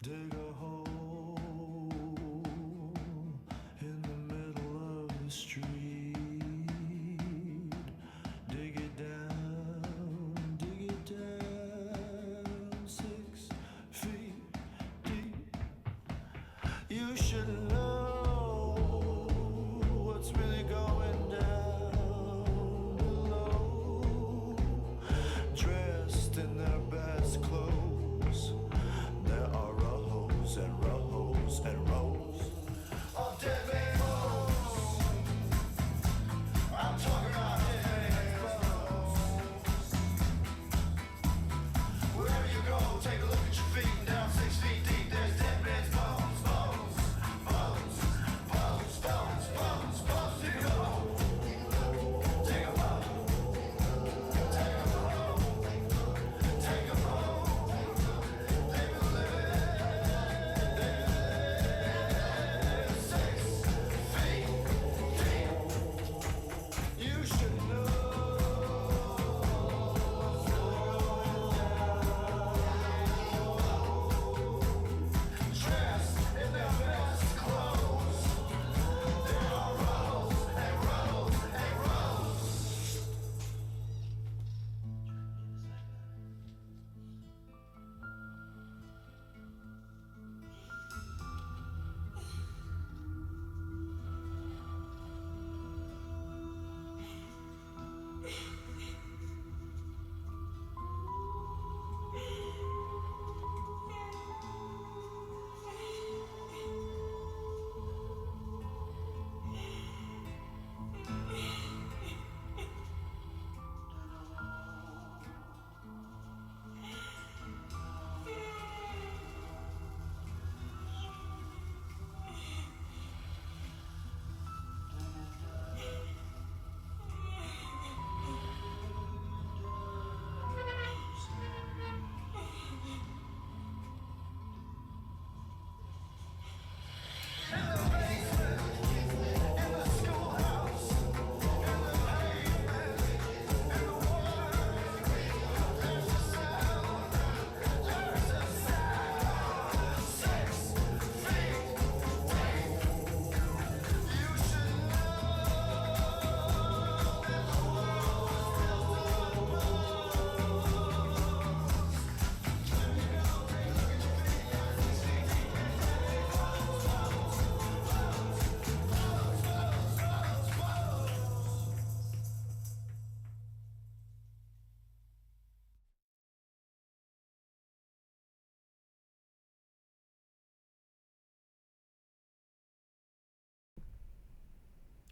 Dig a hole in the middle of the street. Dig it down 6 feet deep. You should know what's really going down below. Dressed in their best clothes, there are rows and rows and rows of dead man clothes. I'm talking about dead man clothes. Wherever you go, take a look at your feet, and down 6 feet deep, there's dead man's bones, bones, bones, bones, bones, bones, bones. Take a hole, take a hole, take a hole, take a hole. You should know. Dressed in their best clothes, there are rows and rows and rows.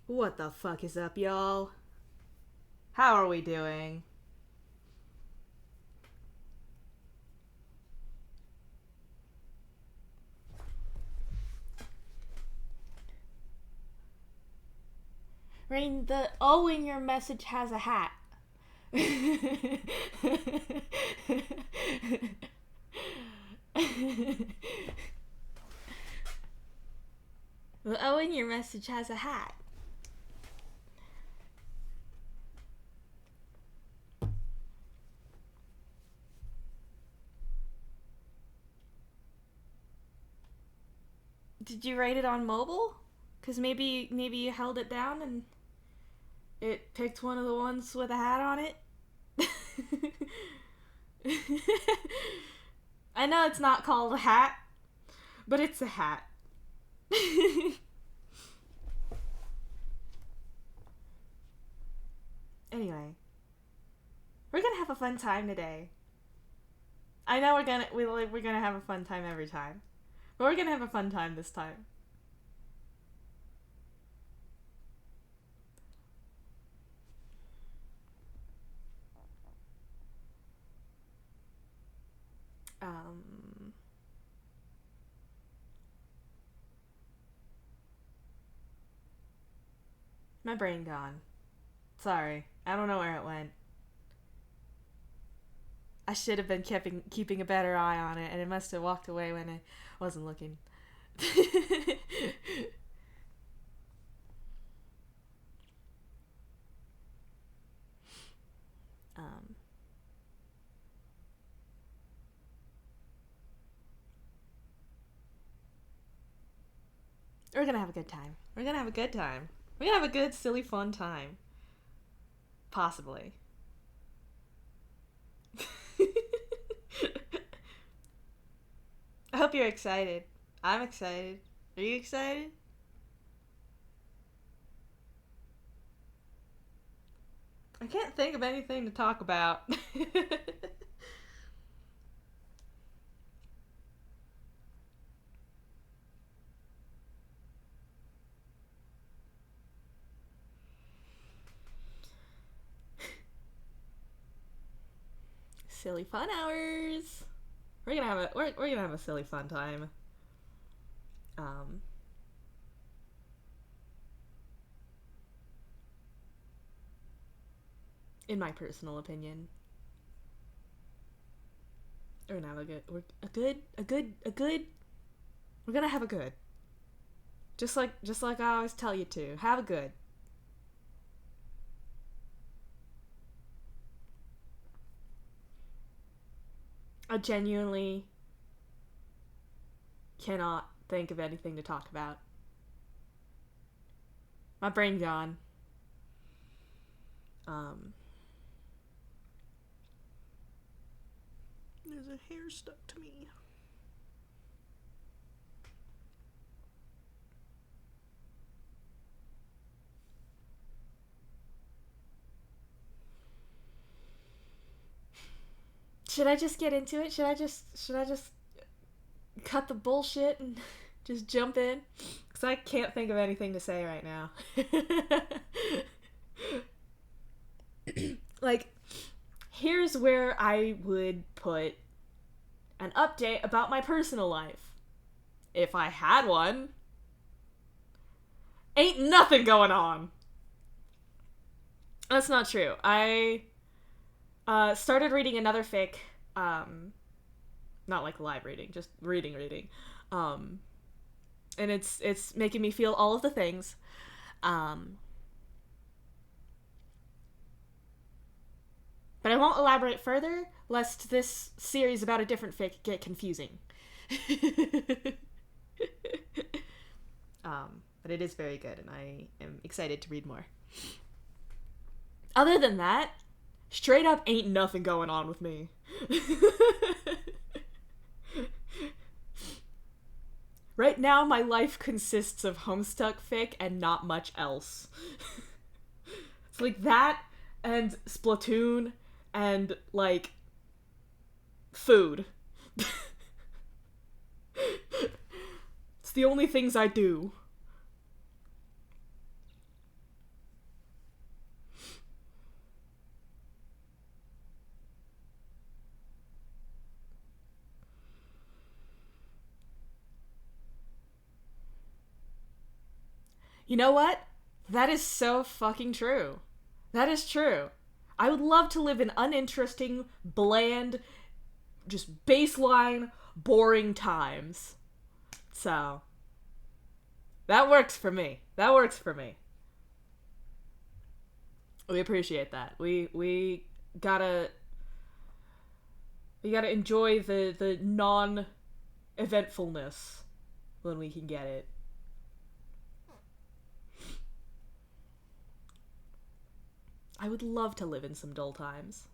What the fuck is up, y'all? How are we doing? Rain, the O in your message has a hat. The O in your message has a hat. Did you write it on mobile? Because maybe you held it down and it picked one of the ones with a hat on it. I know it's not called a hat, but it's a hat. Anyway, we're gonna have a fun time today. I know we're gonna have a fun time every time, but we're gonna have a fun time this time. My brain gone. Sorry, I don't know where it went. I should have been keeping a better eye on it, and it must have walked away when I wasn't looking. We're gonna have a good time. We're gonna have a good time. We're gonna have a good, silly, fun time. Possibly. I hope you're excited. I'm excited. Are you excited? I can't think of anything to talk about. Silly fun hours. We're gonna have a silly fun time. In my personal opinion, we're gonna have a good. We're gonna have a good. Just like I always tell you to have a good. I genuinely cannot think of anything to talk about. My brain gone. There's a hair stuck to me. Should I just get into it? Should I just cut the bullshit and just jump in? Because I can't think of anything to say right now. Like, here's where I would put an update about my personal life. If I had one. Ain't nothing going on. That's not true. I started reading another fic. Not like live reading, just reading. And it's making me feel all of the things. But I won't elaborate further, lest this series about a different fic get confusing. But it is very good, and I am excited to read more. Other than that, straight up ain't nothing going on with me. Right now, my life consists of Homestuck fic and not much else. It's like that and Splatoon and, like, food. It's the only things I do. You know what? That is so fucking true. That is true. I would love to live in uninteresting, bland, just baseline, boring times. So, that works for me. That works for me. We appreciate that. We gotta enjoy the non-eventfulness when we can get it. I would love to live in some dull times.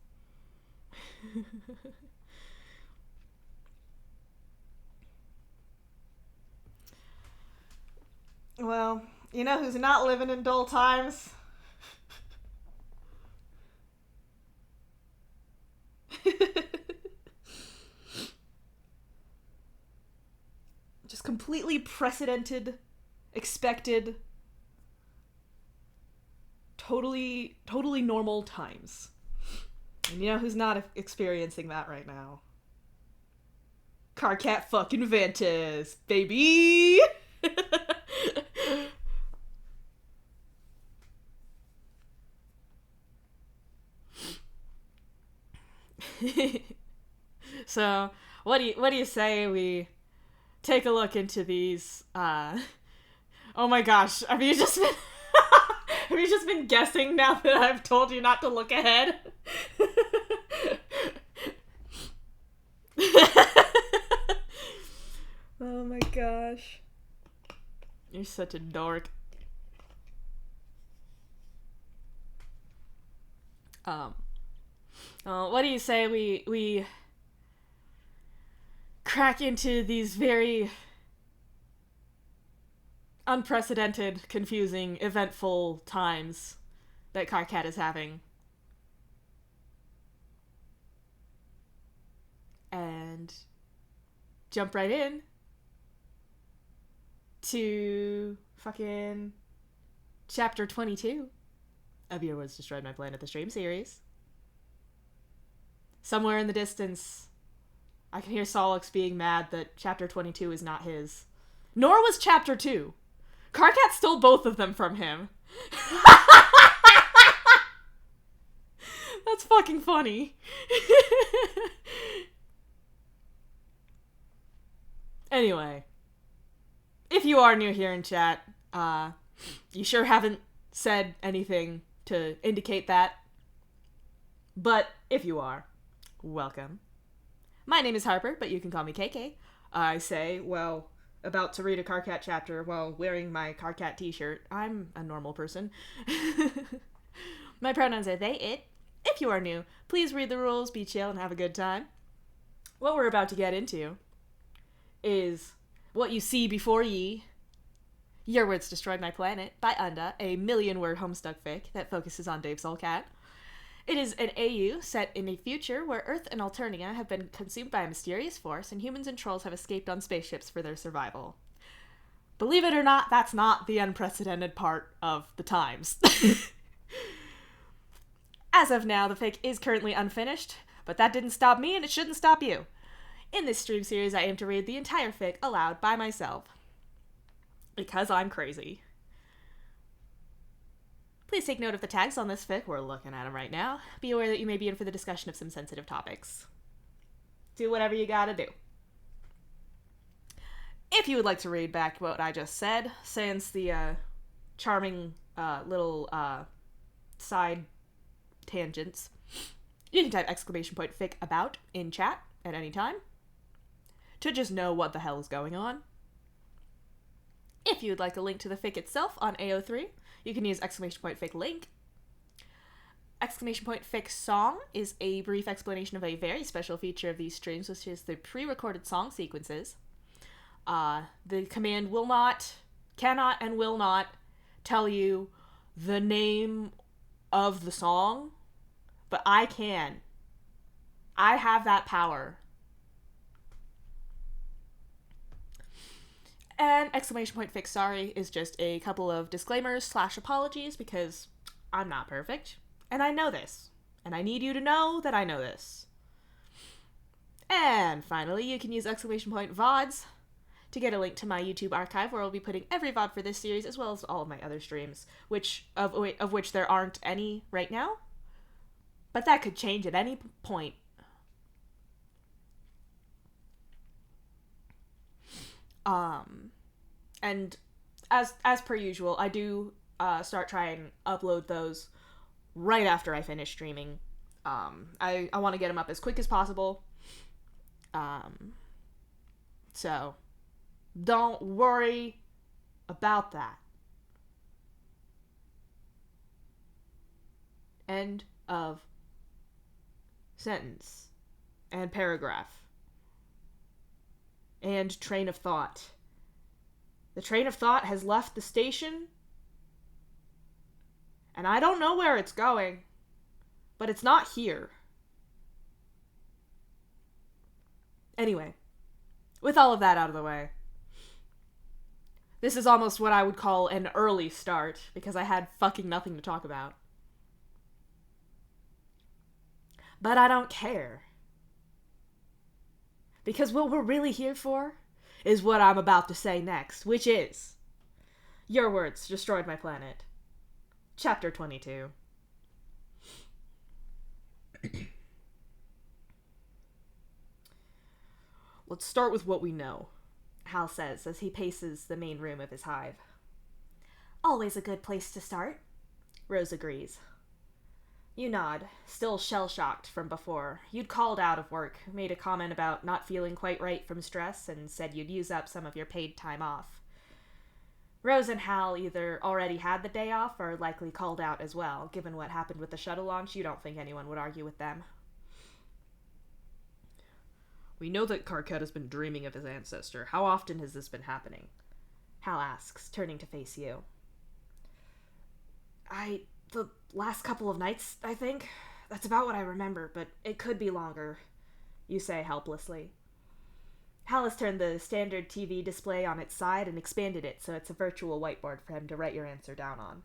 Well, you know who's not living in dull times? Just completely precedented, expected, totally normal times. And you know who's not experiencing that right now? Carcat fucking Ventus, baby! So, what do you say we take a look into these, oh my gosh, have you just been have you just been guessing now that I've told you not to look ahead? Oh my gosh. You're such a dork. What do you say we crack into these very unprecedented, confusing, eventful times that Carcat is having. And jump right in to fucking chapter 22 of Your Words Destroyed My Planet, the stream series. Somewhere in the distance, I can hear Solix being mad that chapter 22 is not his. Nor was chapter 2. Carcat stole both of them from him. That's fucking funny. Anyway, if you are new here in chat, you sure haven't said anything to indicate that. But if you are, welcome. My name is Harper, but you can call me KK. I say, well, about to read a Carcat chapter while wearing my Carcat t-shirt. I'm a normal person. My pronouns are they, it. If you are new, please read the rules, be chill, and have a good time. What we're about to get into is What You See Before Ye, Your Words Destroyed My Planet by Unda, a 1,000,000-word Homestuck fic that focuses on Dave Soulcat. It is an AU set in a future where Earth and Alternia have been consumed by a mysterious force, and humans and trolls have escaped on spaceships for their survival. Believe it or not, that's not the unprecedented part of the times. As of now, the fic is currently unfinished, but that didn't stop me, and it shouldn't stop you. In this stream series, I aim to read the entire fic aloud by myself. Because I'm crazy. Please take note of the tags on this fic. We're looking at them right now. Be aware that you may be in for the discussion of some sensitive topics. Do whatever you gotta do. If you would like to read back what I just said, sans the charming little side tangents, you can type !fic about in chat at any time to just know what the hell is going on. If you would like a link to the fic itself on AO3, you can use !fic link. !fic song is a brief explanation of a very special feature of these streams, which is the pre-recorded song sequences. The command cannot and will not tell you the name of the song, but I can. I have that power. And !fic sorry is just a couple of disclaimers / apologies because I'm not perfect. And I know this. And I need you to know that I know this. And finally, you can use !VODs to get a link to my YouTube archive where I'll be putting every VOD for this series as well as all of my other streams, of which there aren't any right now. But that could change at any point. And as per usual, I do start trying upload those right after I finish streaming. I want to get them up as quick as possible. So don't worry about that. End of sentence and paragraph and train of thought. The train of thought has left the station, and I don't know where it's going, but it's not here. Anyway, with all of that out of the way, this is almost what I would call an early start, because I had fucking nothing to talk about. But I don't care. Because what we're really here for is what I'm about to say next, which is Your Words Destroyed My Planet. Chapter 22. Let's start with what we know, Hal says as he paces the main room of his hive. Always a good place to start, Rose agrees. You nod, still shell-shocked from before. You'd called out of work, made a comment about not feeling quite right from stress, and said you'd use up some of your paid time off. Rose and Hal either already had the day off or likely called out as well. Given what happened with the shuttle launch, you don't think anyone would argue with them. We know that Karkat has been dreaming of his ancestor. How often has this been happening? Hal asks, turning to face you. The last couple of nights, I think. That's about what I remember, but it could be longer, you say helplessly. Hal has turned the standard TV display on its side and expanded it so it's a virtual whiteboard for him to write your answer down on.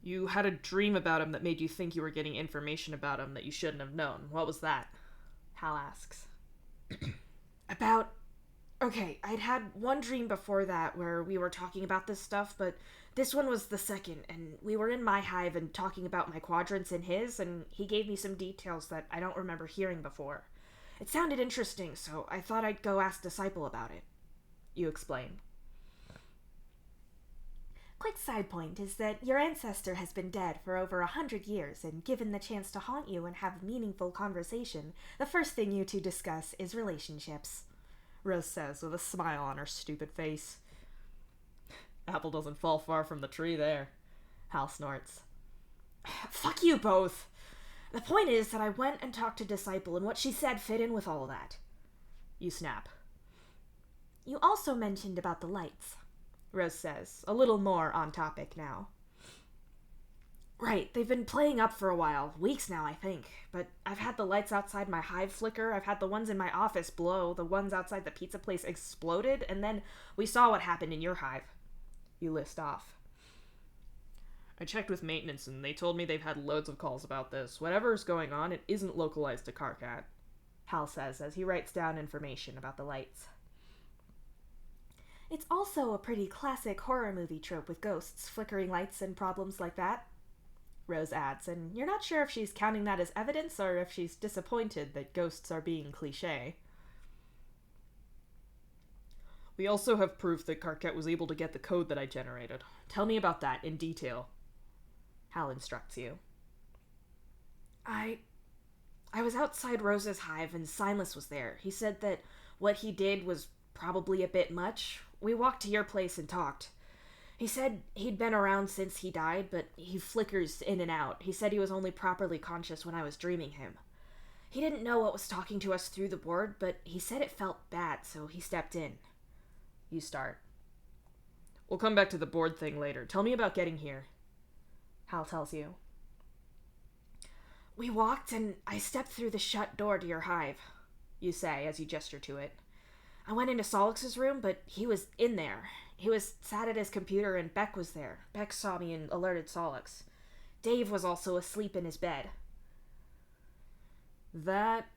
You had a dream about him that made you think you were getting information about him that you shouldn't have known. What was that? Hal asks. Okay, I'd had one dream before that where we were talking about this stuff, but this one was the second, and we were in my hive and talking about my quadrants in his, and he gave me some details that I don't remember hearing before. It sounded interesting, so I thought I'd go ask Disciple about it. You explain. Quick side point is that your ancestor has been dead for over 100 years, and given the chance to haunt you and have meaningful conversation, the first thing you two discuss is relationships, Rose says with a smile on her stupid face. Apple doesn't fall far from the tree there, Hal snorts. Fuck you both. The point is that I went and talked to Disciple, and what she said fit in with all of that. You snap. You also mentioned about the lights, Rose says, a little more on topic now. Right, they've been playing up for a while, weeks now I think, but I've had the lights outside my hive flicker, I've had the ones in my office blow, the ones outside the pizza place exploded, and then we saw what happened in your hive. You list off. I checked with maintenance and they told me they've had loads of calls about this. Whatever's going on, it isn't localized to Karkat, Hal says as he writes down information about the lights. It's also a pretty classic horror movie trope with ghosts, flickering lights, and problems like that, Rose adds, and you're not sure if she's counting that as evidence or if she's disappointed that ghosts are being cliché. We also have proof that Karkat was able to get the code that I generated. Tell me about that in detail, Hal instructs you. I was outside Rose's hive and Silas was there. He said that what he did was probably a bit much. We walked to your place and talked. He said he'd been around since he died, but he flickers in and out. He said he was only properly conscious when I was dreaming him. He didn't know what was talking to us through the board, but he said it felt bad, so he stepped in. You start. We'll come back to the board thing later. Tell me about getting here, Hal tells you. We walked and I stepped through the shut door to your hive, you say as you gesture to it. I went into Solix's room, but he was in there. He was sat at his computer and Beck was there. Beck saw me and alerted Solix. Dave was also asleep in his bed. That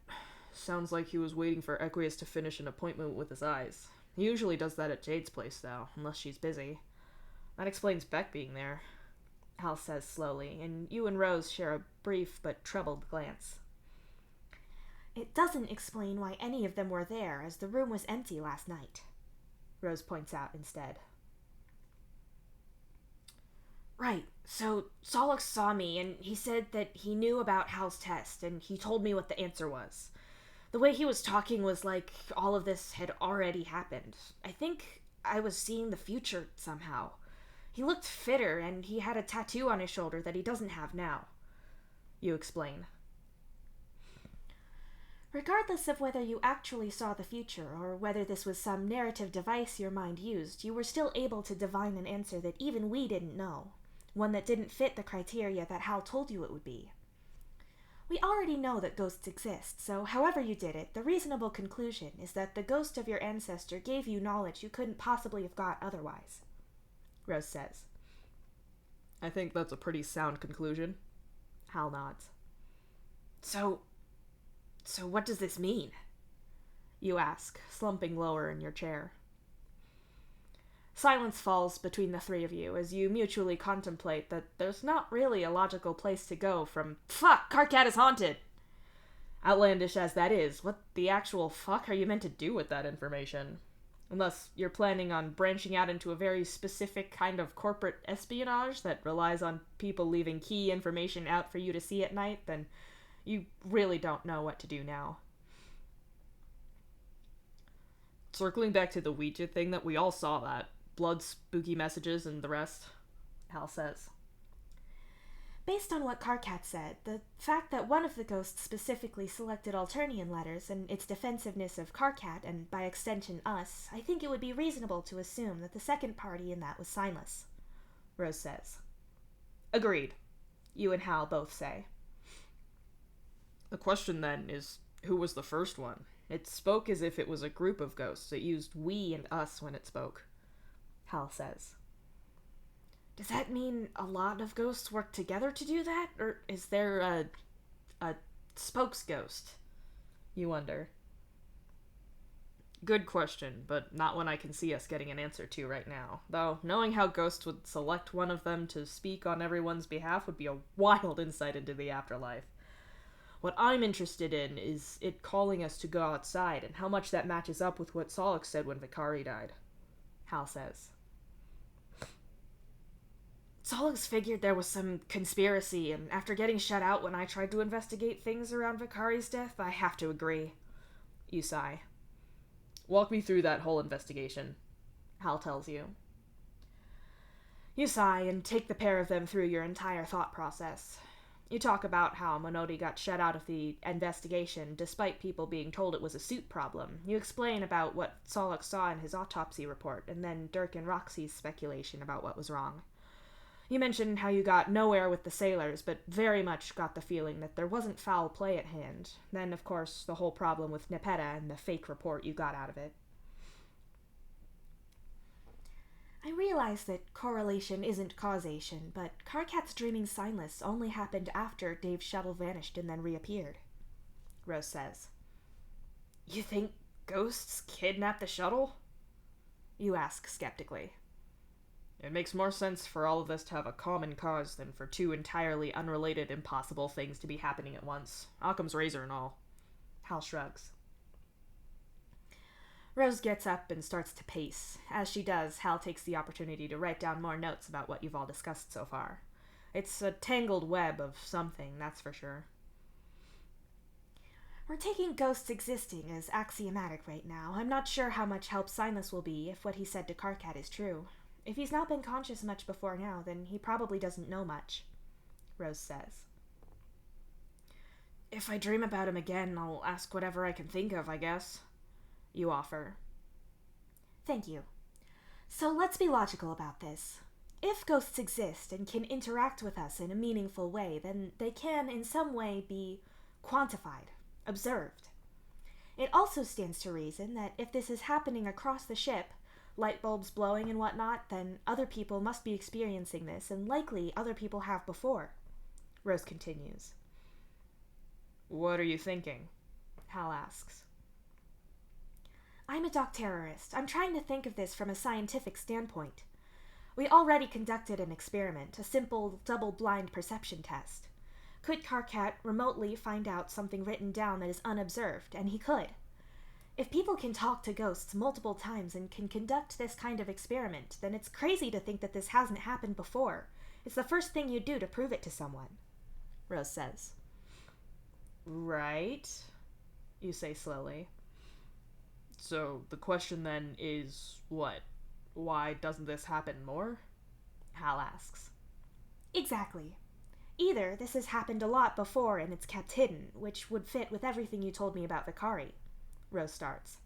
Sounds like he was waiting for Equius to finish an appointment with his eyes. He usually does that at Jade's place, though, unless she's busy. That explains Beck being there, Hal says slowly, and you and Rose share a brief but troubled glance. It doesn't explain why any of them were there, as the room was empty last night, Rose points out instead. Right, so Solix saw me, and he said that he knew about Hal's test, and he told me what the answer was. The way he was talking was like all of this had already happened. I think I was seeing the future somehow. He looked fitter, and he had a tattoo on his shoulder that he doesn't have now. You explain. Regardless of whether you actually saw the future, or whether this was some narrative device your mind used, you were still able to divine an answer that even we didn't know. One that didn't fit the criteria that Hal told you it would be. We already know that ghosts exist, so however you did it, the reasonable conclusion is that the ghost of your ancestor gave you knowledge you couldn't possibly have got otherwise, Rose says. I think that's a pretty sound conclusion. Hal nods. So what does this mean? You ask, slumping lower in your chair. Silence falls between the three of you as you mutually contemplate that there's not really a logical place to go from, "Fuck, Karkat is haunted!" Outlandish as that is, what the actual fuck are you meant to do with that information? Unless you're planning on branching out into a very specific kind of corporate espionage that relies on people leaving key information out for you to see at night, then you really don't know what to do now. Circling back to the Ouija thing, that we all saw that. Blood, spooky messages, and the rest, Hal says. Based on what Karkat said, the fact that one of the ghosts specifically selected Alternian letters and its defensiveness of Karkat, and by extension us, I think it would be reasonable to assume that the second party in that was Signless, Rose says. Agreed, you and Hal both say. The question then is, who was the first one? It spoke as if it was a group of ghosts. It used we and us when it spoke, Hal says. Does that mean a lot of ghosts work together to do that? Or is there a spokes ghost? You wonder. Good question, but not one I can see us getting an answer to right now. Though, knowing how ghosts would select one of them to speak on everyone's behalf would be a wild insight into the afterlife. What I'm interested in is it calling us to go outside, and how much that matches up with what Solix said when Vicari died, Hal says. Solix figured there was some conspiracy, and after getting shut out when I tried to investigate things around Vicari's death, I have to agree. You sigh. Walk me through that whole investigation, Hal tells you. You sigh and take the pair of them through your entire thought process. You talk about how Monodi got shut out of the investigation despite people being told it was a suit problem. You explain about what Solix saw in his autopsy report, and then Dirk and Roxy's speculation about what was wrong. You mention how you got nowhere with the sailors, but very much got the feeling that there wasn't foul play at hand. Then, of course, the whole problem with Nepeta and the fake report you got out of it. I realize that correlation isn't causation, but Karkat's dreaming Signless only happened after Dave's shuttle vanished and then reappeared, Rose says. You think ghosts kidnapped the shuttle? You ask skeptically. It makes more sense for all of this to have a common cause than for two entirely unrelated, impossible things to be happening at once. Occam's razor and all. Hal shrugs. Rose gets up and starts to pace. As she does, Hal takes the opportunity to write down more notes about what you've all discussed so far. It's a tangled web of something, that's for sure. We're taking ghosts existing as axiomatic right now. I'm not sure how much help Signless will be if what he said to Karkat is true. If he's not been conscious much before now, then he probably doesn't know much, Rose says. If I dream about him again, I'll ask whatever I can think of, I guess. You offer. Thank you. So let's be logical about this. If ghosts exist and can interact with us in a meaningful way, then they can in some way be quantified, observed. It also stands to reason that if this is happening across the ship, light bulbs blowing and whatnot, then other people must be experiencing this, and likely other people have before, Rose continues. What are you thinking? Hal asks. I'm a docterrorist. I'm trying to think of this from a scientific standpoint. We already conducted an experiment, a simple double-blind perception test. Could Karkat remotely find out something written down that is unobserved? And he could. If people can talk to ghosts multiple times and can conduct this kind of experiment, then it's crazy to think that this hasn't happened before. It's the first thing you do to prove it to someone, Rose says. Right, you say slowly. So the question then is, what? Why doesn't this happen more? Hal asks. Exactly. Either this has happened a lot before and it's kept hidden, which would fit with everything you told me about Vicari, Rose starts.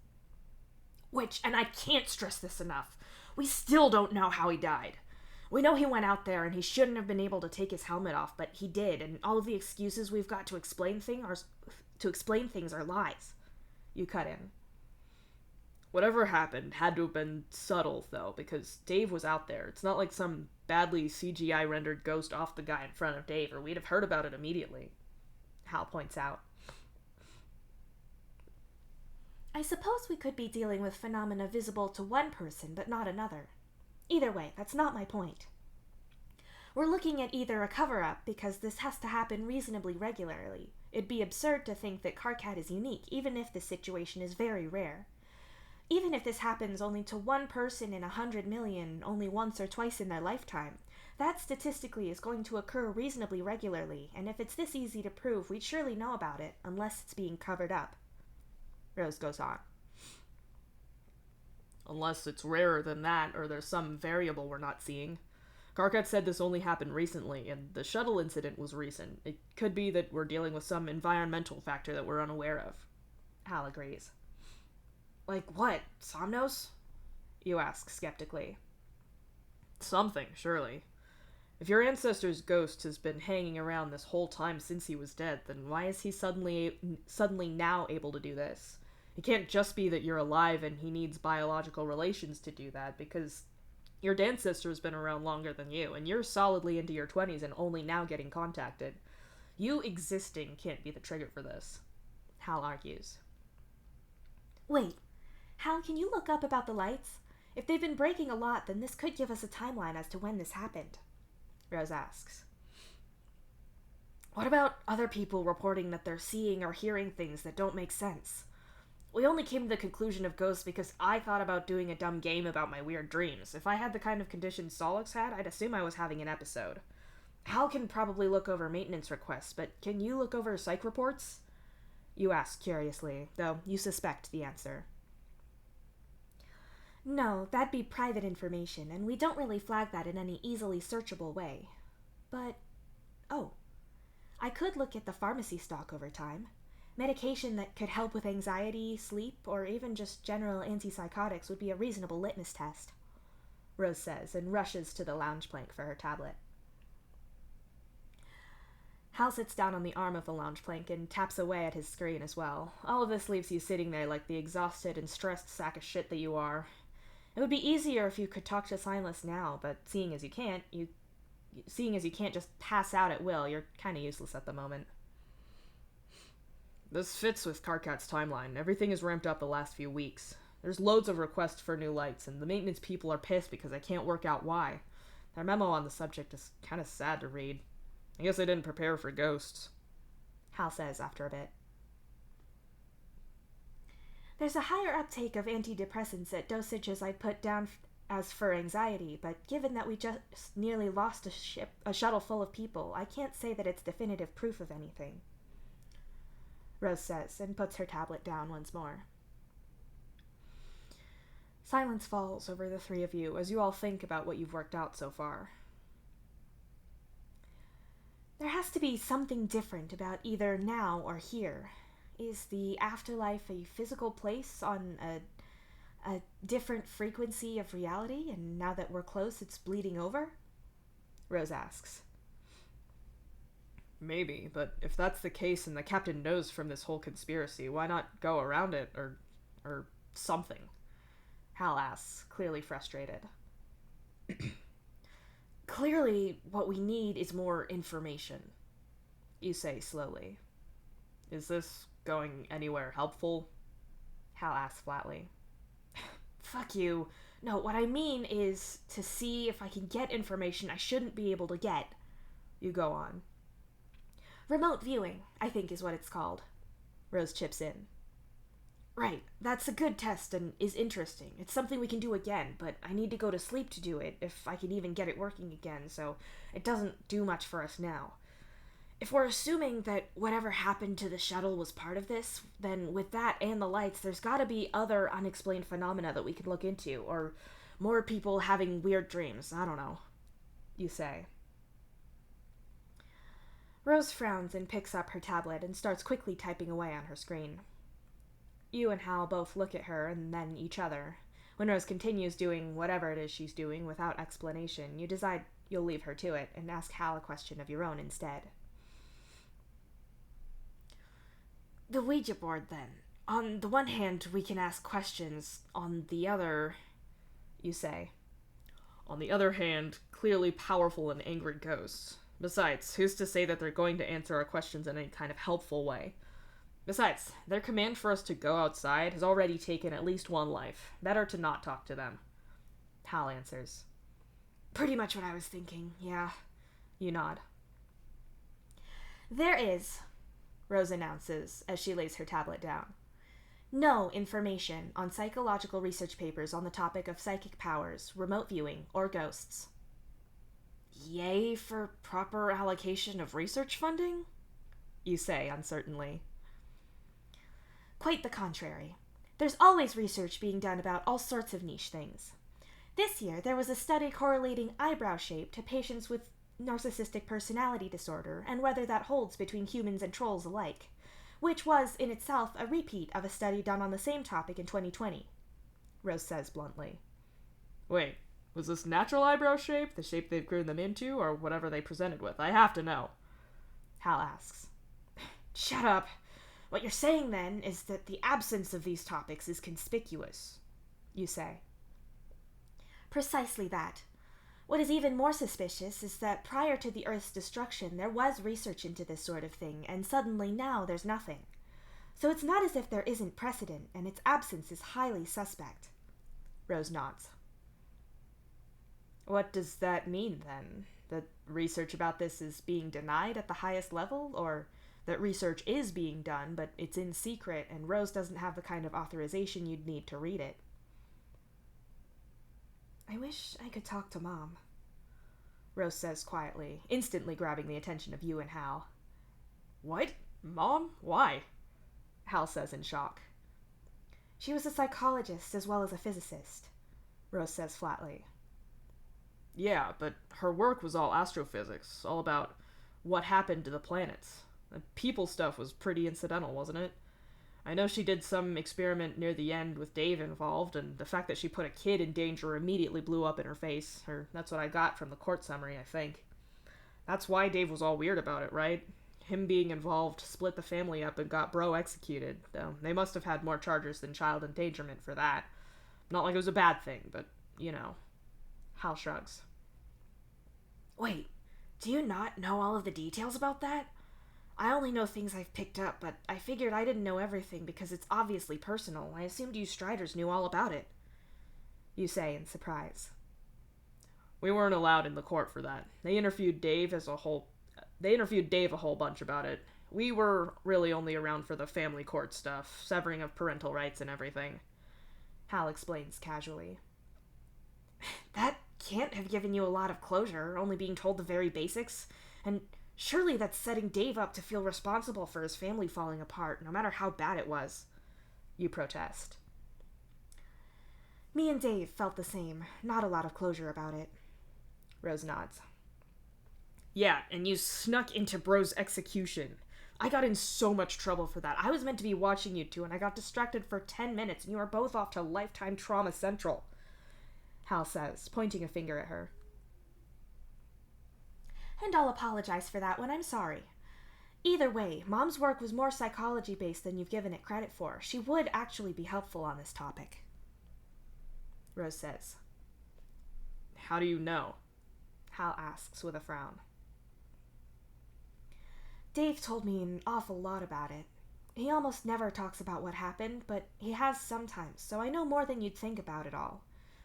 Which, and I can't stress this enough, we still don't know how he died. We know he went out there and he shouldn't have been able to take his helmet off, but he did, and all of the excuses we've got to explain things are lies. You cut in. Whatever happened had to have been subtle, though, because Dave was out there. It's not like some badly CGI-rendered ghost off the guy in front of Dave, or we'd have heard about it immediately, Hal points out. I suppose we could be dealing with phenomena visible to one person, but not another. Either way, that's not my point. We're looking at either a cover-up, because this has to happen reasonably regularly. It'd be absurd to think that Karkat is unique, even if the situation is very rare. Even if this happens only to one person in 100 million, only once or twice in their lifetime, that statistically is going to occur reasonably regularly, and if it's this easy to prove, we'd surely know about it, unless it's being covered up. Rose goes on. Unless it's rarer than that, or there's some variable we're not seeing. Karkat said this only happened recently, and the shuttle incident was recent. It could be that we're dealing with some environmental factor that we're unaware of. Hal agrees. Like what? Somnos? You ask skeptically. Something, surely. If your ancestor's ghost has been hanging around this whole time since he was dead, then why is he suddenly now able to do this? It can't just be that you're alive and he needs biological relations to do that, because your ancestor's been around longer than you, and you're solidly into your 20s and only now getting contacted. You existing can't be the trigger for this, Hal argues. Wait, Hal, can you look up about the lights? If they've been breaking a lot, then this could give us a timeline as to when this happened, Rose asks. What about other people reporting that they're seeing or hearing things that don't make sense? We only came to the conclusion of ghosts because I thought about doing a dumb game about my weird dreams. If I had the kind of conditions Solix had, I'd assume I was having an episode. Hal can probably look over maintenance requests, but can you look over psych reports? You ask curiously, though you suspect the answer. No, that'd be private information, and we don't really flag that in any easily searchable way. But, I could look at the pharmacy stock over time. Medication that could help with anxiety, sleep, or even just general antipsychotics would be a reasonable litmus test, Rose says, and rushes to the lounge plank for her tablet. Hal sits down on the arm of the lounge plank and taps away at his screen as well. All of this leaves you sitting there like the exhausted and stressed sack of shit that you are. It would be easier if you could talk to Silas now, but seeing as you can't just pass out at will, you're kind of useless at the moment. This fits with Karkat's timeline. Everything is ramped up the last few weeks. There's loads of requests for new lights, and the maintenance people are pissed because I can't work out why. Their memo on the subject is kind of sad to read. I guess I didn't prepare for ghosts, Hal says after a bit. There's a higher uptake of antidepressants at dosages I'd put down as for anxiety, but given that we just nearly lost a shuttle full of people, I can't say that it's definitive proof of anything, Rose says, and puts her tablet down once more. Silence falls over the three of you as you all think about what you've worked out so far. There has to be something different about either now or here. Is the afterlife a physical place on a different frequency of reality, and now that we're close, it's bleeding over? Rose asks. Maybe, but if that's the case and the captain knows from this whole conspiracy, why not go around it, or something? Hal asks, clearly frustrated. Clearly, what we need is more information, you say slowly. Is this going anywhere helpful? Hal asks flatly. Fuck you. No, what I mean is to see if I can get information I shouldn't be able to get. You go on. Remote viewing, I think is what it's called. Rose chips in. Right, that's a good test and is interesting. It's something we can do again, but I need to go to sleep to do it, if I can even get it working again, so it doesn't do much for us now. If we're assuming that whatever happened to the shuttle was part of this, then with that and the lights, there's gotta be other unexplained phenomena that we can look into, or more people having weird dreams, I don't know. You say. Rose frowns and picks up her tablet and starts quickly typing away on her screen. You and Hal both look at her and then each other. When Rose continues doing whatever it is she's doing without explanation, you decide you'll leave her to it and ask Hal a question of your own instead. The Ouija board, then. On the one hand, we can ask questions. On the other, you say. On the other hand, clearly powerful and angry ghosts. Besides, who's to say that they're going to answer our questions in any kind of helpful way? Besides, their command for us to go outside has already taken at least one life. Better to not talk to them. Hal answers. Pretty much what I was thinking, yeah. You nod. There is, Rose announces as she lays her tablet down, no information on psychological research papers on the topic of psychic powers, remote viewing, or ghosts. Yay for proper allocation of research funding? You say uncertainly. Quite the contrary. There's always research being done about all sorts of niche things. This year, there was a study correlating eyebrow shape to patients with narcissistic personality disorder and whether that holds between humans and trolls alike, which was, in itself, a repeat of a study done on the same topic in 2020, Rose says bluntly. Wait, was this natural eyebrow shape, the shape they've grown them into, or whatever they presented with? I have to know. Hal asks. Shut up. What you're saying, then, is that the absence of these topics is conspicuous, you say. Precisely that. What is even more suspicious is that prior to the Earth's destruction, there was research into this sort of thing, and suddenly now there's nothing. So it's not as if there isn't precedent, and its absence is highly suspect. Rose nods. What does that mean, then? That research about this is being denied at the highest level, or that research is being done, but it's in secret, and Rose doesn't have the kind of authorization you'd need to read it? I wish I could talk to Mom, Rose says quietly, instantly grabbing the attention of you and Hal. What? Mom? Why? Hal says in shock. She was a psychologist as well as a physicist, Rose says flatly. Yeah, but her work was all astrophysics, all about what happened to the planets. The people stuff was pretty incidental, wasn't it? I know she did some experiment near the end with Dave involved, and the fact that she put a kid in danger immediately blew up in her face, or that's what I got from the court summary, I think. That's why Dave was all weird about it, right? Him being involved split the family up and got Bro executed, though they must have had more charges than child endangerment for that. Not like it was a bad thing, but, you know. Hal shrugs. Wait, do you not know all of the details about that? I only know things I've picked up, but I figured I didn't know everything because it's obviously personal. I assumed you Striders knew all about it, you say in surprise. We weren't allowed in the court for that. They interviewed Dave a whole bunch about it. We were really only around for the family court stuff, severing of parental rights and everything. Hal explains casually. That can't have given you a lot of closure, only being told the very basics, and surely that's setting Dave up to feel responsible for his family falling apart, no matter how bad it was, you protest. Me and Dave felt the same. Not a lot of closure about it. Rose nods. Yeah, and you snuck into Bro's execution. I got in so much trouble for that. I was meant to be watching you two, and I got distracted for 10 minutes, and you were both off to Lifetime Trauma Central, Hal says, pointing a finger at her. And I'll apologize for that when I'm sorry. Either way, Mom's work was more psychology-based than you've given it credit for. She would actually be helpful on this topic, Rose says. How do you know? Hal asks with a frown. Dave told me an awful lot about it. He almost never talks about what happened, but he has sometimes, so I know more than you'd think about it all.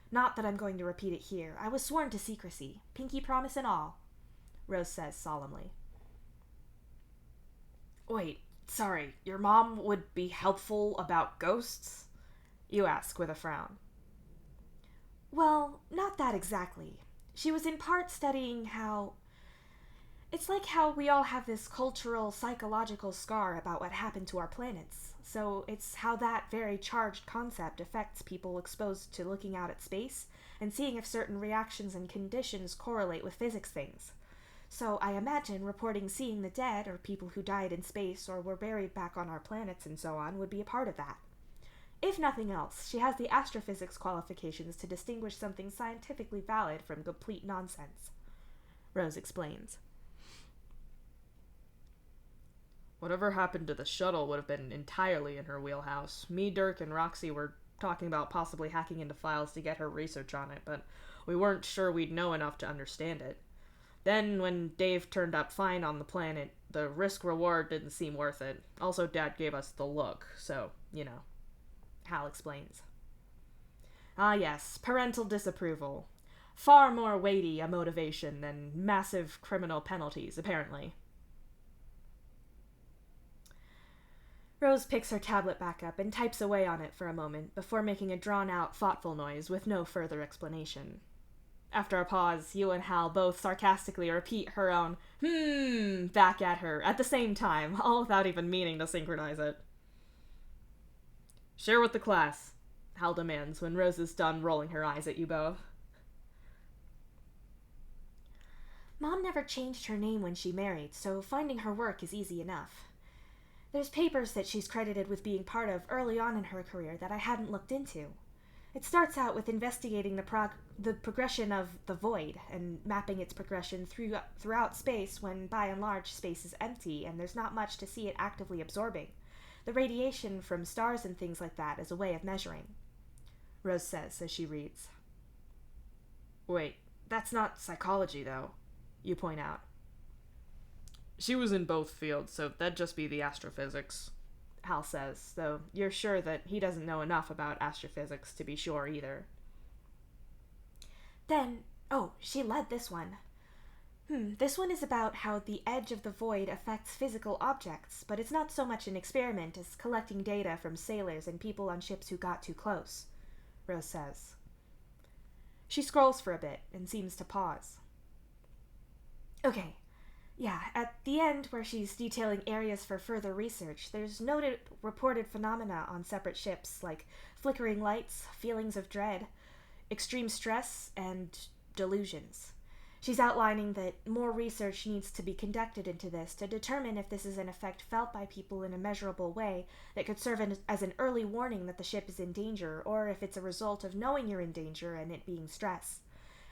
Not that I'm going to repeat it here. I was sworn to secrecy, pinky promise and all, Rose says solemnly. Wait, sorry, your mom would be helpful about ghosts? You ask with a frown. Well, not that exactly. She was in part studying how... It's like how we all have this cultural, psychological scar about what happened to our planets. So it's how that very charged concept affects people exposed to looking out at space and seeing if certain reactions and conditions correlate with physics things. So I imagine reporting seeing the dead, or people who died in space or were buried back on our planets and so on, would be a part of that. If nothing else, she has the astrophysics qualifications to distinguish something scientifically valid from complete nonsense, Rose explains. Whatever happened to the shuttle would have been entirely in her wheelhouse. Me, Dirk, and Roxy were talking about possibly hacking into files to get her research on it, but we weren't sure we'd know enough to understand it. Then, when Dave turned up fine on the planet, the risk-reward didn't seem worth it. Also, Dad gave us the look, so, Hal explains. Ah yes, parental disapproval. Far more weighty a motivation than massive criminal penalties, apparently. Rose picks her tablet back up and types away on it for a moment before making a drawn-out, thoughtful noise with no further explanation. After a pause, you and Hal both sarcastically repeat her own back at her at the same time, all without even meaning to synchronize it. Share with the class, Hal demands when Rose is done rolling her eyes at you both. Mom never changed her name when she married, so finding her work is easy enough. There's papers that she's credited with being part of early on in her career that I hadn't looked into. It starts out with investigating the progression of the void and mapping its progression throughout space when, by and large, space is empty and there's not much to see it actively absorbing. The radiation from stars and things like that is a way of measuring, Rose says as she reads. Wait, that's not psychology, though, you point out. She was in both fields, so that'd just be the astrophysics, Hal says, though you're sure that he doesn't know enough about astrophysics to be sure either. Then, she led this one. This one is about how the edge of the void affects physical objects, but it's not so much an experiment as collecting data from sailors and people on ships who got too close, Rose says. She scrolls for a bit and seems to pause. Okay, yeah, at the end where she's detailing areas for further research, there's noted reported phenomena on separate ships like flickering lights, feelings of dread, extreme stress, and delusions. She's outlining that more research needs to be conducted into this to determine if this is an effect felt by people in a measurable way that could serve as an early warning that the ship is in danger, or if it's a result of knowing you're in danger and it being stress.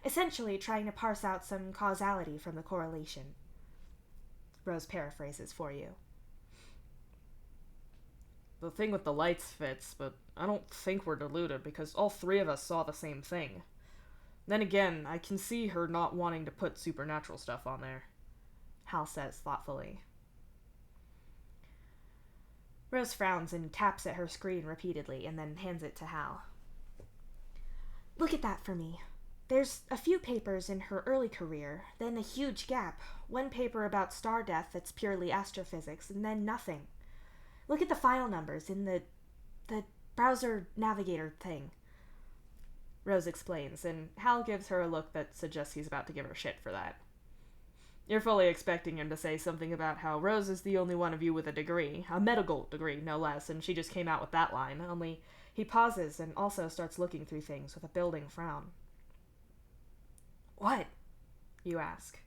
Essentially trying to parse out some causality from the correlation. Rose paraphrases for you. The thing with the lights fits, but I don't think we're deluded because all three of us saw the same thing. Then again, I can see her not wanting to put supernatural stuff on there, Hal says thoughtfully. Rose frowns and taps at her screen repeatedly and then hands it to Hal. Look at that for me. There's a few papers in her early career, then a huge gap. One paper about star death that's purely astrophysics, and then nothing. Look at the file numbers in the browser navigator thing, Rose explains, and Hal gives her a look that suggests he's about to give her shit for that. You're fully expecting him to say something about how Rose is the only one of you with a degree, a medical degree, no less, and she just came out with that line, only he pauses and also starts looking through things with a building frown. What? You ask.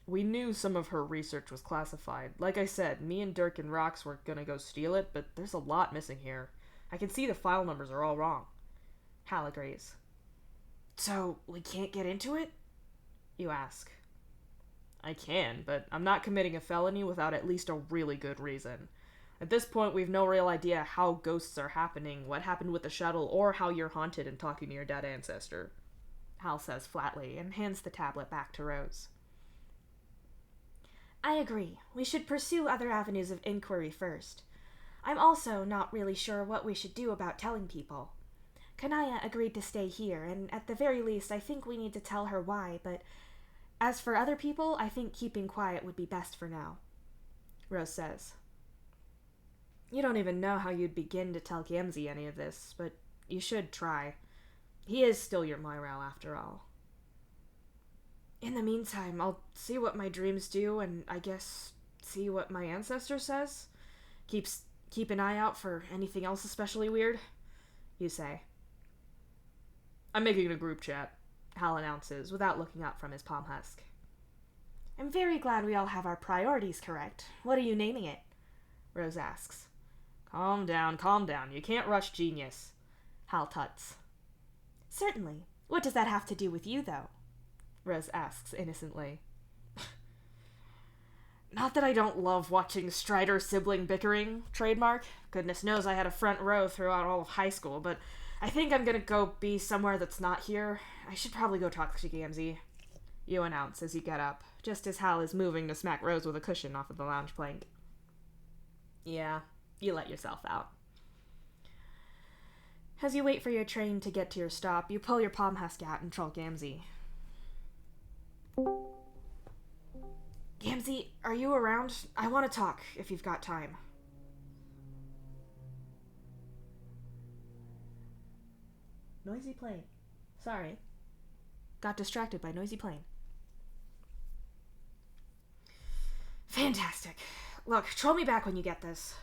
We knew some of her research was classified. Like I said, me and Dirk and Rox were gonna go steal it, but there's a lot missing here. I can see the file numbers are all wrong. Hal agrees. So, we can't get into it? You ask. I can, but I'm not committing a felony without at least a really good reason. At this point, we've no real idea how ghosts are happening, what happened with the shuttle, or how you're haunted and talking to your dead ancestor, Hal says flatly, and hands the tablet back to Rose. I agree. We should pursue other avenues of inquiry first. I'm also not really sure what we should do about telling people. Kanaya agreed to stay here, and at the very least, I think we need to tell her why, but as for other people, I think keeping quiet would be best for now. Rose says. You don't even know how you'd begin to tell Gamzee any of this, but you should try. He is still your Moiral after all. In the meantime, I'll see what my dreams do, and I guess see what my ancestor says. Keep an eye out for anything else especially weird, you say. I'm making a group chat, Hal announces, without looking up from his palm husk. I'm very glad we all have our priorities correct. What are you naming it? Rose asks. Calm down. You can't rush genius, Hal tuts. Certainly. What does that have to do with you, though? Rose asks innocently. Not that I don't love watching Strider sibling bickering, trademark. Goodness knows I had a front row throughout all of high school, but I think I'm gonna go be somewhere that's not here. I should probably go talk to Gamzee, you announce as you get up, just as Hal is moving to smack Rose with a cushion off of the lounge plank. Yeah, you let yourself out. As you wait for your train to get to your stop, you pull your palm husk out and troll Gamzee. Gamzee, are you around? I want to talk, if you've got time. Noisy plane. Sorry. Got distracted by noisy plane. Fantastic. Look, troll me back when you get this.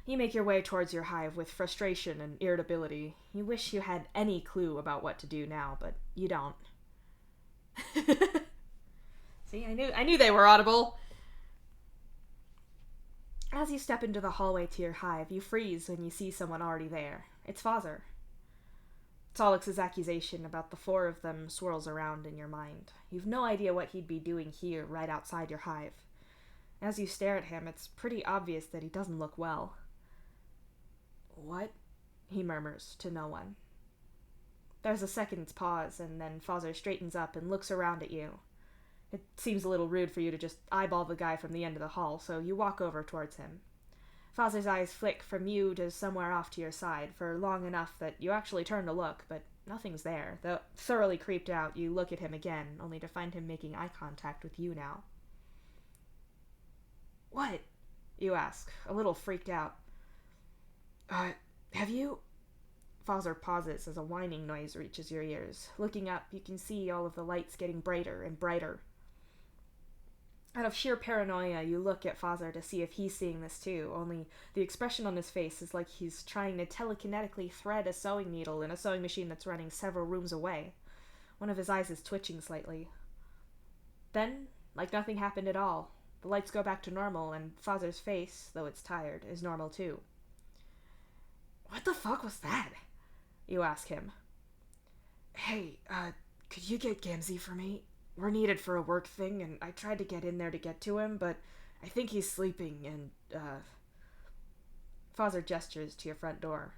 You make your way towards your hive with frustration and irritability. You wish you had any clue about what to do now, but you don't. See, I knew they were audible. As you step into the hallway to your hive, you freeze when you see someone already there. It's Father. Tolix's accusation about the four of them swirls around in your mind. You've no idea what he'd be doing here, right outside your hive. As you stare at him, it's pretty obvious that he doesn't look well. What? He murmurs to no one. There's a second's pause, and then Father straightens up and looks around at you. It seems a little rude for you to just eyeball the guy from the end of the hall, so you walk over towards him. Father's eyes flick from you to somewhere off to your side for long enough that you actually turn to look, but nothing's there. Though thoroughly creeped out, you look at him again, only to find him making eye contact with you now. What? You ask, a little freaked out. Have you... Father pauses as a whining noise reaches your ears. Looking up, you can see all of the lights getting brighter and brighter. Out of sheer paranoia, you look at Father to see if he's seeing this too, only the expression on his face is like he's trying to telekinetically thread a sewing needle in a sewing machine that's running several rooms away. One of his eyes is twitching slightly. Then, like nothing happened at all, the lights go back to normal, and Father's face, though it's tired, is normal too. What the fuck was that? You ask him. Hey, could you get Gamzee for me? We're needed for a work thing, and I tried to get in there to get to him, but I think he's sleeping, and, Father gestures to your front door.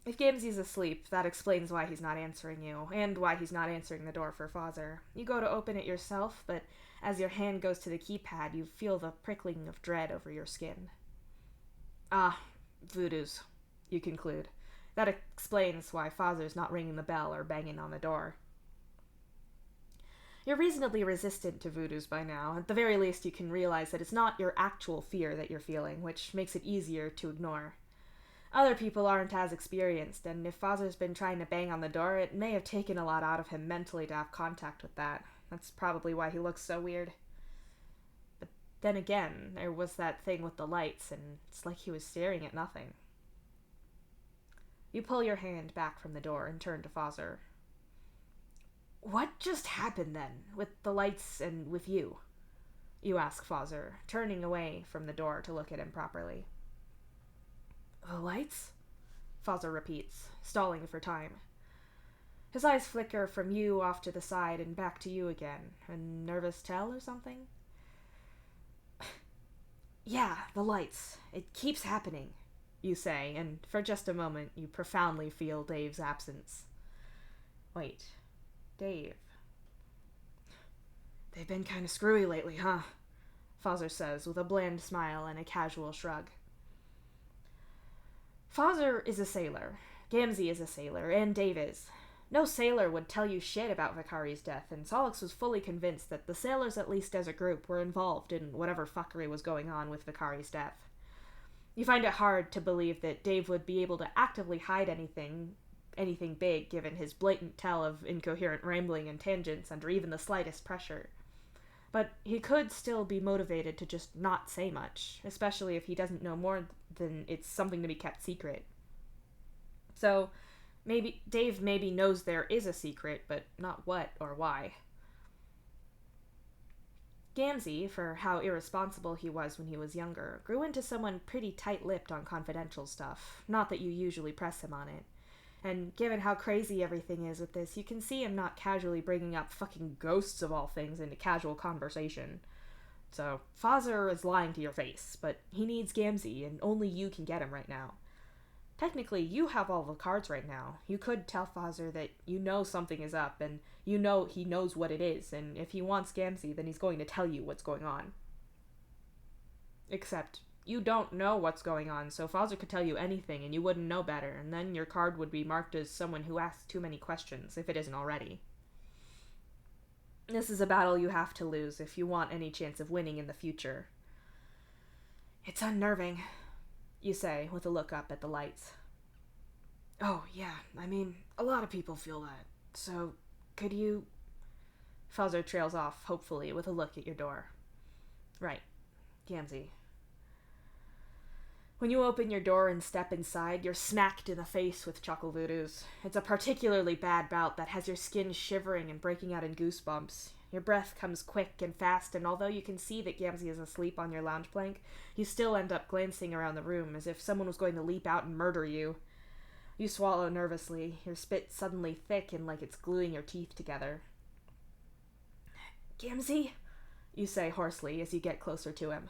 If Gamzee's asleep, that explains why he's not answering you, and why he's not answering the door for Father. You go to open it yourself, but as your hand goes to the keypad, you feel the prickling of dread over your skin. Ah, voodoos, you conclude. That explains why Father's not ringing the bell or banging on the door. You're reasonably resistant to voodoos by now. At the very least, you can realize that it's not your actual fear that you're feeling, which makes it easier to ignore. Other people aren't as experienced, and if Father's been trying to bang on the door, it may have taken a lot out of him mentally to have contact with that. That's probably why he looks so weird. But then again, there was that thing with the lights, and it's like he was staring at nothing. You pull your hand back from the door and turn to Father. What just happened then, with the lights and with you? You ask Father, turning away from the door to look at him properly. The lights? Father repeats, stalling for time. His eyes flicker from you off to the side and back to you again. A nervous tell or something? Yeah, the lights. It keeps happening, you say, and for just a moment you profoundly feel Dave's absence. Wait, Dave. They've been kind of screwy lately, huh? Fawzer says with a bland smile and a casual shrug. Fawzer is a sailor. Gamzee is a sailor, and Dave is. No sailor would tell you shit about Vicari's death, and Solix was fully convinced that the sailors, at least as a group, were involved in whatever fuckery was going on with Vicari's death. You find it hard to believe that Dave would be able to actively hide anything big, given his blatant tell of incoherent rambling and tangents under even the slightest pressure. But he could still be motivated to just not say much, especially if he doesn't know more than it's something to be kept secret. So, Dave maybe knows there is a secret, but not what or why. Gamzee, for how irresponsible he was when he was younger, grew into someone pretty tight-lipped on confidential stuff, not that you usually press him on it. And given how crazy everything is with this, you can see him not casually bringing up fucking ghosts of all things into casual conversation. So, Fawzer is lying to your face, but he needs Gamzee, and only you can get him right now. Technically, you have all the cards right now. You could tell Fawzer that you know something is up, and you know he knows what it is, and if he wants Gamzee, then he's going to tell you what's going on. Except, you don't know what's going on, so Fawzer could tell you anything and you wouldn't know better, and then your card would be marked as someone who asks too many questions, if it isn't already. This is a battle you have to lose if you want any chance of winning in the future. It's unnerving, you say, with a look up at the lights. Oh, yeah, I mean, a lot of people feel that. So, could you... Fawzer trails off, hopefully, with a look at your door. Right. Gamzee. When you open your door and step inside, you're smacked in the face with chuckle voodoos. It's a particularly bad bout that has your skin shivering and breaking out in goosebumps. Your breath comes quick and fast, and although you can see that Gamzee is asleep on your lounge plank, you still end up glancing around the room as if someone was going to leap out and murder you. You swallow nervously, your spit suddenly thick and like it's gluing your teeth together. Gamzee? You say hoarsely as you get closer to him.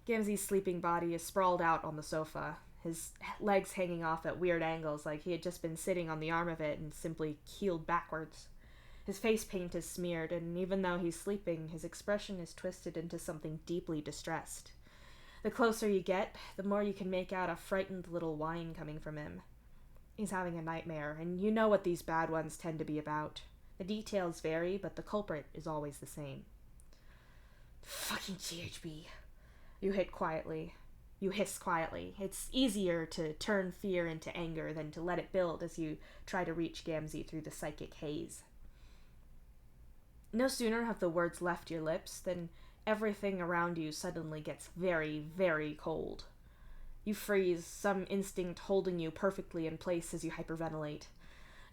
Gamzee's sleeping body is sprawled out on the sofa, his legs hanging off at weird angles like he had just been sitting on the arm of it and simply keeled backwards. His face paint is smeared, and even though he's sleeping, his expression is twisted into something deeply distressed. The closer you get, the more you can make out a frightened little whine coming from him. He's having a nightmare, and you know what these bad ones tend to be about. The details vary, but the culprit is always the same. Fucking GHB. You hiss quietly. It's easier to turn fear into anger than to let it build as you try to reach Gamzee through the psychic haze. No sooner have the words left your lips than everything around you suddenly gets very, very cold. You freeze, some instinct holding you perfectly in place as you hyperventilate.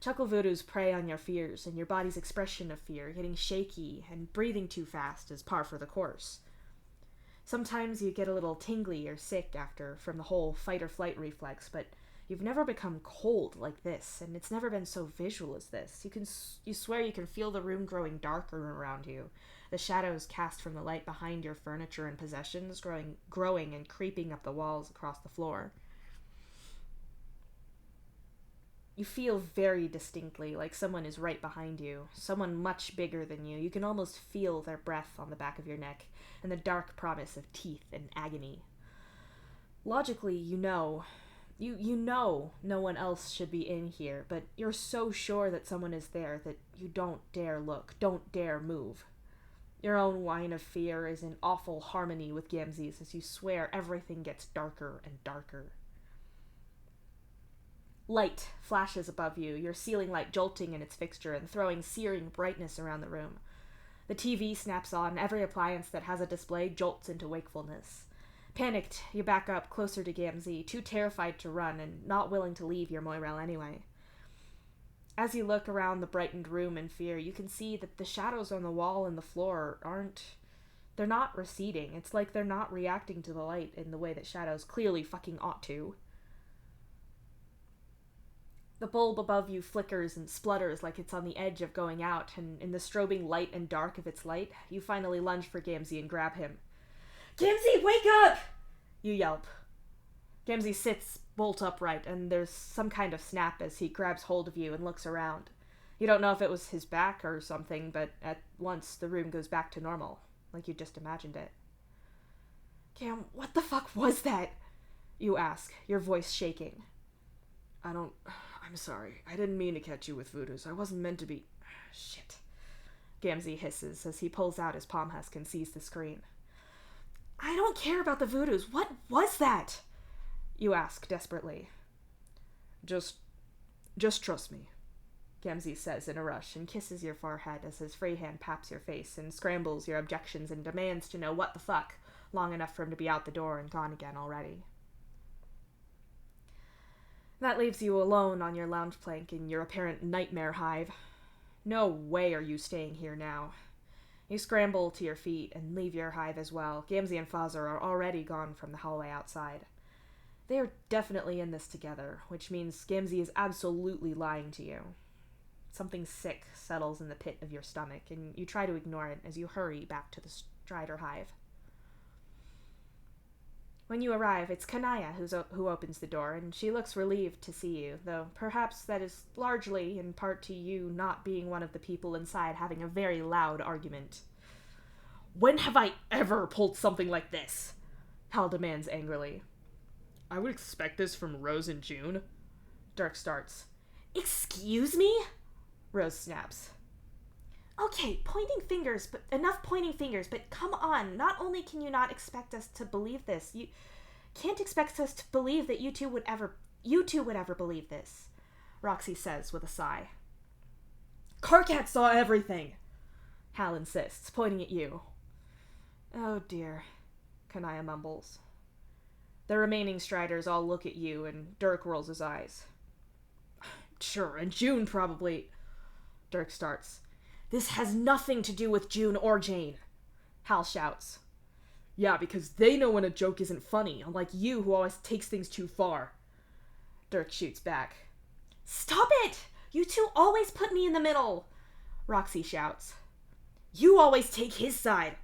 Chuckle voodoos prey on your fears, and your body's expression of fear, getting shaky and breathing too fast is par for the course. Sometimes you get a little tingly or sick from the whole fight-or-flight reflex, but you've never become cold like this, and it's never been so visual as this. You swear you can feel the room growing darker around you, the shadows cast from the light behind your furniture and possessions growing and creeping up the walls across the floor. You feel very distinctly like someone is right behind you, someone much bigger than you. You can almost feel their breath on the back of your neck, and the dark promise of teeth and agony. Logically, you know no one else should be in here, but you're so sure that someone is there that you don't dare look, don't dare move. Your own whine of fear is in awful harmony with Gamzee's as you swear everything gets darker and darker. Light flashes above you, your ceiling light jolting in its fixture and throwing searing brightness around the room. The TV snaps on, every appliance that has a display jolts into wakefulness. Panicked, you back up closer to Gamzee, too terrified to run and not willing to leave your Moirel anyway. As you look around the brightened room in fear, you can see that the shadows on the wall and the floor they're not receding. It's like they're not reacting to the light in the way that shadows clearly fucking ought to. The bulb above you flickers and splutters like it's on the edge of going out, and in the strobing light and dark of its light, you finally lunge for Gamzee and grab him. "Gamzee, wake up!" you yelp. Gamzee sits bolt upright, and there's some kind of snap as he grabs hold of you and looks around. You don't know if it was his back or something, but at once the room goes back to normal, like you just imagined it. Cam, what the fuck was that? You ask, your voice shaking. I'm sorry. I didn't mean to catch you with voodoos. I wasn't meant to be... Shit. Gamzee hisses as he pulls out his palm husk and sees the screen. I don't care about the voodoos. What was that? You ask desperately. Just trust me, Gamzee says in a rush and kisses your forehead as his free hand paps your face and scrambles your objections and demands to know what the fuck, long enough for him to be out the door and gone again already. That leaves you alone on your lounge plank in your apparent nightmare hive. No way are you staying here now. You scramble to your feet and leave your hive as well. Gamzee and Fazar are already gone from the hallway outside. They are definitely in this together, which means Gamzee is absolutely lying to you. Something sick settles in the pit of your stomach, and you try to ignore it as you hurry back to the Strider hive. When you arrive, it's Kanaya who opens the door, and she looks relieved to see you, though perhaps that is largely in part to you not being one of the people inside having a very loud argument. When have I ever pulled something like this? Hal demands angrily. I would expect this from Rose and June. Dirk starts. Excuse me? Rose snaps. Okay, enough pointing fingers, but come on, not only can you not expect us to believe this, you can't expect us to believe that you two would ever believe this, Roxy says with a sigh. Karkat saw everything, Hal insists, pointing at you. Oh dear, Kanaya mumbles. The remaining Striders all look at you, and Dirk rolls his eyes. Sure, and June probably... Dirk starts. This has nothing to do with June or Jane, Hal shouts. Yeah, because they know when a joke isn't funny, unlike you who always takes things too far. Dirk shoots back. Stop it! You two always put me in the middle, Roxy shouts. You always take his side,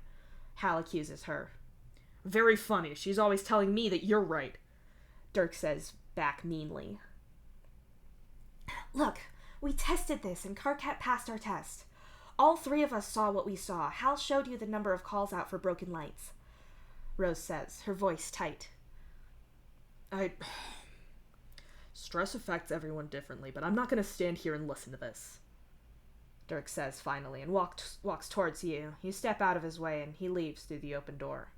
Hal accuses her. Very funny, she's always telling me that you're right, Dirk says back meanly. Look, we tested this and Karkat passed our test. All three of us saw what we saw. Hal showed you the number of calls out for broken lights, Rose says, her voice tight. Stress affects everyone differently, but I'm not going to stand here and listen to this, Dirk says finally, and walks towards you. You step out of his way, and he leaves through the open door.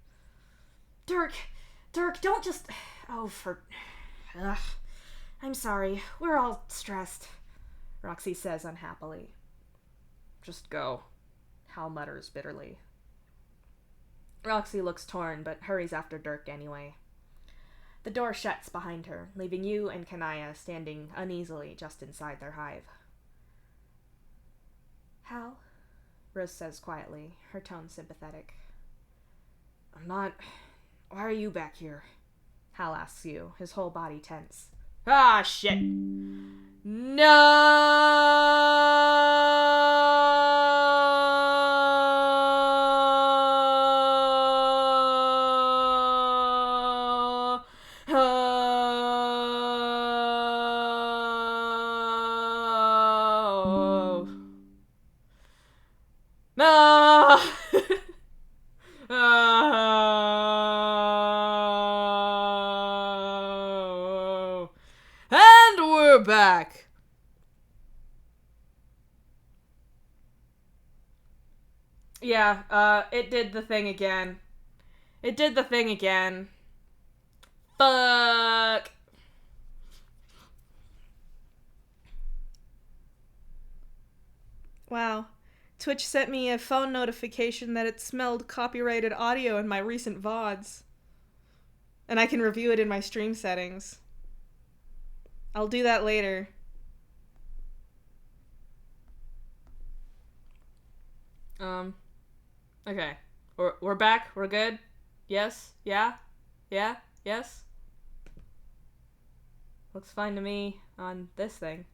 Dirk, don't just... Ugh. I'm sorry. We're all stressed, Roxy says unhappily. Just go, Hal mutters bitterly. Roxy looks torn, but hurries after Dirk anyway. The door shuts behind her, leaving you and Kanaya standing uneasily just inside their hive. Hal, Rose says quietly, her tone sympathetic. I'm not... Why are you back here? Hal asks you, his whole body tense. Ah, shit! No! And we're back. Yeah, it did the thing again. Fuck. Wow. Twitch sent me a phone notification that it smelled copyrighted audio in my recent VODs. And I can review it in my stream settings. I'll do that later. Okay. We're back? We're good? Yes? Yeah? Yeah? Yes? Looks fine to me on this thing.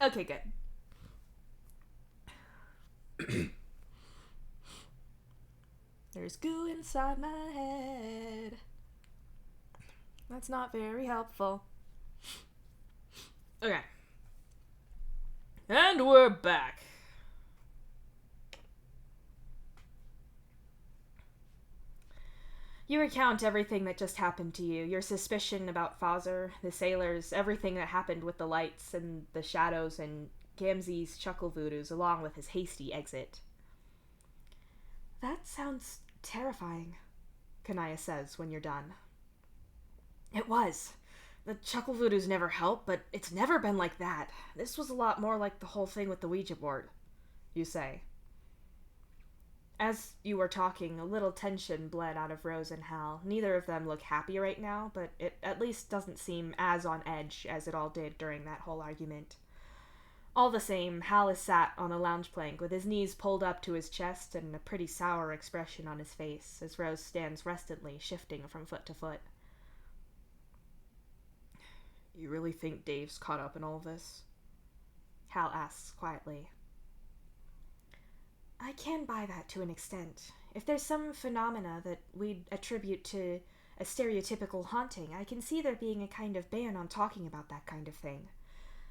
Okay, good. There's goo inside my head. That's not very helpful. Okay. And we're back. You recount everything that just happened to you, your suspicion about Fazer, the sailors, everything that happened with the lights and the shadows and Gamzee's chuckle voodoos, along with his hasty exit. That sounds terrifying, Kanaya says when you're done. It was. The chuckle voodoos never help, but it's never been like that. This was a lot more like the whole thing with the Ouija board, you say. As you were talking, a little tension bled out of Rose and Hal. Neither of them look happy right now, but it at least doesn't seem as on edge as it all did during that whole argument. All the same, Hal is sat on a lounge plank with his knees pulled up to his chest and a pretty sour expression on his face as Rose stands restlessly, shifting from foot to foot. You really think Dave's caught up in all this? Hal asks quietly. I can buy that to an extent. If there's some phenomena that we'd attribute to a stereotypical haunting, I can see there being a kind of ban on talking about that kind of thing.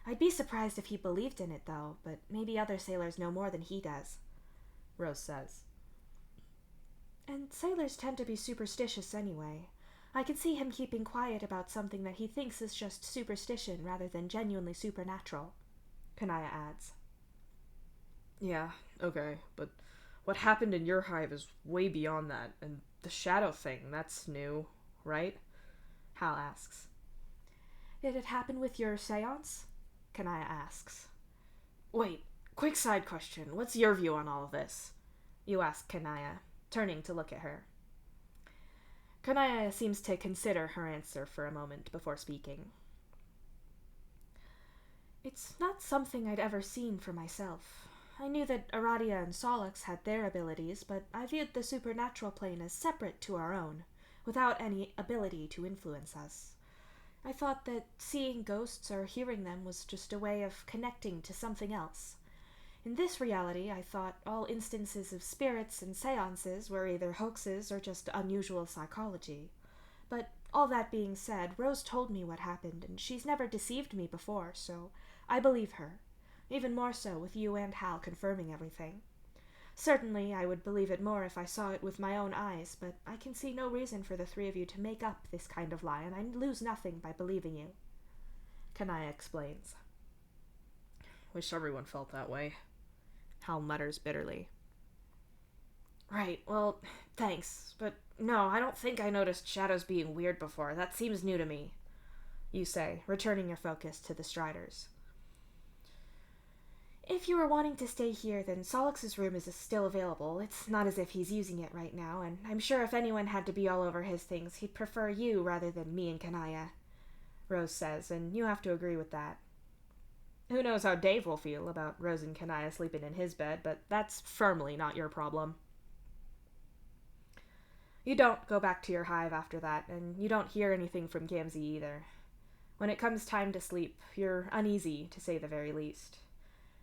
I'd be surprised if he believed in it, though, but maybe other sailors know more than he does, Rose says. And sailors tend to be superstitious anyway. I can see him keeping quiet about something that he thinks is just superstition rather than genuinely supernatural, Kanaya adds. Yeah, okay, but what happened in your hive is way beyond that, and the shadow thing, that's new, right? Hal asks. Did it happen with your seance? Kanaya asks. Wait, quick side question. What's your view on all of this? You ask Kanaya, turning to look at her. Kanaya seems to consider her answer for a moment before speaking. It's not something I'd ever seen for myself. I knew that Aradia and Solix had their abilities, but I viewed the supernatural plane as separate to our own, without any ability to influence us. I thought that seeing ghosts or hearing them was just a way of connecting to something else. In this reality, I thought all instances of spirits and seances were either hoaxes or just unusual psychology. But all that being said, Rose told me what happened, and she's never deceived me before, so I believe her. Even more so with you and Hal confirming everything. Certainly, I would believe it more if I saw it with my own eyes, but I can see no reason for the three of you to make up this kind of lie, and I lose nothing by believing you. Kanaya explains. Wish everyone felt that way, Hal mutters bitterly. Right, well, thanks, but no, I don't think I noticed shadows being weird before. That seems new to me, you say, returning your focus to the Striders. If you were wanting to stay here, then Solix's room is still available. It's not as if he's using it right now, and I'm sure if anyone had to be all over his things, he'd prefer you rather than me and Kanaya, Rose says, and you have to agree with that. Who knows how Dave will feel about Rose and Kanaya sleeping in his bed, but that's firmly not your problem. You don't go back to your hive after that, and you don't hear anything from Gamzee either. When it comes time to sleep, you're uneasy, to say the very least.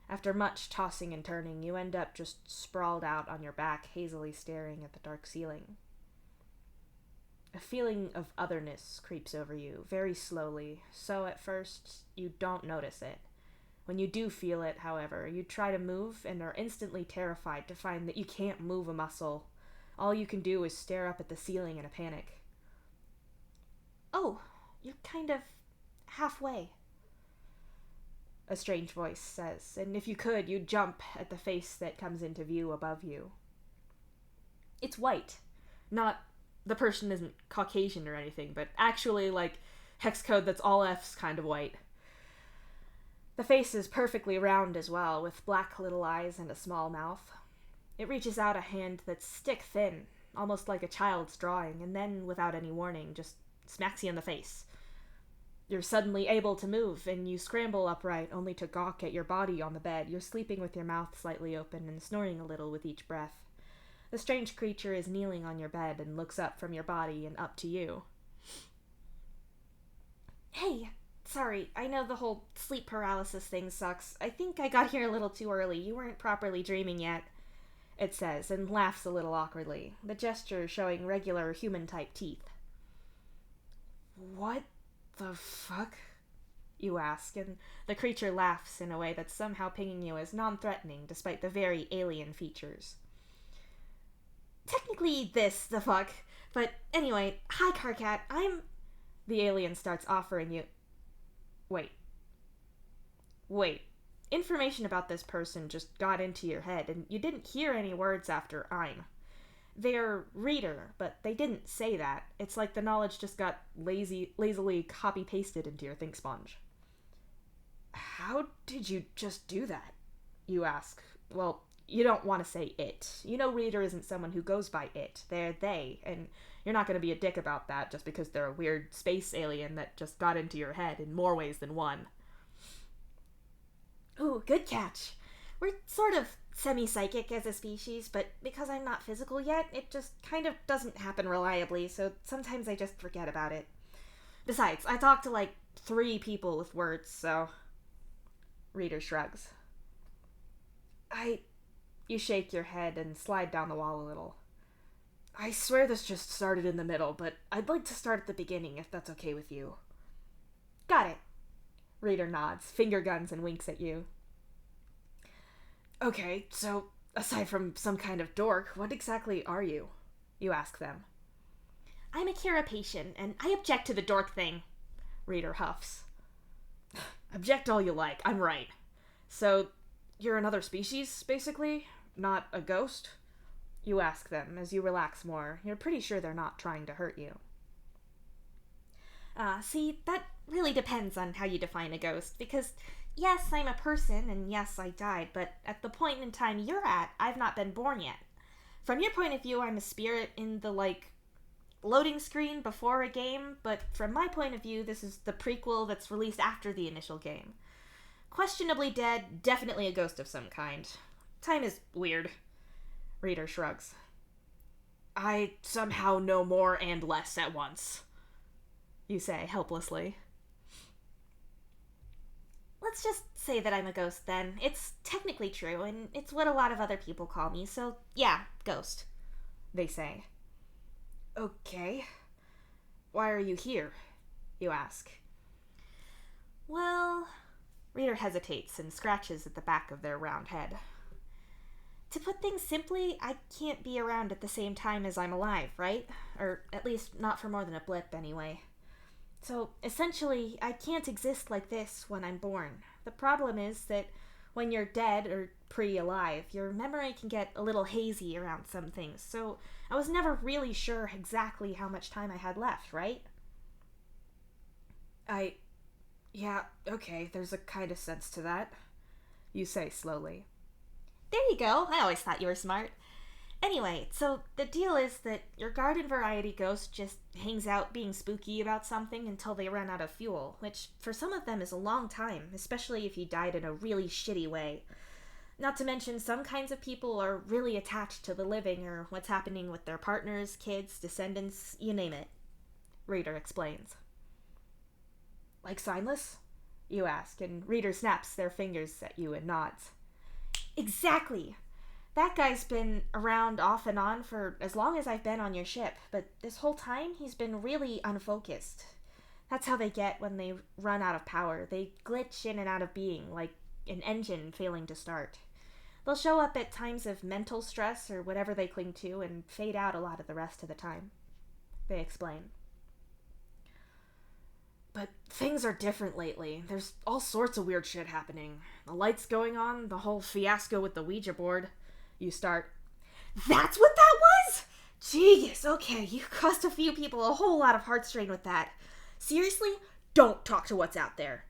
After much tossing and turning, you end up just sprawled out on your back, hazily staring at the dark ceiling. A feeling of otherness creeps over you, very slowly, so at first you don't notice it. When you do feel it, however, you try to move and are instantly terrified to find that you can't move a muscle. All you can do is stare up at the ceiling in a panic. Oh, you're kind of halfway, a strange voice says, and if you could, you'd jump at the face that comes into view above you. It's white. Not, the person isn't Caucasian or anything, but actually like hex code that's all F's kind of white. The face is perfectly round as well, with black little eyes and a small mouth. It reaches out a hand that's stick-thin, almost like a child's drawing, and then, without any warning, just smacks you in the face. You're suddenly able to move, and you scramble upright, only to gawk at your body on the bed. You're sleeping with your mouth slightly open and snoring a little with each breath. The strange creature is kneeling on your bed and looks up from your body and up to you. Hey, Sorry, I know the whole sleep paralysis thing sucks. I think I got here a little too early. You weren't properly dreaming yet, it says, and laughs a little awkwardly, the gesture showing regular human-type teeth. What the fuck? You ask, and the creature laughs in a way that's somehow pinging you as non-threatening despite the very alien features. Technically this the fuck, but anyway, hi Carcat, I'm... The alien starts offering you... Wait. Information about this person just got into your head, and you didn't hear any words after I'm. They're reader, but they didn't say that. It's like the knowledge just got lazily copy-pasted into your think sponge. How did you just do that? You ask. Well, you don't want to say it. You know reader isn't someone who goes by it. They're they, and you're not going to be a dick about that just because they're a weird space alien that just got into your head in more ways than one. Ooh, good catch. We're sort of semi-psychic as a species, but because I'm not physical yet, it just kind of doesn't happen reliably, so sometimes I just forget about it. Besides, I talk to like 3 people with words, so... Reader shrugs. You shake your head and slide down the wall a little. I swear this just started in the middle, but I'd like to start at the beginning if that's okay with you. Got it. Reader nods, finger guns, and winks at you. Okay, so aside from some kind of dork, what exactly are you? You ask them. I'm a Carapatian, and I object to the dork thing. Reader huffs. Object all you like, I'm right. So, you're another species, basically? Not a ghost? You ask them as you relax more. You're pretty sure they're not trying to hurt you. See, that really depends on how you define a ghost, because yes, I'm a person, and yes, I died, but at the point in time you're at, I've not been born yet. From your point of view, I'm a spirit in the, loading screen before a game, but from my point of view, this is the prequel that's released after the initial game. Questionably dead, definitely a ghost of some kind. Time is weird. Reader shrugs. I somehow know more and less at once. You say, helplessly. Let's just say that I'm a ghost, then. It's technically true, and it's what a lot of other people call me, so yeah, ghost. They say. Okay. Why are you here? You ask. Well... Reader hesitates and scratches at the back of their round head. To put things simply, I can't be around at the same time as I'm alive, right? Or at least not for more than a blip, anyway. So, essentially, I can't exist like this when I'm born. The problem is that when you're dead or pre-alive, your memory can get a little hazy around some things, so I was never really sure exactly how much time I had left, right? Yeah, okay, there's a kind of sense to that. You say slowly. There you go, I always thought you were smart. Anyway, so the deal is that your garden variety ghost just hangs out being spooky about something until they run out of fuel, which for some of them is a long time, especially if you died in a really shitty way. Not to mention some kinds of people are really attached to the living or what's happening with their partners, kids, descendants, you name it. Reader explains. Like Signless? You ask, and Reader snaps their fingers at you and nods. Exactly! That guy's been around off and on for as long as I've been on your ship, but this whole time he's been really unfocused. That's how they get when they run out of power. They glitch in and out of being, like an engine failing to start. They'll show up at times of mental stress or whatever they cling to and fade out a lot of the rest of the time. They explain. But things are different lately. There's all sorts of weird shit happening. The lights going on, the whole fiasco with the Ouija board. You start. That's what that was? Jeez, okay, you caused a few people a whole lot of heart strain with that. Seriously? Don't talk to what's out there.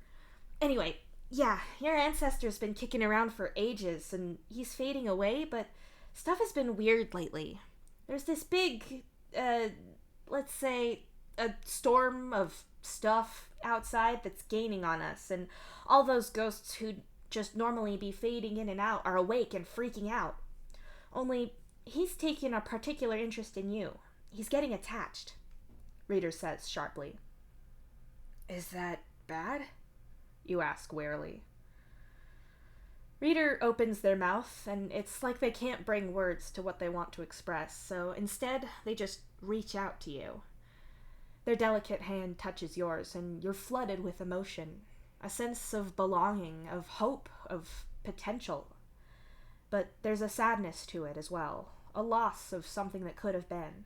Anyway, yeah, your ancestor's been kicking around for ages, and he's fading away, but stuff has been weird lately. There's this big, let's say, a storm of stuff outside that's gaining on us, and all those ghosts who'd just normally be fading in and out are awake and freaking out. Only, he's taking a particular interest in you. He's getting attached, Reader says sharply. Is that bad? You ask warily. Reader opens their mouth, and it's like they can't bring words to what they want to express, so instead they just reach out to you. Their delicate hand touches yours, and you're flooded with emotion, a sense of belonging, of hope, of potential. But there's a sadness to it as well, a loss of something that could have been.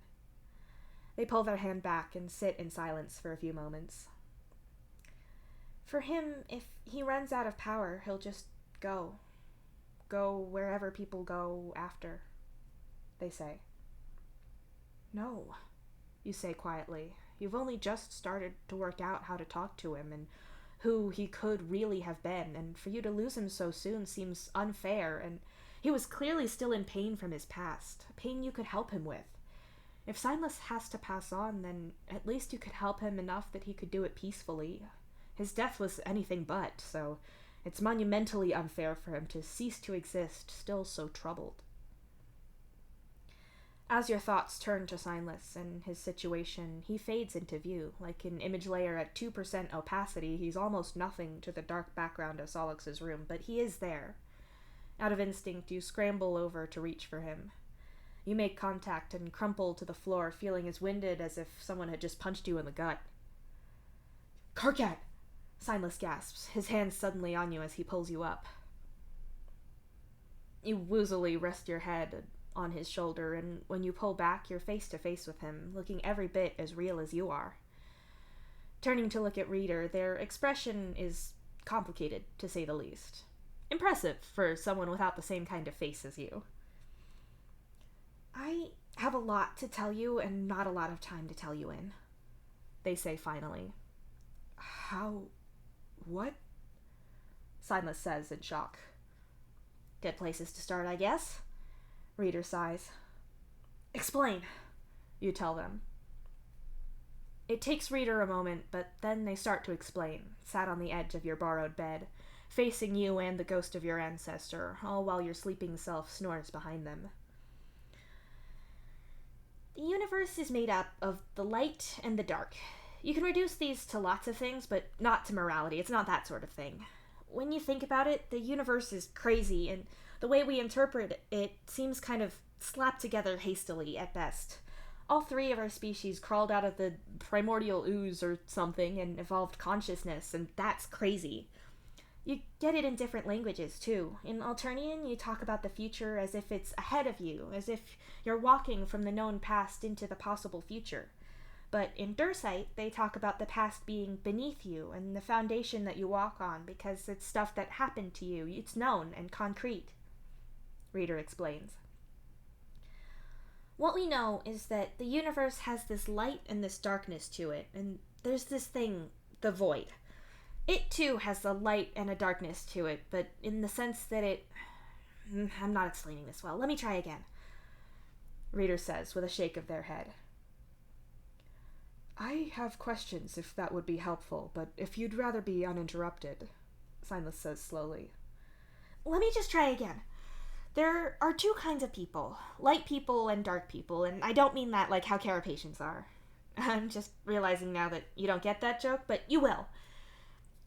They pull their hand back and sit in silence for a few moments. For him, if he runs out of power, he'll just go. Go wherever people go after, they say. No, you say quietly. You've only just started to work out how to talk to him and who he could really have been, and for you to lose him so soon seems unfair, and he was clearly still in pain from his past, pain you could help him with. If Signless has to pass on, then at least you could help him enough that he could do it peacefully. His death was anything but, so it's monumentally unfair for him to cease to exist, still so troubled. As your thoughts turn to Signless and his situation, he fades into view. Like an image layer at 2% opacity, he's almost nothing to the dark background of Solix's room, but he is there. Out of instinct, you scramble over to reach for him. You make contact and crumple to the floor, feeling as winded as if someone had just punched you in the gut. "Karkat!" Signless gasps, his hand suddenly on you as he pulls you up. You woozily rest your head on his shoulder, and when you pull back, you're face to face with him, looking every bit as real as you are. Turning to look at Reader, their expression is complicated, to say the least. Impressive for someone without the same kind of face as you. "I have a lot to tell you and not a lot of time to tell you in," they say finally. What? Signless says in shock. "Good places to start, I guess." Reader sighs. "Explain," you tell them. It takes Reader a moment, but then they start to explain, sat on the edge of your borrowed bed, facing you and the ghost of your ancestor, all while your sleeping self snores behind them. "The universe is made up of the light and the dark. You can reduce these to lots of things, but not to morality. It's not that sort of thing. When you think about it, the universe is crazy, and the way we interpret it seems kind of slapped together hastily at best. All three of our species crawled out of the primordial ooze or something and evolved consciousness, and that's crazy. You get it in different languages, too. In Alternian, you talk about the future as if it's ahead of you, as if you're walking from the known past into the possible future. But in Dursite, they talk about the past being beneath you and the foundation that you walk on because it's stuff that happened to you. It's known and concrete," Reader explains. "What we know is that the universe has this light and this darkness to it, and there's this thing, the void. It, too, has a light and a darkness to it, but in the sense that I'm not explaining this well. Let me try again," Reader says with a shake of their head. "I have questions if that would be helpful, but if you'd rather be uninterrupted," Signless says slowly. "Let me just try again. There are two kinds of people, light people and dark people, and I don't mean that like how carapacians are. I'm just realizing now that you don't get that joke, but you will.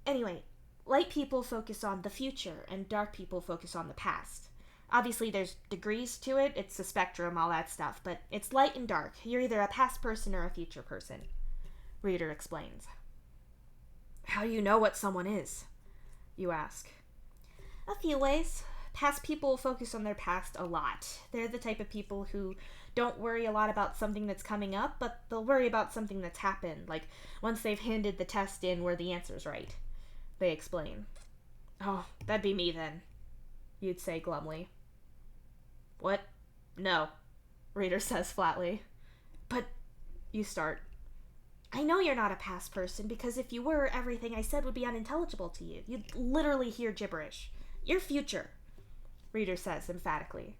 Anyway, light people focus on the future, and dark people focus on the past. Obviously, there's degrees to it, it's a spectrum, all that stuff, but it's light and dark. You're either a past person or a future person," Reader explains. "How do you know what someone is?" you ask. "A few ways. Past people focus on their past a lot. They're the type of people who don't worry a lot about something that's coming up, but they'll worry about something that's happened, like once they've handed the test in where the answer's right," they explain. "Oh, that'd be me then," you'd say glumly. "What? No," Reader says flatly. "But," you start. "I know you're not a past person, because if you were, everything I said would be unintelligible to you. You'd literally hear gibberish. You're future," Reader says emphatically.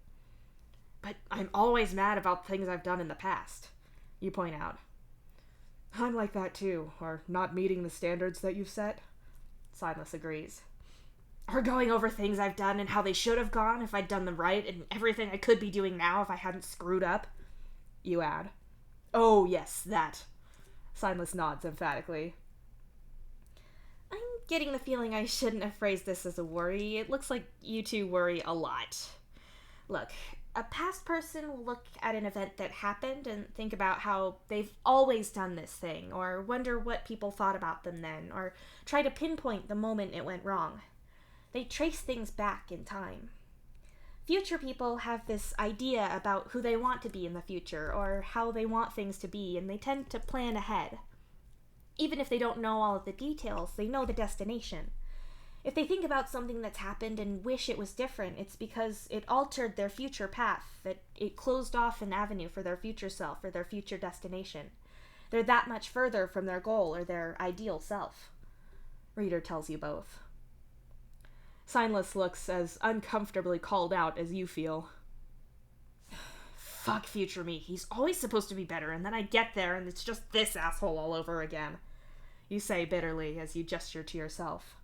"But I'm always mad about things I've done in the past," you point out. "I'm like that too, or not meeting the standards that you've set," Signless agrees. "Or going over things I've done and how they should have gone if I'd done them right, and everything I could be doing now if I hadn't screwed up," you add. "Oh, yes, that," Signless nods emphatically. getting the feeling I shouldn't have phrased this as a worry. It looks like you two worry a lot. Look, a past person will look at an event that happened and think about how they've always done this thing, or wonder what people thought about them then, or try to pinpoint the moment it went wrong. They trace things back in time. Future people have this idea about who they want to be in the future, or how they want things to be, and they tend to plan ahead. Even if they don't know all of the details, they know the destination. If they think about something that's happened and wish it was different, it's because it altered their future path, that it closed off an avenue for their future self or their future destination. They're that much further from their goal or their ideal self. Reader tells you both. Signless looks as uncomfortably called out as you feel. Fuck future me. He's always supposed to be better, and then I get there and it's just this asshole all over again. You say bitterly as you gesture to yourself.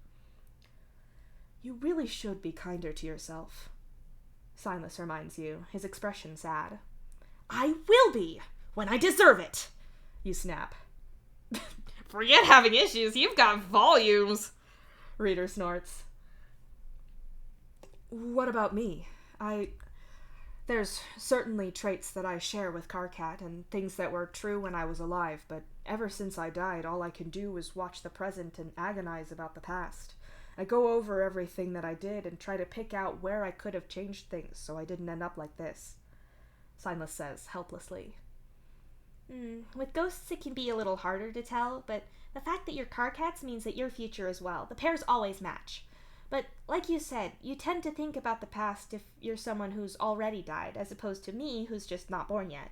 You really should be kinder to yourself. Signless reminds you, his expression sad. I will be, when I deserve it, you snap. Forget having issues, you've got volumes, Reader snorts. What about me? There's certainly traits that I share with Karkat and things that were true when I was alive, but ever since I died, all I can do is watch the present and agonize about the past. I go over everything that I did and try to pick out where I could have changed things so I didn't end up like this. Signless says, helplessly. With ghosts it can be a little harder to tell, but the fact that you're Karkats means that you're future as well. The pairs always match. But, like you said, you tend to think about the past if you're someone who's already died, as opposed to me, who's just not born yet.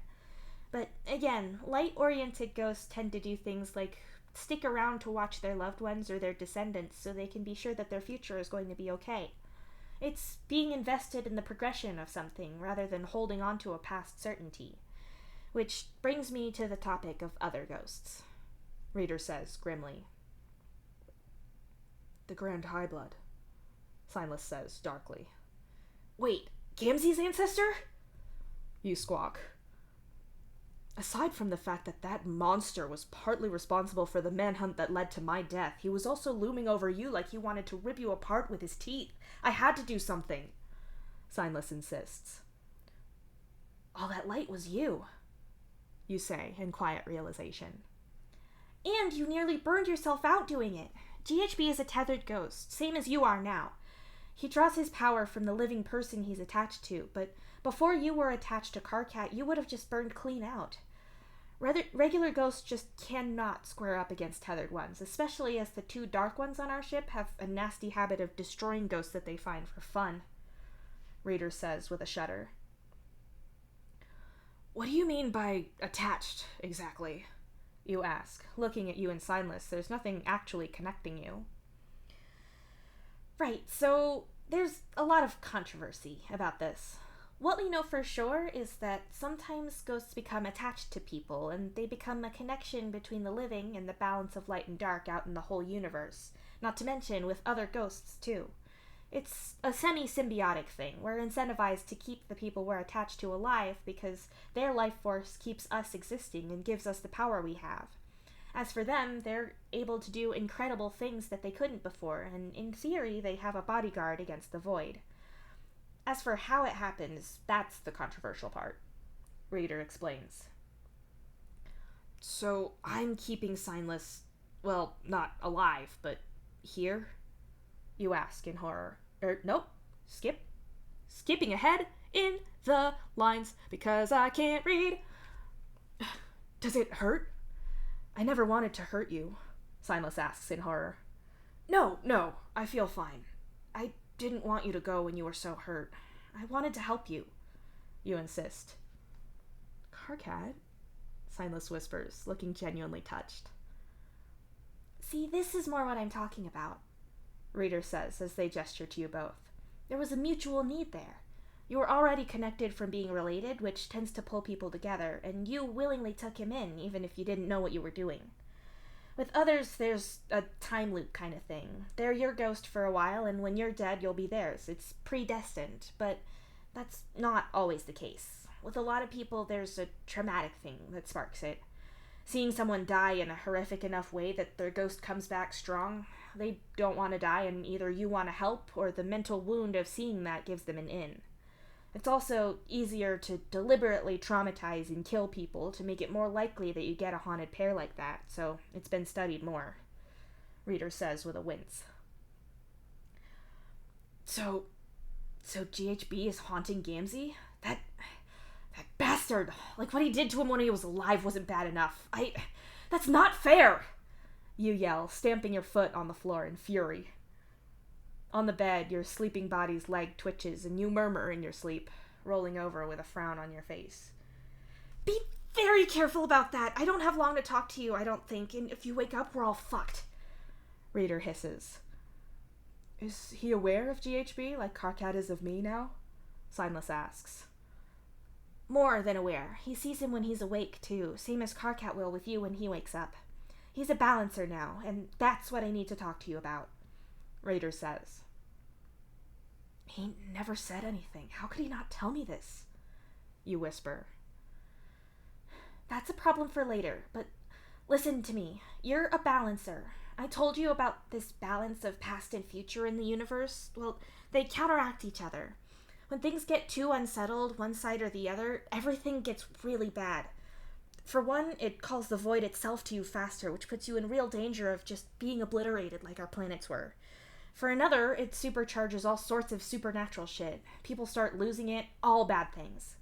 But, again, light-oriented ghosts tend to do things like stick around to watch their loved ones or their descendants so they can be sure that their future is going to be okay. It's being invested in the progression of something, rather than holding on to a past certainty. Which brings me to the topic of other ghosts. Reader says, grimly. The Grand High Blood. Signless says, darkly. Wait, Gamzee's ancestor? You squawk. Aside from the fact that that monster was partly responsible for the manhunt that led to my death, he was also looming over you like he wanted to rip you apart with his teeth. I had to do something. Signless insists. All that light was you, you say in quiet realization. And you nearly burned yourself out doing it. GHB is a tethered ghost, same as you are now. He draws his power from the living person he's attached to, but before you were attached to Karkat, you would have just burned clean out. Regular ghosts just cannot square up against tethered ones, especially as the two dark ones on our ship have a nasty habit of destroying ghosts that they find for fun. Reader says with a shudder. What do you mean by attached, exactly? You ask, looking at you in Signless. There's nothing actually connecting you. Right, so there's a lot of controversy about this. What we know for sure is that sometimes ghosts become attached to people, and they become a connection between the living and the balance of light and dark out in the whole universe, not to mention with other ghosts too. It's a semi-symbiotic thing. We're incentivized to keep the people we're attached to alive because their life force keeps us existing and gives us the power we have. As for them, they're able to do incredible things that they couldn't before, and in theory, they have a bodyguard against the void. As for how it happens, that's the controversial part. Reader explains. So I'm keeping Signless, well, not alive, but here? You ask in horror. Nope. Skipping ahead in the lines because I can't read. Does it hurt? I never wanted to hurt you, Signless asks in horror. No, I feel fine. I didn't want you to go when you were so hurt. I wanted to help you, you insist. Karkat, Signless whispers, looking genuinely touched. See, this is more what I'm talking about, Reader says as they gesture to you both. There was a mutual need there. You were already connected from being related, which tends to pull people together, and you willingly took him in, even if you didn't know what you were doing. With others, there's a time loop kind of thing. They're your ghost for a while, and when you're dead, you'll be theirs. It's predestined, but that's not always the case. With a lot of people, there's a traumatic thing that sparks it. Seeing someone die in a horrific enough way that their ghost comes back strong, they don't want to die, and either you want to help or the mental wound of seeing that gives them an in. It's also easier to deliberately traumatize and kill people to make it more likely that you get a haunted pair like that, so it's been studied more, Reader says with a wince. So GHB is haunting Gamzee? That bastard! Like, what he did to him when he was alive wasn't bad enough. That's not fair! You yell, stamping your foot on the floor in fury. On the bed, your sleeping body's leg twitches, and you murmur in your sleep, rolling over with a frown on your face. Be very careful about that. I don't have long to talk to you, I don't think, and if you wake up, we're all fucked. Reader hisses. Is he aware of GHB, like Karkat is of me now? Signless asks. More than aware. He sees him when he's awake, too, same as Karkat will with you when he wakes up. He's a balancer now, and that's what I need to talk to you about, Raider says. He never said anything. How could he not tell me this? You whisper. That's a problem for later, but listen to me. You're a balancer. I told you about this balance of past and future in the universe. Well, they counteract each other. When things get too unsettled, one side or the other, everything gets really bad. For one, it calls the void itself to you faster, which puts you in real danger of just being obliterated like our planets were. For another, it supercharges all sorts of supernatural shit. People start losing it, all bad things.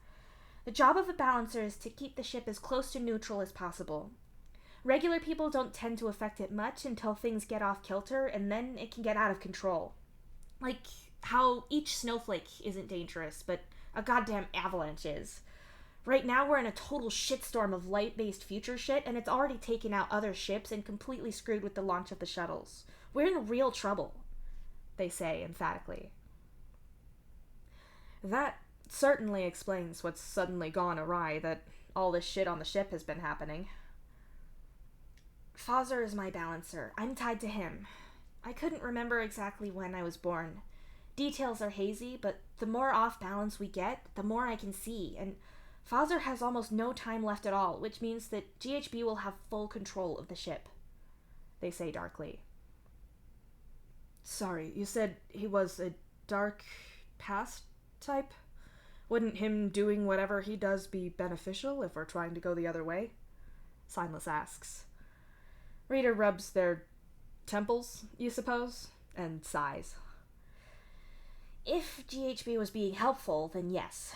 The job of a balancer is to keep the ship as close to neutral as possible. Regular people don't tend to affect it much until things get off kilter, and then it can get out of control. Like how each snowflake isn't dangerous, but a goddamn avalanche is. Right now we're in a total shitstorm of light-based future shit, and it's already taken out other ships and completely screwed with the launch of the shuttles. We're in real trouble, they say emphatically. That certainly explains what's suddenly gone awry, that all this shit on the ship has been happening. Fazzer is my balancer. I'm tied to him. I couldn't remember exactly when I was born. Details are hazy, but the more off balance we get, the more I can see, and Fazzer has almost no time left at all, which means that GHB will have full control of the ship, they say darkly. Sorry, you said he was a dark past type? Wouldn't him doing whatever he does be beneficial if we're trying to go the other way? Signless asks. Reader rubs their temples, you suppose, and sighs. If GHB was being helpful, then yes.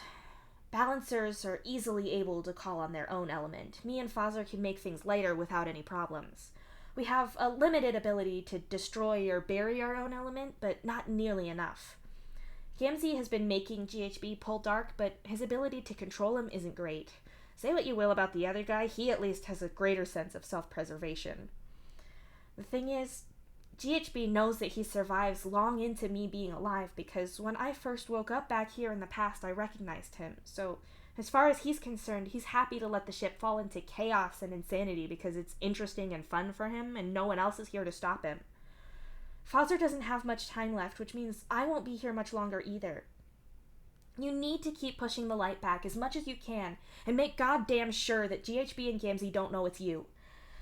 Balancers are easily able to call on their own element. Me and Fazzer can make things lighter without any problems. We have a limited ability to destroy or bury our own element, but not nearly enough. Gamzee has been making GHB pull dark, but his ability to control him isn't great. Say what you will about the other guy, he at least has a greater sense of self-preservation. The thing is, GHB knows that he survives long into me being alive because when I first woke up back here in the past, I recognized him. So, as far as he's concerned, he's happy to let the ship fall into chaos and insanity because it's interesting and fun for him and no one else is here to stop him. Fazzer doesn't have much time left, which means I won't be here much longer either. You need to keep pushing the light back as much as you can and make goddamn sure that GHB and Gamzee don't know it's you.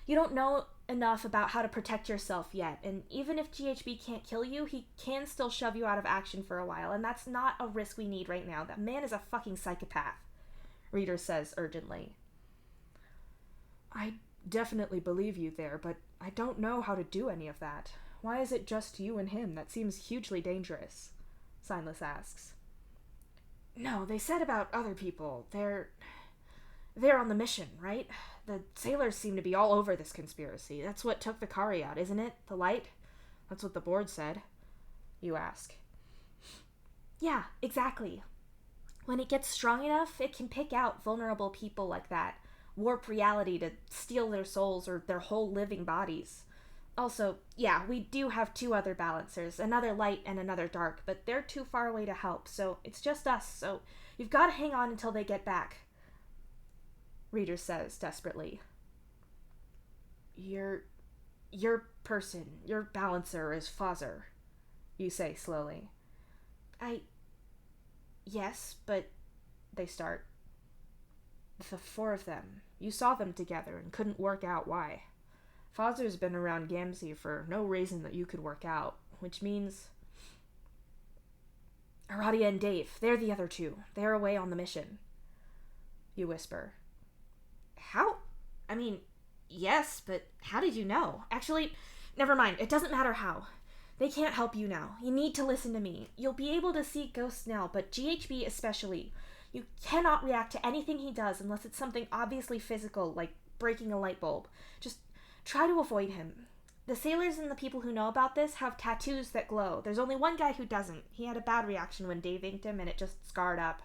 You don't know enough about how to protect yourself yet, and even if GHB can't kill you, he can still shove you out of action for a while, and that's not a risk we need right now. That man is a fucking psychopath, Reader says urgently. I definitely believe you there, but I don't know how to do any of that. Why is it just you and him? That seems hugely dangerous, Signless asks. No, they said about other people. They're on the mission, right? The sailors seem to be all over this conspiracy. That's what took the Kari out, isn't it? The light? That's what the board said, you ask. Yeah, exactly. When it gets strong enough, it can pick out vulnerable people like that, warp reality to steal their souls or their whole living bodies. Also, yeah, we do have two other balancers, another light and another dark, but they're too far away to help, so it's just us, so you've got to hang on until they get back, Reader says desperately. Your person, your balancer is Fazzer, you say slowly. Yes, but they start. The four of them, You saw them together and couldn't work out why. Fozer's been around Gamzee for no reason that you could work out, which means... Aradia and Dave, they're the other two. They're away on the mission. You whisper. How? I mean, yes, but how did you know? Actually, never mind. It doesn't matter how. They can't help you now. You need to listen to me. You'll be able to see ghosts now, but GHB especially. You cannot react to anything he does unless it's something obviously physical, like breaking a light bulb. Just try to avoid him. The sailors and the people who know about this have tattoos that glow. There's only one guy who doesn't. He had a bad reaction when Dave inked him, and it just scarred up.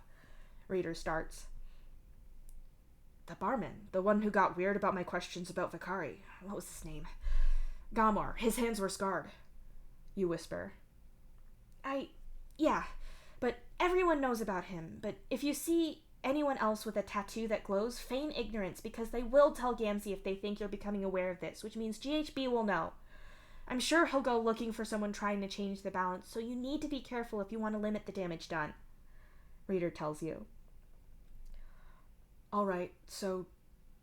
Reader starts. The barman, the one who got weird about my questions about Vicari. What was his name? Gamor. His hands were scarred. You whisper. Yeah, but everyone knows about him. But if you see anyone else with a tattoo that glows, feign ignorance, because they will tell Gamzee if they think you're becoming aware of this, which means GHB will know. I'm sure he'll go looking for someone trying to change the balance, so you need to be careful if you want to limit the damage done. Reader tells you. Alright, so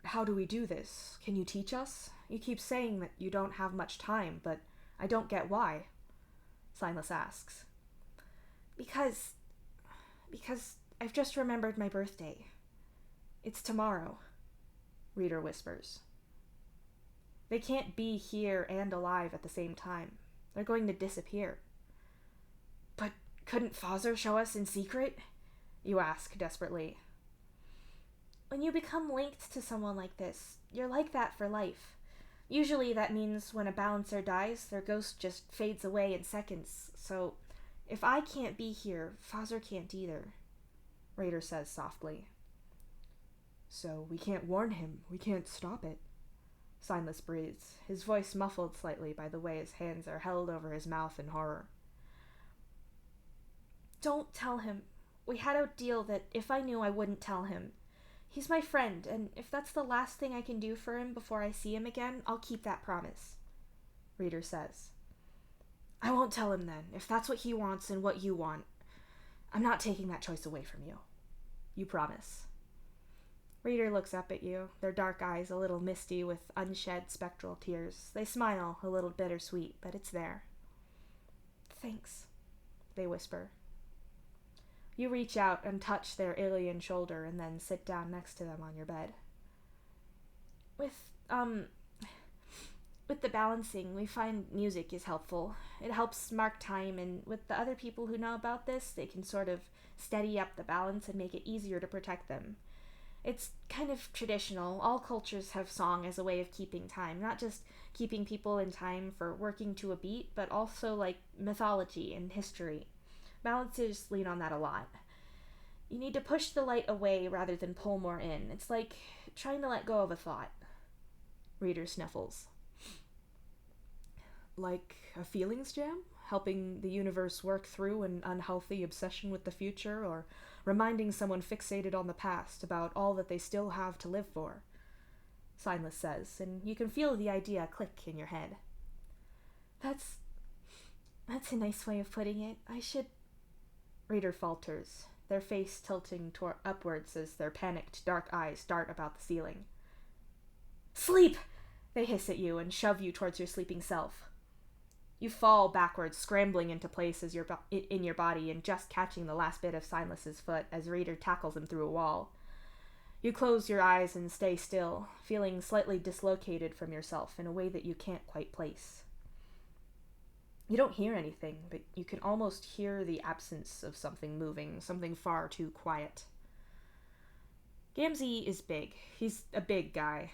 how do we do this? Can you teach us? You keep saying that you don't have much time, but I don't get why. Silas asks. Because I've just remembered my birthday. It's tomorrow, Reader whispers. They can't be here and alive at the same time. They're going to disappear. But couldn't Fozer show us in secret? You ask desperately. When you become linked to someone like this, you're like that for life. Usually that means when a balancer dies, their ghost just fades away in seconds. So if I can't be here, Fozer can't either, Raider says softly. So we can't warn him. We can't stop it. Silas breathes, his voice muffled slightly by the way his hands are held over his mouth in horror. Don't tell him. We had a deal that if I knew, I wouldn't tell him. He's my friend, and if that's the last thing I can do for him before I see him again, I'll keep that promise, Reader says. I won't tell him then, if that's what he wants and what you want. I'm not taking that choice away from you. You promise. Reader looks up at you, their dark eyes a little misty with unshed spectral tears. They smile, a little bittersweet, but it's there. Thanks, they whisper. You reach out and touch their alien shoulder and then sit down next to them on your bed. With the balancing, we find music is helpful. It helps mark time, and with the other people who know about this, they can sort of steady up the balance and make it easier to protect them. It's kind of traditional. All cultures have song as a way of keeping time, not just keeping people in time for working to a beat, but also like mythology and history. Balancers lean on that a lot. You need to push the light away rather than pull more in. It's like trying to let go of a thought. Reader sniffles. Like a feelings jam? Helping the universe work through an unhealthy obsession with the future, or reminding someone fixated on the past about all that they still have to live for, Silas says, and you can feel the idea click in your head. That's a nice way of putting it. I should... Reader falters, their face tilting upwards as their panicked dark eyes dart about the ceiling. Sleep! They hiss at you and shove you towards your sleeping self. You fall backwards, scrambling into place as in your body and just catching the last bit of Silas's foot as Reader tackles him through a wall. You close your eyes and stay still, feeling slightly dislocated from yourself in a way that you can't quite place. You don't hear anything, but you can almost hear the absence of something moving, something far too quiet. Gamzee is big. He's a big guy.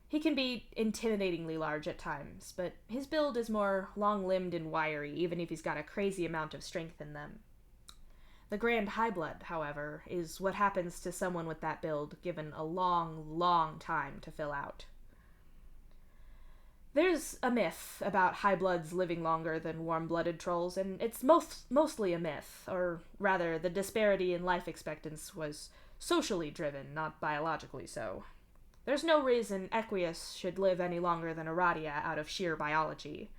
He can be intimidatingly large at times, but his build is more long-limbed and wiry, even if he's got a crazy amount of strength in them. The Grand High Blood, however, is what happens to someone with that build given a long, long time to fill out. There's a myth about high bloods living longer than warm-blooded trolls, and it's mostly a myth, or rather, the disparity in life expectancy was socially driven, not biologically so. There's no reason Equius should live any longer than Aradia out of sheer biology.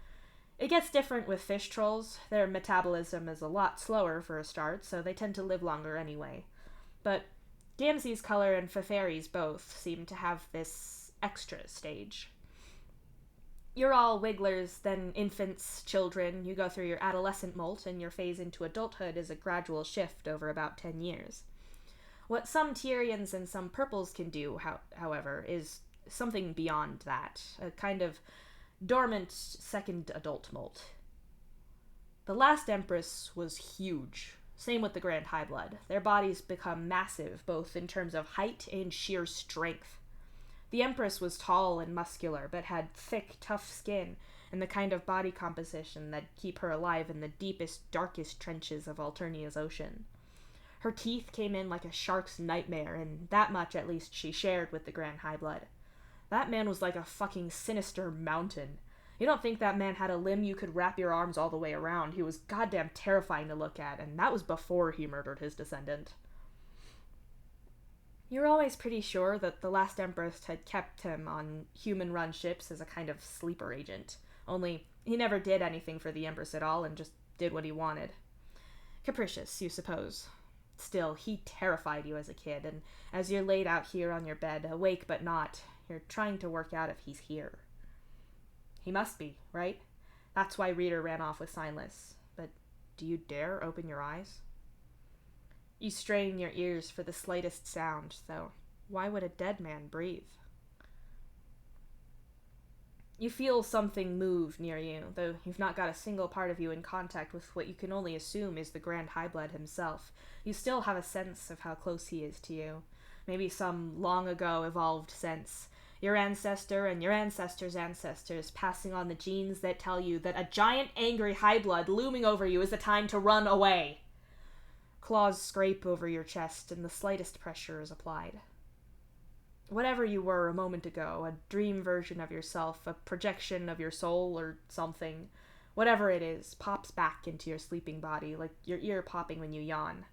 It gets different with fish trolls. Their metabolism is a lot slower for a start, so they tend to live longer anyway. But Gamzee's color and Feferi's both seem to have this extra stage. You're all wigglers, then infants, children. You go through your adolescent molt, and your phase into adulthood is a gradual shift over about 10 years. What some Tyrians and some purples can do, however, is something beyond that, a kind of dormant second adult molt. The last Empress was huge. Same with the Grand High Blood. Their bodies become massive, both in terms of height and sheer strength. The Empress was tall and muscular, but had thick, tough skin and the kind of body composition that keep her alive in the deepest, darkest trenches of Alternia's ocean. Her teeth came in like a shark's nightmare, and that much at least she shared with the Grand High Blood. That man was like a fucking sinister mountain. You don't think that man had a limb you could wrap your arms all the way around. He was goddamn terrifying to look at, and that was before he murdered his descendant. You're always pretty sure that the last Empress had kept him on human-run ships as a kind of sleeper agent. Only, he never did anything for the Empress at all and just did what he wanted. Capricious, you suppose. Still, he terrified you as a kid, and as you're laid out here on your bed, awake but not, you're trying to work out if he's here. He must be, right? That's why Reader ran off with Signless. But do you dare open your eyes? You strain your ears for the slightest sound, though why would a dead man breathe? You feel something move near you, though you've not got a single part of you in contact with what you can only assume is the Grand High Blood himself. You still have a sense of how close he is to you. Maybe some long-ago evolved sense. Your ancestor and your ancestor's ancestors passing on the genes that tell you that a giant angry high blood looming over you is the time to run away. Claws scrape over your chest and the slightest pressure is applied. Whatever you were a moment ago, a dream version of yourself, a projection of your soul or something, whatever it is, pops back into your sleeping body like your ear popping when you yawn.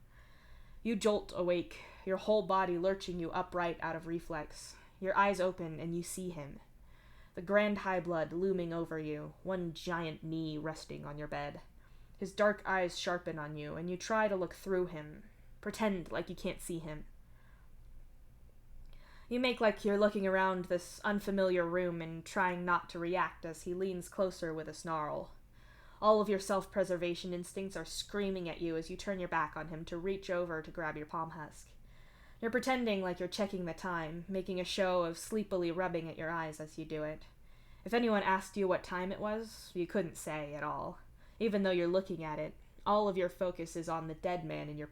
You jolt awake, your whole body lurching you upright out of reflex. Your eyes open and you see him. The Grand High Blood looming over you, one giant knee resting on your bed. His dark eyes sharpen on you, and you try to look through him. Pretend like you can't see him. You make like you're looking around this unfamiliar room and trying not to react as he leans closer with a snarl. All of your self-preservation instincts are screaming at you as you turn your back on him to reach over to grab your palm husk. You're pretending like you're checking the time, making a show of sleepily rubbing at your eyes as you do it. If anyone asked you what time it was, you couldn't say at all. Even though you're looking at it, all of your focus is on the dead man in your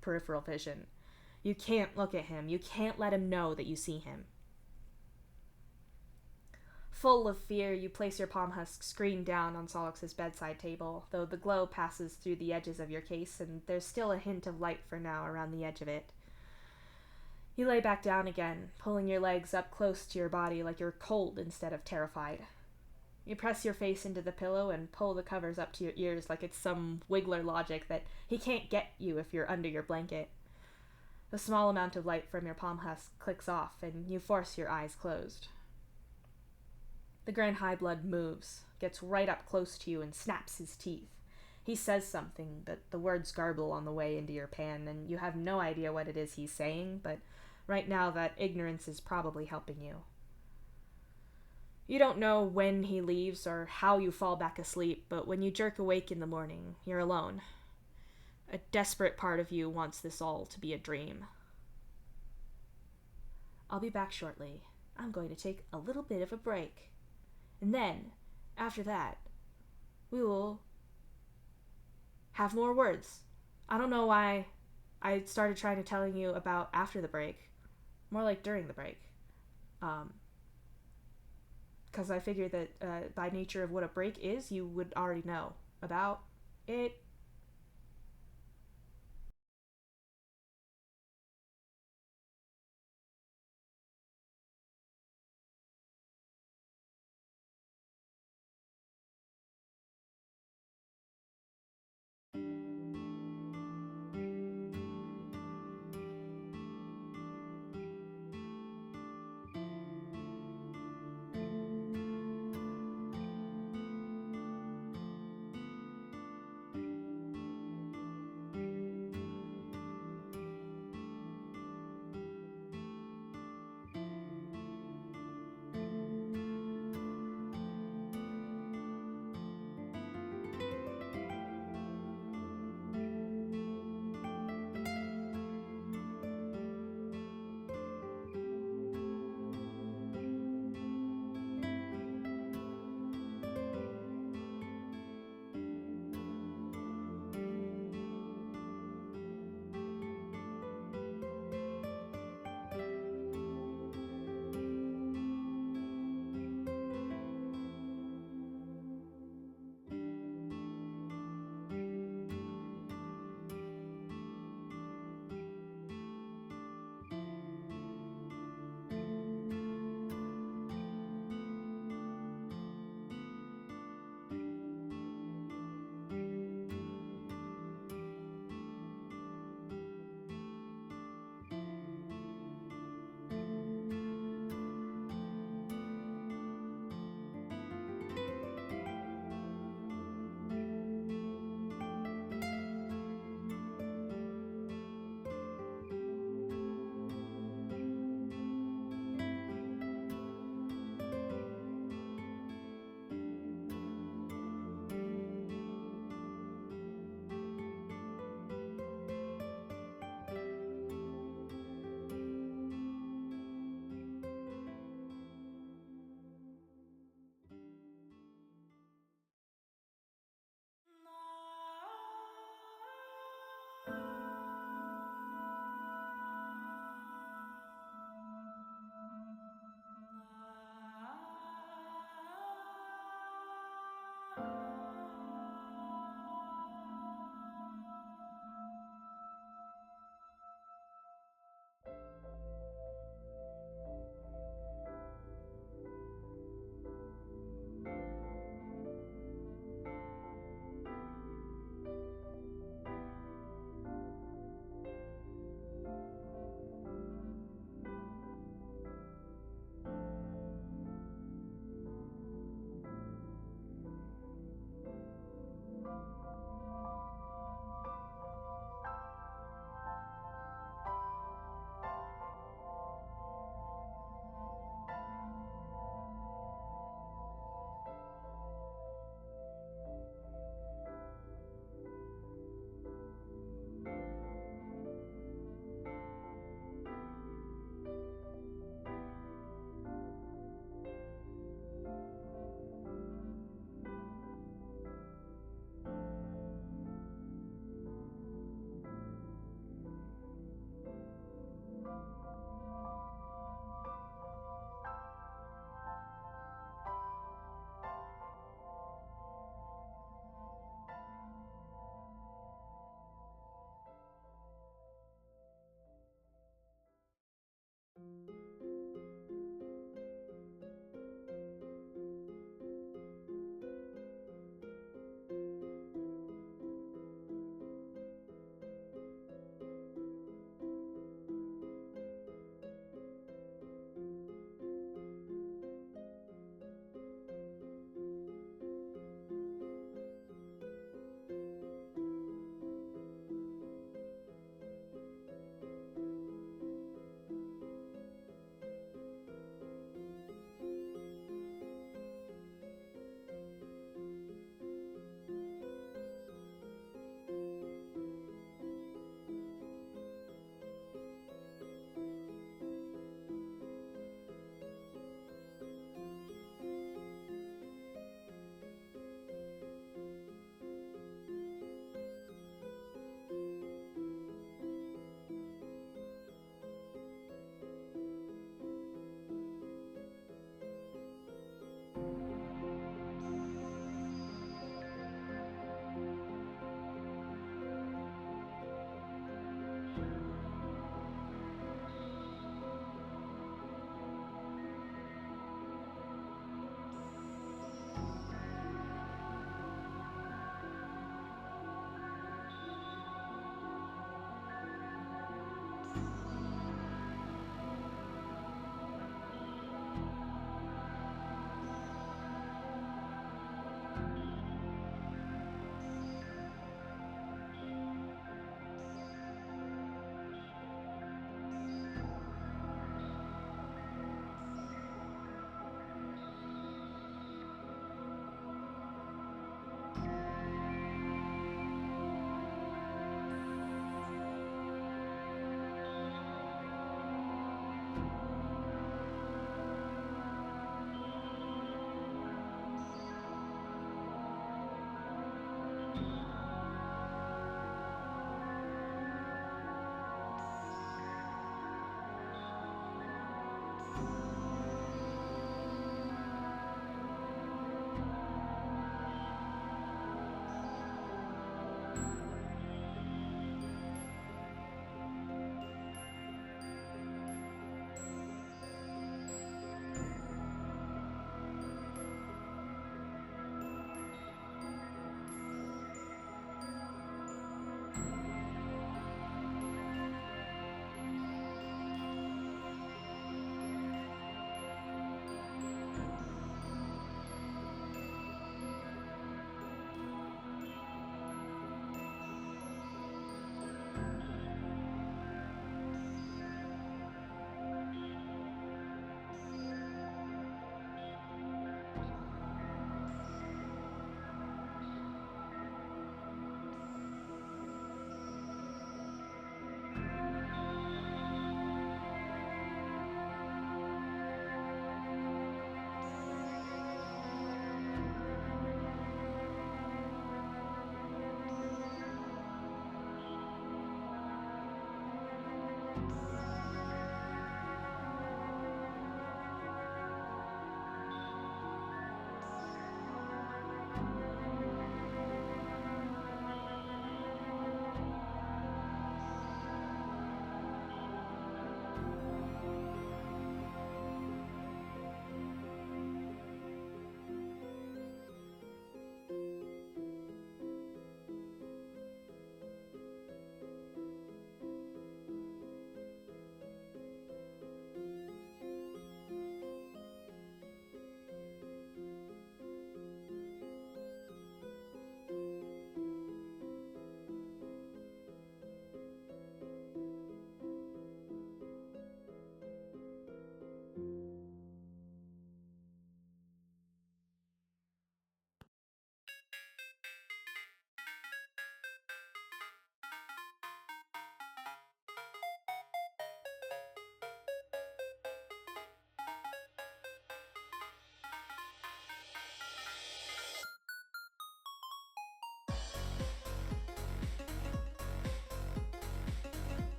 peripheral vision. You can't look at him. You can't let him know that you see him. Full of fear, you place your palm husk screen down on Solix's bedside table, though the glow passes through the edges of your case, and there's still a hint of light for now around the edge of it. You lay back down again, pulling your legs up close to your body like you're cold instead of terrified. You press your face into the pillow and pull the covers up to your ears like it's some wiggler logic that he can't get you if you're under your blanket. The small amount of light from your palm husk clicks off, and you force your eyes closed. The Grand High Blood moves, gets right up close to you, and snaps his teeth. He says something, but the words garble on the way into your pan, and you have no idea what it is he's saying, but right now that ignorance is probably helping you. You don't know when he leaves or how you fall back asleep, but when you jerk awake in the morning, you're alone. A desperate part of you wants this all to be a dream. I'll be back shortly. I'm going to take a little bit of a break. And then, after that, we will have more words. I don't know why I started trying to telling you about after the break. More like during the break. Because I figured that by nature of what a break is, you would already know about it.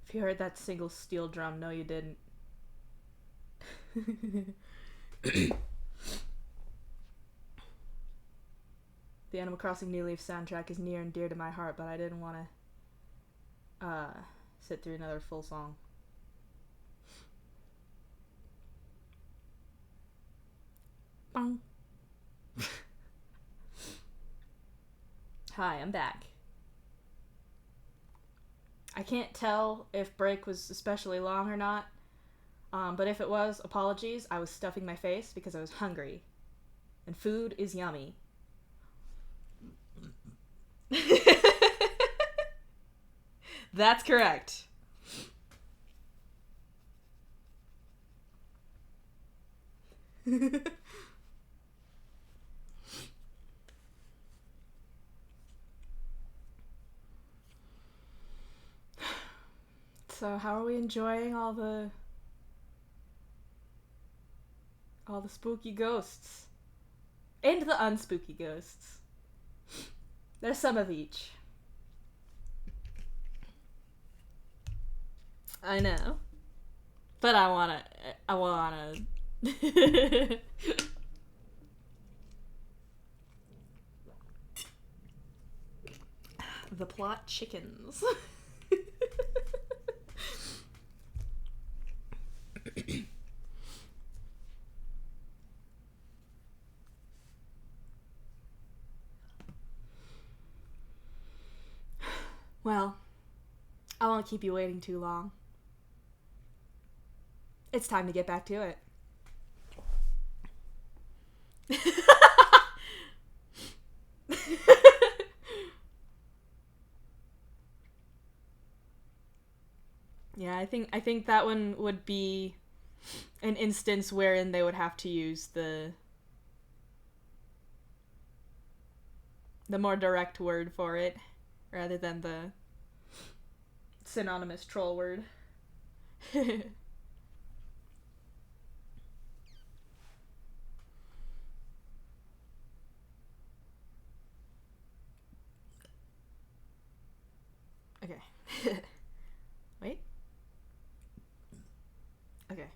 If you heard that single steel drum, no, you didn't. The Animal Crossing New Leaf soundtrack is near and dear to my heart, but I didn't want to sit through another full song. Bong. Hi, I'm back. I can't tell if break was especially long or not, but if it was, apologies. I was stuffing my face because I was hungry, and food is yummy. That's correct. So how are we enjoying all the spooky ghosts and the unspooky ghosts? There's some of each. I know, but I wanna the plot chickens. Well, I won't keep you waiting too long. It's time to get back to it. Yeah, I think that one would be an instance wherein they would have to use the more direct word for it rather than the synonymous troll word. Okay. Wait. Okay.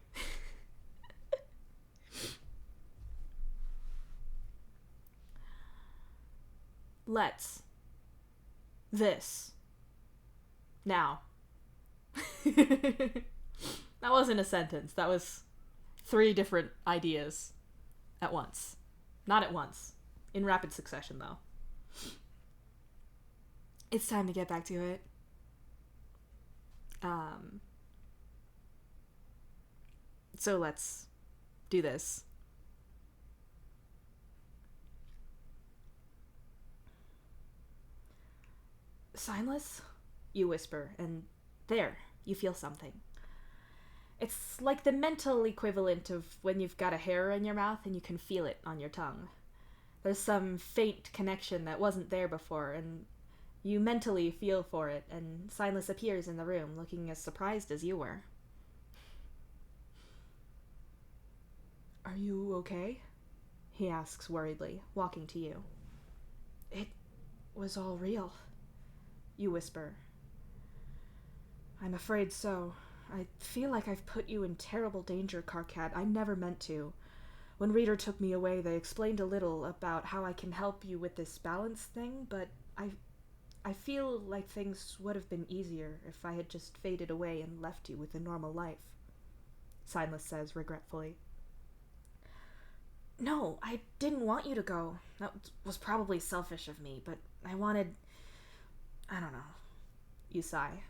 Let's. This. Now. That wasn't a sentence. That was 3 different ideas at once. Not at once. In rapid succession, though. It's time to get back to it. So let's do this. Signless? You whisper, and there, you feel something. It's like the mental equivalent of when you've got a hair in your mouth and you can feel it on your tongue. There's some faint connection that wasn't there before, and you mentally feel for it, and Signless appears in the room, looking as surprised as you were. Are you okay? He asks worriedly, walking to you. It was all real, you whisper. I'm afraid so. I feel like I've put you in terrible danger, Karkat. I never meant to. When Reader took me away, they explained a little about how I can help you with this balance thing, but I feel like things would have been easier if I had just faded away and left you with a normal life, Signless says regretfully. No, I didn't want you to go. That was probably selfish of me, but I wanted... I don't know. You sigh.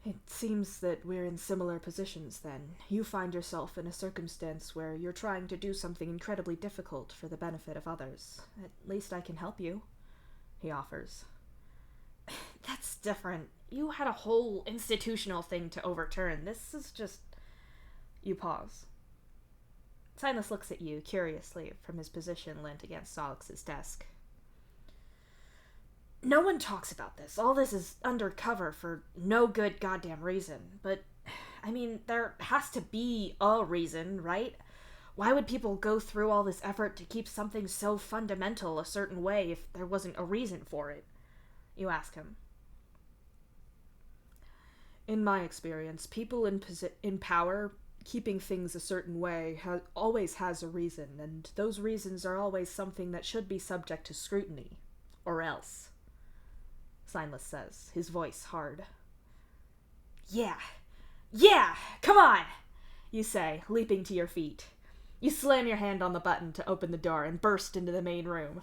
It seems that we're in similar positions, then. You find yourself in a circumstance where you're trying to do something incredibly difficult for the benefit of others. At least I can help you, he offers. That's different. You had a whole institutional thing to overturn. This is just... You pause. Silas looks at you curiously from his position leant against Solix's desk. No one talks about this. All this is undercover for no good goddamn reason. But, I mean, there has to be a reason, right? Why would people go through all this effort to keep something so fundamental a certain way if there wasn't a reason for it? You ask him. In my experience, people in power, keeping things a certain way, always has a reason, and those reasons are always something that should be subject to scrutiny. Or else. Signless says, his voice hard. Yeah, come on, you say, leaping to your feet. You slam your hand on the button to open the door and burst into the main room.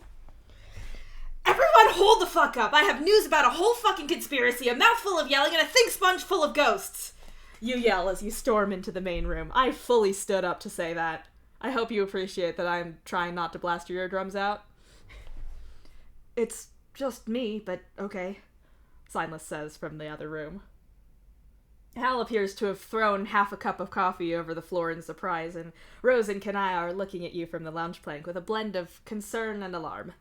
Everyone hold the fuck up! I have news about a whole fucking conspiracy, a mouthful of yelling, and a think sponge full of ghosts! You yell as you storm into the main room. I fully stood up to say that. I hope you appreciate that I'm trying not to blast your eardrums out. It's just me, but okay, Signless says from the other room. Hal appears to have thrown half a cup of coffee over the floor in surprise, and Rose and Kanaya are looking at you from the lounge plank with a blend of concern and alarm.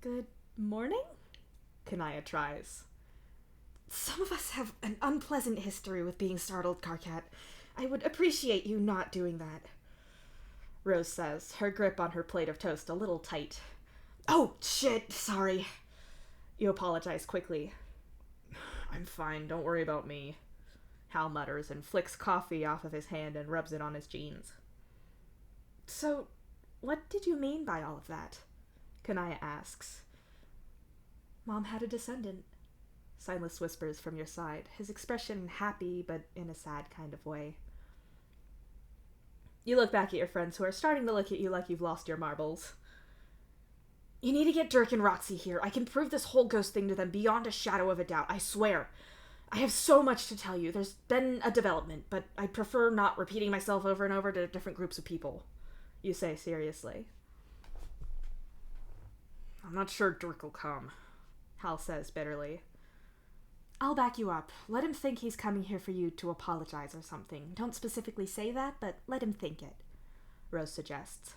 Good morning? Kanaya tries. Some of us have an unpleasant history with being startled, Karkat. I would appreciate you not doing that, Rose says, her grip on her plate of toast a little tight. Oh, shit, sorry. You apologize quickly. I'm fine, don't worry about me, Hal mutters and flicks coffee off of his hand and rubs it on his jeans. So, what did you mean by all of that? Kanaya asks. Mom had a descendant, Silas whispers from your side, his expression happy but in a sad kind of way. You look back at your friends who are starting to look at you like you've lost your marbles. You need to get Dirk and Roxy here. I can prove this whole ghost thing to them beyond a shadow of a doubt, I swear. I have so much to tell you. There's been a development, but I prefer not repeating myself over and over to different groups of people. You say seriously. I'm not sure Dirk will come, Hal says bitterly. I'll back you up. Let him think he's coming here for you to apologize or something. Don't specifically say that, but let him think it, Rose suggests.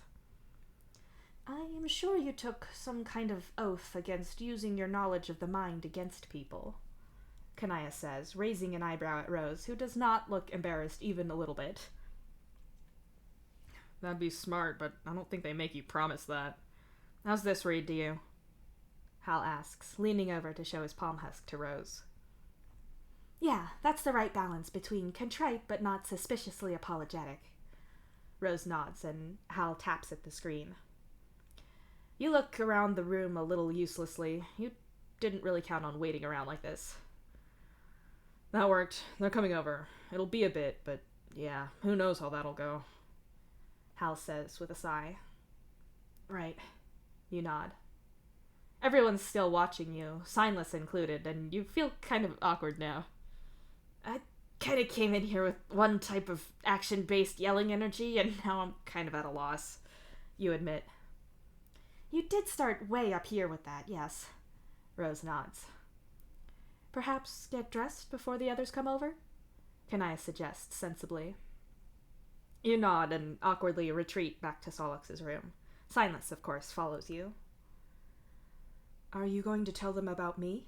I am sure you took some kind of oath against using your knowledge of the mind against people, Kanaya says, raising an eyebrow at Rose, who does not look embarrassed even a little bit. That'd be smart, but I don't think they make you promise that. How's this read to you? Hal asks, leaning over to show his palm husk to Rose. Yeah, that's the right balance between contrite but not suspiciously apologetic. Rose nods, and Hal taps at the screen. You look around the room a little uselessly. You didn't really count on waiting around like this. That worked. They're coming over. It'll be a bit, but yeah, who knows how that'll go. Hal says with a sigh. Right. You nod. Everyone's still watching you, Signless included, and you feel kind of awkward now. I kind of came in here with one type of action-based yelling energy, and now I'm kind of at a loss, you admit. You did start way up here with that, yes. Rose nods. Perhaps get dressed before the others come over? Kanaya suggests sensibly. You nod and awkwardly retreat back to Solix's room. Signless, of course, follows you. Are you going to tell them about me?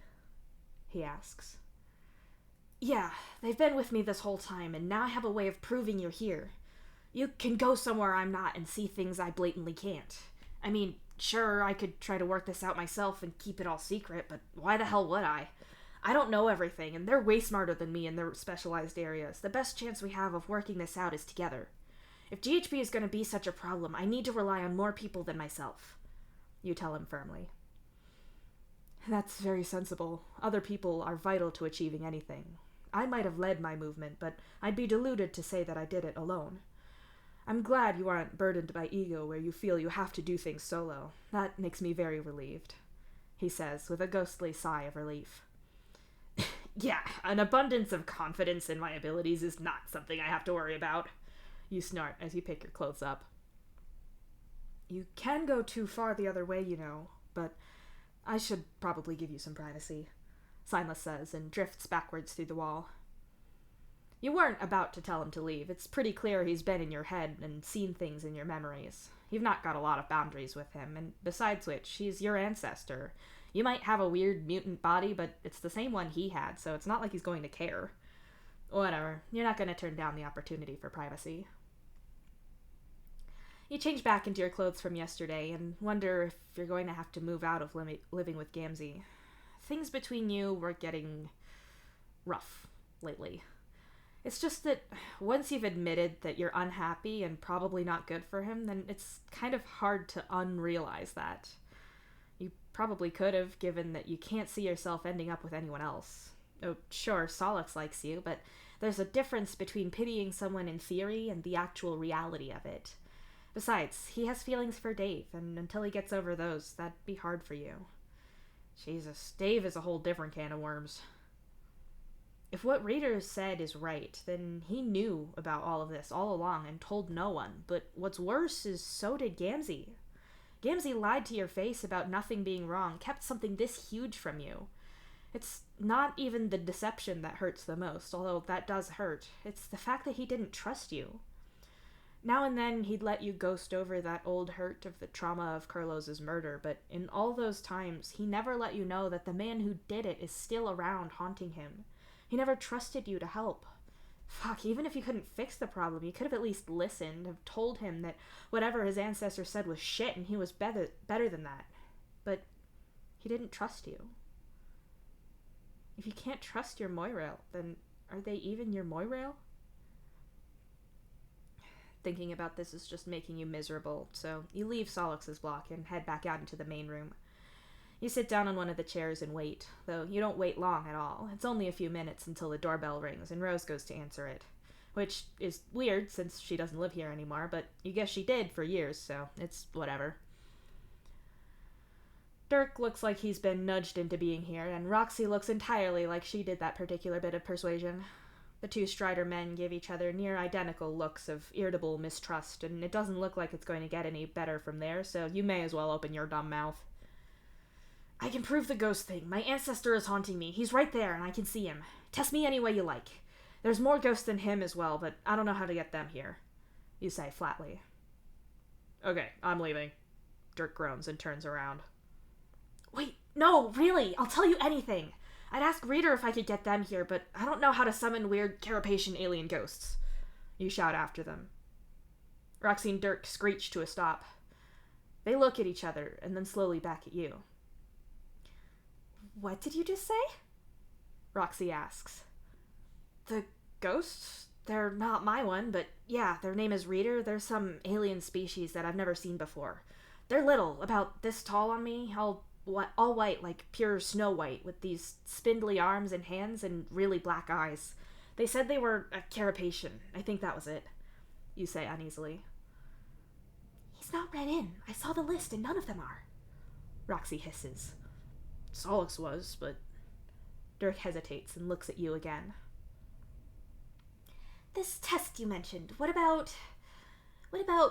He asks. Yeah, they've been with me this whole time, and now I have a way of proving you're here. You can go somewhere I'm not and see things I blatantly can't. I mean, sure, I could try to work this out myself and keep it all secret, but why the hell would I? I don't know everything, and they're way smarter than me in their specialized areas. The best chance we have of working this out is together. If GHB is going to be such a problem, I need to rely on more people than myself. You tell him firmly. That's very sensible. Other people are vital to achieving anything. I might have led my movement, but I'd be deluded to say that I did it alone. I'm glad you aren't burdened by ego where you feel you have to do things solo. That makes me very relieved, he says with a ghostly sigh of relief. Yeah, an abundance of confidence in my abilities is not something I have to worry about, you snort as you pick your clothes up. You can go too far the other way, you know, but I should probably give you some privacy, Signless says, and drifts backwards through the wall. You weren't about to tell him to leave. It's pretty clear he's been in your head and seen things in your memories. You've not got a lot of boundaries with him, and besides which, he's your ancestor. You might have a weird mutant body, but it's the same one he had, so it's not like he's going to care. Whatever. You're not going to turn down the opportunity for privacy. You change back into your clothes from yesterday and wonder if you're going to have to move out of living with Gamzee. Things between you were getting rough lately. It's just that once you've admitted that you're unhappy and probably not good for him, then it's kind of hard to unrealize that. You probably could have, given that you can't see yourself ending up with anyone else. Oh, sure, Solix likes you, but there's a difference between pitying someone in theory and the actual reality of it. Besides, he has feelings for Dave, and until he gets over those, that'd be hard for you. Jesus, Dave is a whole different can of worms. If what Rader said is right, then he knew about all of this all along and told no one. But what's worse is so did Gamzee. Gamzee lied to your face about nothing being wrong, kept something this huge from you. It's not even the deception that hurts the most, although that does hurt. It's the fact that he didn't trust you. Now and then he'd let you ghost over that old hurt of the trauma of Carlos's murder, but in all those times, he never let you know that the man who did it is still around haunting him. He never trusted you to help. Fuck, even if you couldn't fix the problem, you could have at least listened, have told him that whatever his ancestor said was shit and he was better than that. But he didn't trust you. If you can't trust your Moirail, then are they even your Moirail? Thinking about this is just making you miserable, so you leave Solix's block and head back out into the main room. You sit down on one of the chairs and wait, though you don't wait long at all. It's only a few minutes until the doorbell rings and Rose goes to answer it. Which is weird since she doesn't live here anymore, but you guess she did for years, so it's whatever. Dirk looks like he's been nudged into being here, and Roxy looks entirely like she did that particular bit of persuasion. The two Strider men give each other near identical looks of irritable mistrust, and it doesn't look like it's going to get any better from there, so you may as well open your dumb mouth. I can prove the ghost thing. My ancestor is haunting me. He's right there, and I can see him. Test me any way you like. There's more ghosts than him as well, but I don't know how to get them here, you say flatly. Okay, I'm leaving. Dirk groans and turns around. Wait, no, really, I'll tell you anything. I'd ask Reader if I could get them here, but I don't know how to summon weird carapacian alien ghosts. You shout after them. Roxy and Dirk screech to a stop. They look at each other, and then slowly back at you. What did you just say? Roxy asks. The ghosts? They're not my one, but yeah, their name is Reader. They're some alien species that I've never seen before. They're little, about this tall on me, all white, like pure Snow White, with these spindly arms and hands and really black eyes. They said they were a carapacian. I think that was it. You say uneasily. He's not read in. I saw the list and none of them are. Roxy hisses. Solix was, but... Dirk hesitates and looks at you again. This test you mentioned, what about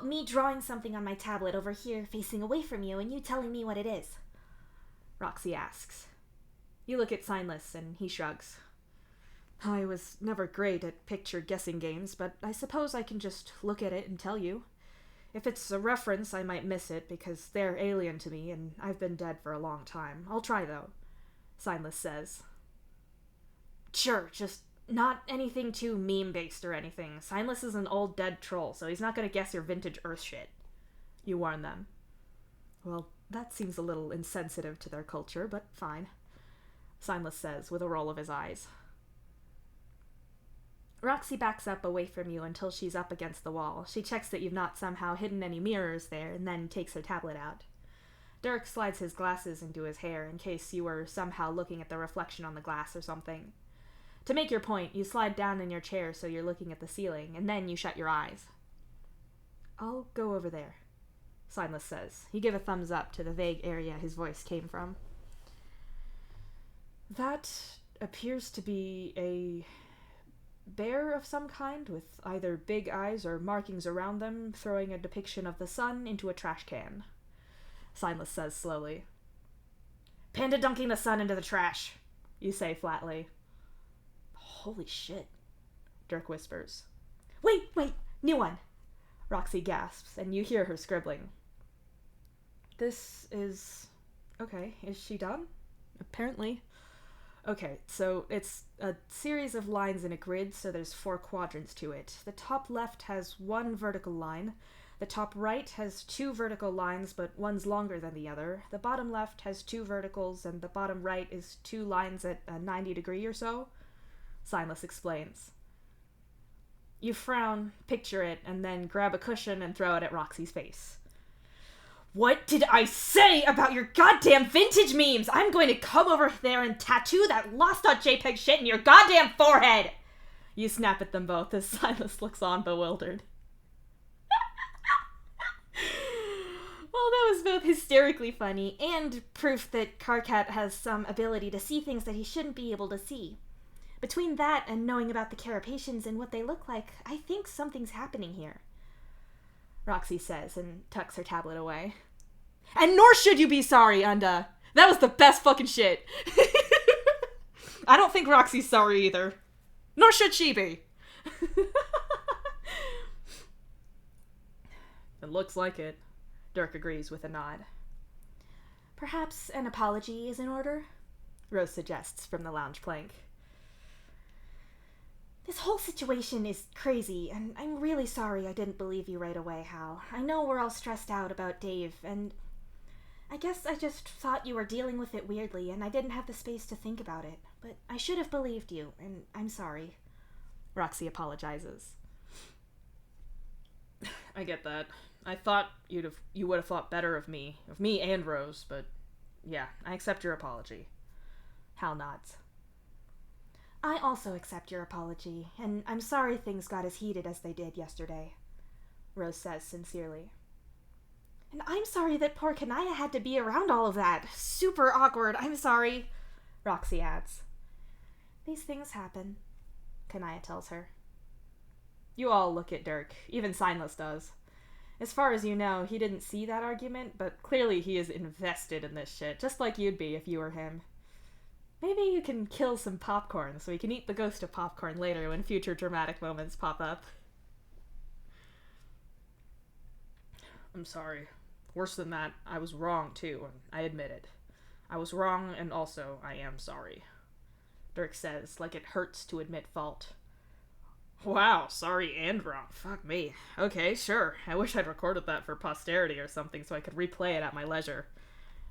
me drawing something on my tablet over here facing away from you and you telling me what it is? Roxy asks. You look at Signless and he shrugs. I was never great at picture guessing games, but I suppose I can just look at it and tell you. If it's a reference, I might miss it because they're alien to me and I've been dead for a long time. I'll try though, Signless says. Sure, just not anything too meme-based or anything. Signless is an old dead troll, so he's not gonna guess your vintage Earth shit. You warn them. Well, that seems a little insensitive to their culture, but fine, Signless says with a roll of his eyes. Roxy backs up away from you until she's up against the wall. She checks that you've not somehow hidden any mirrors there, and then takes her tablet out. Dirk slides his glasses into his hair in case you were somehow looking at the reflection on the glass or something. To make your point, you slide down in your chair so you're looking at the ceiling, and then you shut your eyes. I'll go over there, Signless says. You give a thumbs up to the vague area his voice came from. That appears to be a bear of some kind, with either big eyes or markings around them, throwing a depiction of the sun into a trash can, Signless says slowly. Panda dunking the sun into the trash, you say flatly. Holy shit, Dirk whispers. Wait, new one, Roxy gasps, and you hear her scribbling. This is... Okay, is she done? Apparently. Okay, so it's a series of lines in a grid, so there's 4 quadrants to it. The top left has 1 vertical line. The top right has 2 vertical lines, but one's longer than the other. The bottom left has 2 verticals, and the bottom right is 2 lines at a 90 degree or so, Signless explains. You frown, picture it, and then grab a cushion and throw it at Roxy's face. What did I say about your goddamn vintage memes? I'm going to come over there and tattoo that lost.jpg shit in your goddamn forehead! You snap at them both as Silas looks on bewildered. Well, that was both hysterically funny and proof that Karkat has some ability to see things that he shouldn't be able to see. Between that and knowing about the carapacians and what they look like, I think something's happening here, Roxy says and tucks her tablet away. And nor should you be sorry, Unda. That was the best fucking shit. I don't think Roxy's sorry either. Nor should she be. It looks like it, Dirk agrees with a nod. Perhaps an apology is in order, Rose suggests from the lounge plank. This whole situation is crazy, and I'm really sorry I didn't believe you right away, Hal. I know we're all stressed out about Dave, and I guess I just thought you were dealing with it weirdly, and I didn't have the space to think about it. But I should have believed you, and I'm sorry. Roxy apologizes. I get that. I thought you would have thought better of me and Rose, but yeah, I accept your apology. Hal nods. I also accept your apology, and I'm sorry things got as heated as they did yesterday, Rose says sincerely. And I'm sorry that poor Kanaya had to be around all of that. Super awkward. I'm sorry, Roxy adds. These things happen, Kanaya tells her. You all look at Dirk. Even Signless does. As far as you know, he didn't see that argument, but clearly he is invested in this shit, just like you'd be if you were him. Maybe you can kill some popcorn so we can eat the ghost of popcorn later when future dramatic moments pop up. I'm sorry. Worse than that, I was wrong too, and I admit it. I was wrong, and also I am sorry, Dirk says, like it hurts to admit fault. Wow, sorry and wrong. Fuck me. Okay, sure. I wish I'd recorded that for posterity or something so I could replay it at my leisure.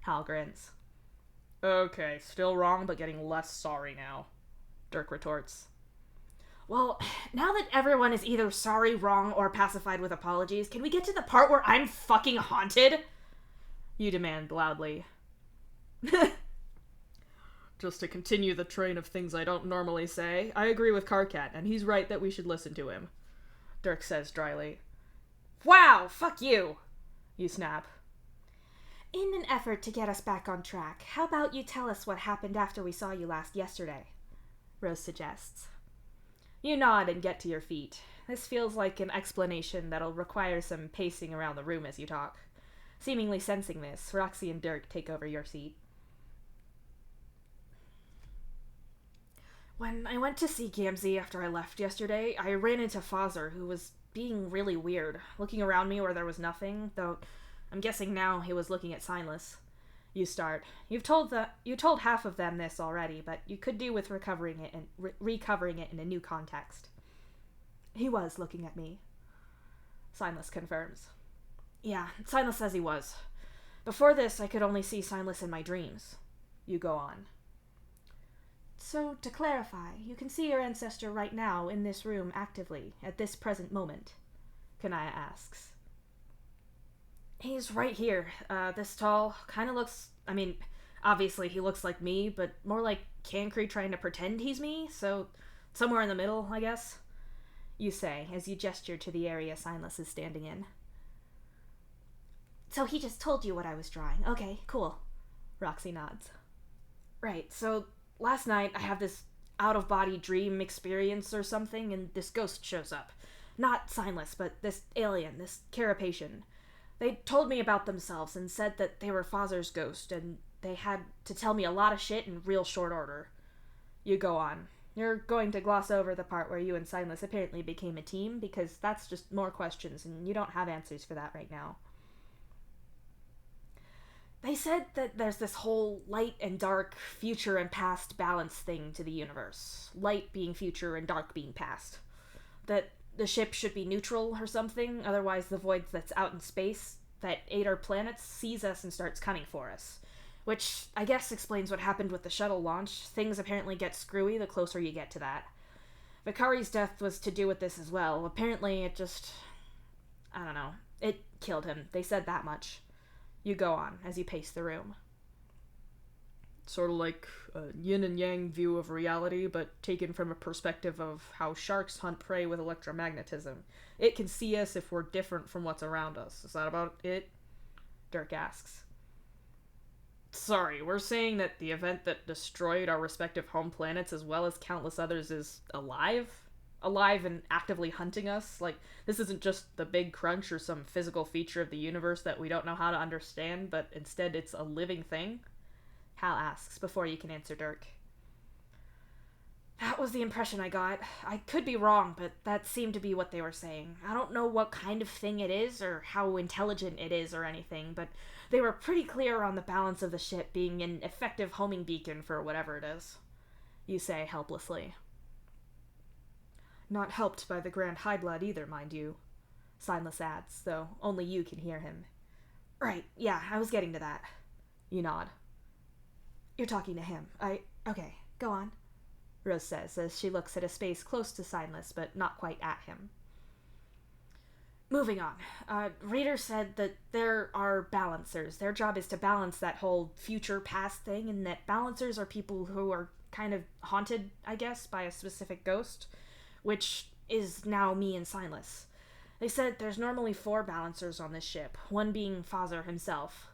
Hal grins. Okay, still wrong, but getting less sorry now, Dirk retorts. Well, now that everyone is either sorry, wrong, or pacified with apologies, can we get to the part where I'm fucking haunted? You demand loudly. Just to continue the train of things I don't normally say, I agree with Karkat, and he's right that we should listen to him, Dirk says dryly. Wow, fuck you, you snap. In an effort to get us back on track, how about you tell us what happened after we saw you last yesterday? Rose suggests. You nod and get to your feet. This feels like an explanation that'll require some pacing around the room as you talk. Seemingly sensing this, Roxy and Dirk take over your seat. When I went to see Gamzee after I left yesterday, I ran into Fazer, who was being really weird, looking around me where there was nothing, though I'm guessing now he was looking at Signless. You start. You told half of them this already, but you could do with recovering it in a new context. He was looking at me, Signless confirms. Yeah, Signless says he was. Before this, I could only see Signless in my dreams. You go on. So, to clarify, you can see your ancestor right now in this room actively, at this present moment? Kanaya asks. He's right here. This tall, kinda looks... obviously he looks like me, but more like Cancre trying to pretend he's me, so somewhere in the middle, I guess. You say, as you gesture to the area Signless is standing in. So he just told you what I was drawing. Okay, cool. Roxy nods. Right, so last night I have this out-of-body dream experience or something, and this ghost shows up. Not Signless, but this alien, this Carapacian. They told me about themselves and said that they were Fazer's ghost, and they had to tell me a lot of shit in real short order. You go on. You're going to gloss over the part where you and Signless apparently became a team, because that's just more questions, and you don't have answers for that right now. They said that there's this whole light and dark, future and past balance thing to the universe. Light being future and dark being past. That the ship should be neutral or something, otherwise the void that's out in space that ate our planets sees us and starts coming for us. Which I guess explains what happened with the shuttle launch. Things apparently get screwy the closer you get to that. Vicari's death was to do with this as well. Apparently it just... I don't know. It killed him. They said that much. You go on as you pace the room. Sort of like a yin and yang view of reality, but taken from a perspective of how sharks hunt prey with electromagnetism. It can see us if we're different from what's around us. Is that about it? Dirk asks. Sorry, we're saying that the event that destroyed our respective home planets as well as countless others is alive? Alive and actively hunting us? Like, this isn't just the big crunch or some physical feature of the universe that we don't know how to understand, but instead it's a living thing? Hal asks, before you can answer Dirk. That was the impression I got. I could be wrong, but that seemed to be what they were saying. I don't know what kind of thing it is, or how intelligent it is or anything, but they were pretty clear on the balance of the ship being an effective homing beacon for whatever it is. You say helplessly. Not helped by the Grand High Blood either, mind you, Signless adds, though only you can hear him. Right, yeah, I was getting to that. You nod. You're talking to him. Okay, go on, Rose says, as she looks at a space close to Signless, but not quite at him. Moving on. Reader said that there are balancers. Their job is to balance that whole future-past thing, and that balancers are people who are kind of haunted, I guess, by a specific ghost, which is now me and Signless. They said there's normally 4 balancers on this ship, one being Fazer himself.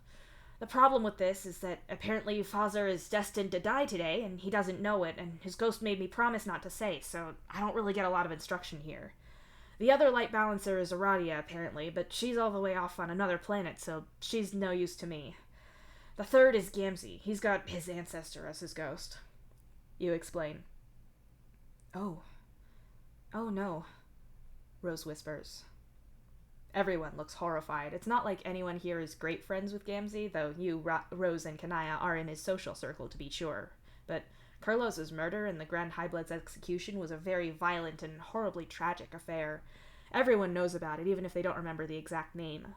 The problem with this is that apparently Fazer is destined to die today, and he doesn't know it, and his ghost made me promise not to say, so I don't really get a lot of instruction here. The other light balancer is Aradia, apparently, but she's all the way off on another planet, so she's no use to me. The third is Gamzee. He's got his ancestor as his ghost. You explain. Oh. Oh no, Rose whispers. Everyone looks horrified. It's not like anyone here is great friends with Gamzee, though you, Rose, and Kanaya are in his social circle, to be sure. But Carlos's murder and the Grand Highblood's execution was a very violent and horribly tragic affair. Everyone knows about it, even if they don't remember the exact name.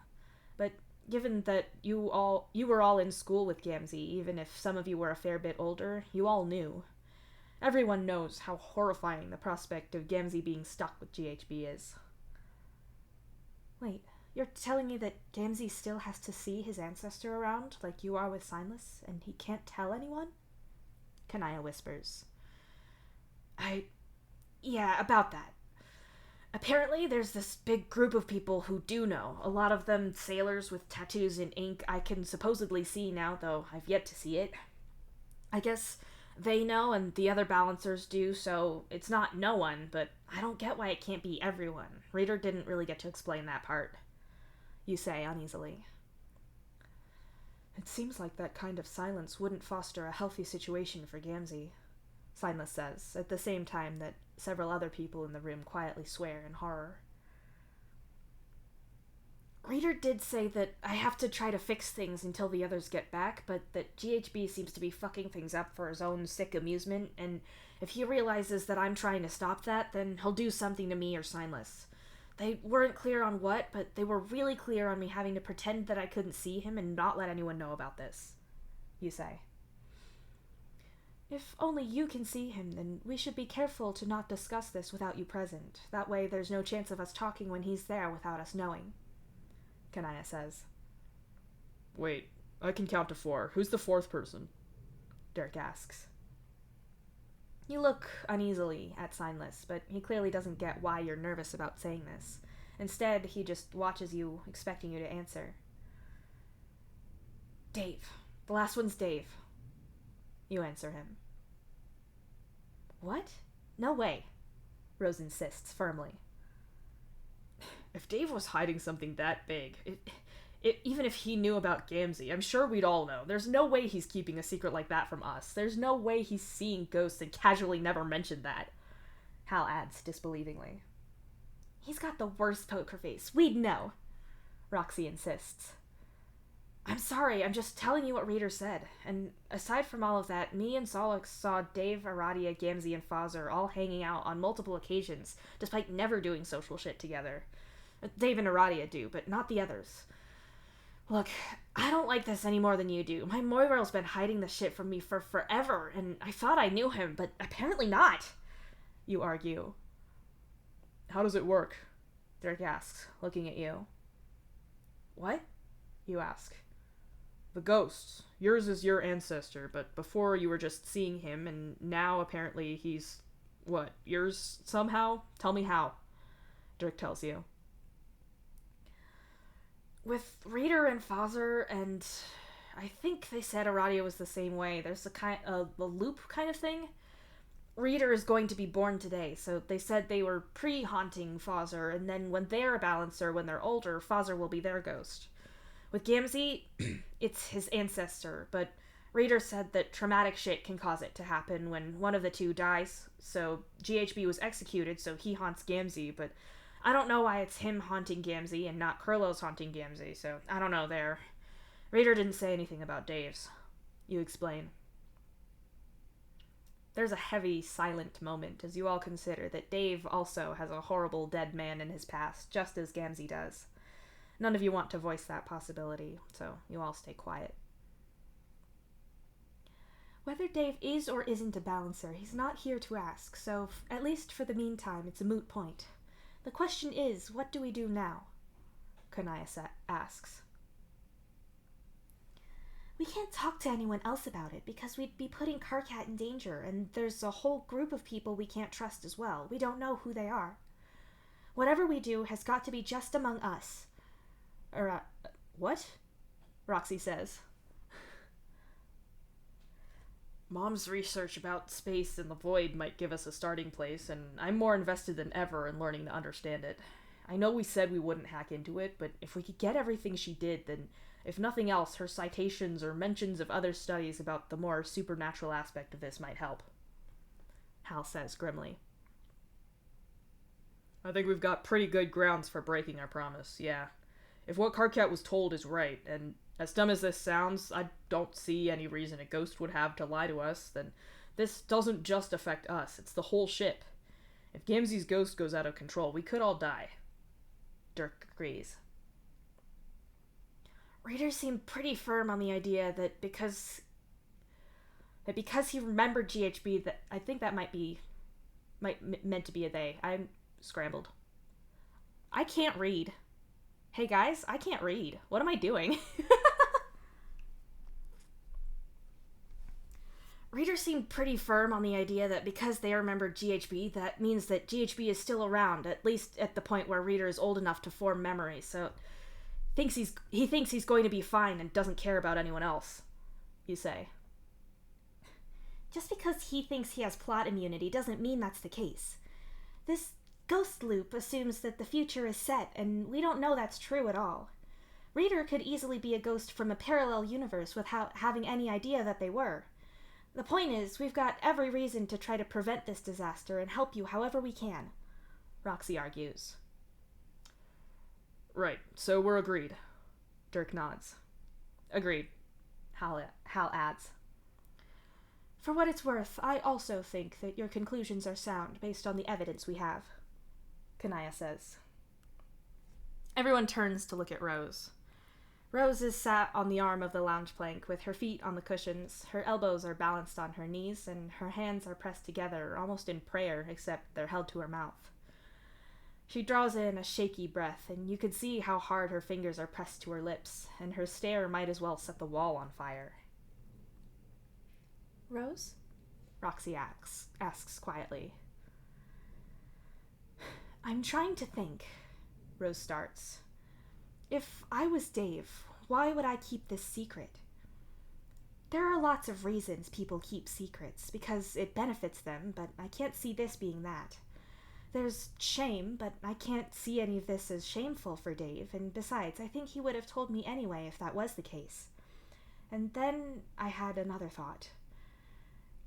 But given that you were all in school with Gamzee, even if some of you were a fair bit older, you all knew. Everyone knows how horrifying the prospect of Gamzee being stuck with GHB is. Wait, you're telling me that Gamzee still has to see his ancestor around, like you are with Signless, and he can't tell anyone? Kanaya whispers. Yeah, about that. Apparently, there's this big group of people who do know. A lot of them sailors with tattoos in ink I can supposedly see now, though I've yet to see it. I guess they know and the other balancers do, so it's not no one, but I don't get why it can't be everyone. Reader didn't really get to explain that part. You say uneasily. It seems like that kind of silence wouldn't foster a healthy situation for Gamzee, Signless says, at the same time that several other people in the room quietly swear in horror. Reader did say that I have to try to fix things until the others get back, but that GHB seems to be fucking things up for his own sick amusement, and if he realizes that I'm trying to stop that, then he'll do something to me or Signless. They weren't clear on what, but they were really clear on me having to pretend that I couldn't see him and not let anyone know about this. You say. If only you can see him, then we should be careful to not discuss this without you present. That way there's no chance of us talking when he's there without us knowing. Kanaya says. Wait, I can count to 4. Who's the 4th person? Dirk asks. You look uneasily at Signless, but he clearly doesn't get why you're nervous about saying this. Instead, he just watches you, expecting you to answer. Dave. The last one's Dave. You answer him. What? No way, Rose insists firmly. If Dave was hiding something that big, even if he knew about Gamzee, I'm sure we'd all know. There's no way he's keeping a secret like that from us. There's no way he's seeing ghosts and casually never mentioned that. Hal adds disbelievingly. He's got the worst poker face. We'd know, Roxy insists. I'm sorry, I'm just telling you what Reader said. And aside from all of that, me and Solix saw Dave, Aradia, Gamzee, and Fazer all hanging out on multiple occasions, despite never doing social shit together. Dave and Aradia do, but not the others. Look, I don't like this any more than you do. My Moiral's been hiding this shit from me for forever, and I thought I knew him, but apparently not. You argue. How does it work? Dirk asks, looking at you. What? You ask. The ghosts. Yours is your ancestor, but before you were just seeing him, and now apparently he's... what, yours somehow? Tell me how. Dirk tells you. With Reader and Fazer, and I think they said Aradia was the same way. There's a loop kind of thing. Reader is going to be born today, so they said they were pre-haunting Fazer, and then when they're a balancer, when they're older, Fazer will be their ghost. With Gamzee, it's his ancestor, but Reader said that traumatic shit can cause it to happen when one of the two dies, so GHB was executed, so he haunts Gamzee, but I don't know why it's him haunting Gamzee and not Curlos haunting Gamzee, so I don't know there. Reader didn't say anything about Dave's. You explain. There's a heavy, silent moment as you all consider that Dave also has a horrible dead man in his past, just as Gamzee does. None of you want to voice that possibility, so you all stay quiet. Whether Dave is or isn't a balancer, he's not here to ask, so at least for the meantime, it's a moot point. The question is, what do we do now? Kanaya asks. We can't talk to anyone else about it because we'd be putting Karkat in danger, and there's a whole group of people we can't trust as well. We don't know who they are. Whatever we do has got to be just among us. What? Roxy says. Mom's research about space and the void might give us a starting place, and I'm more invested than ever in learning to understand it. I know we said we wouldn't hack into it, but if we could get everything she did, then if nothing else, her citations or mentions of other studies about the more supernatural aspect of this might help. Hal says grimly. I think we've got pretty good grounds for breaking our promise, yeah. If what Karkat was told is right, and as dumb as this sounds, I don't see any reason a ghost would have to lie to us, then this doesn't just affect us, it's the whole ship. If Gamzee's ghost goes out of control, we could all die. Dirk agrees. Readers seem pretty firm on the idea that because he remembered GHB, that I think that meant to be a they. I'm scrambled. I can't read. Hey guys, I can't read. What am I doing? Readers seem pretty firm on the idea that because they remembered GHB, that means that GHB is still around, at least at the point where Reader is old enough to form memories, so he thinks he's going to be fine and doesn't care about anyone else, you say. Just because he thinks he has plot immunity doesn't mean that's the case. This ghost loop assumes that the future is set, and we don't know that's true at all. Reader could easily be a ghost from a parallel universe without having any idea that they were. The point is, we've got every reason to try to prevent this disaster and help you however we can, Roxy argues. Right, so we're agreed. Dirk nods. Agreed. Hal adds. For what it's worth, I also think that your conclusions are sound based on the evidence we have, Kanaya says. Everyone turns to look at Rose. Rose is sat on the arm of the lounge plank with her feet on the cushions. Her elbows are balanced on her knees, and her hands are pressed together, almost in prayer, except they're held to her mouth. She draws in a shaky breath, and you can see how hard her fingers are pressed to her lips, and her stare might as well set the wall on fire. Rose? Roxy asks quietly. I'm trying to think, Rose starts. If I was Dave, why would I keep this secret? There are lots of reasons people keep secrets, because it benefits them, but I can't see this being that. There's shame, but I can't see any of this as shameful for Dave, and besides, I think he would have told me anyway if that was the case. And then I had another thought.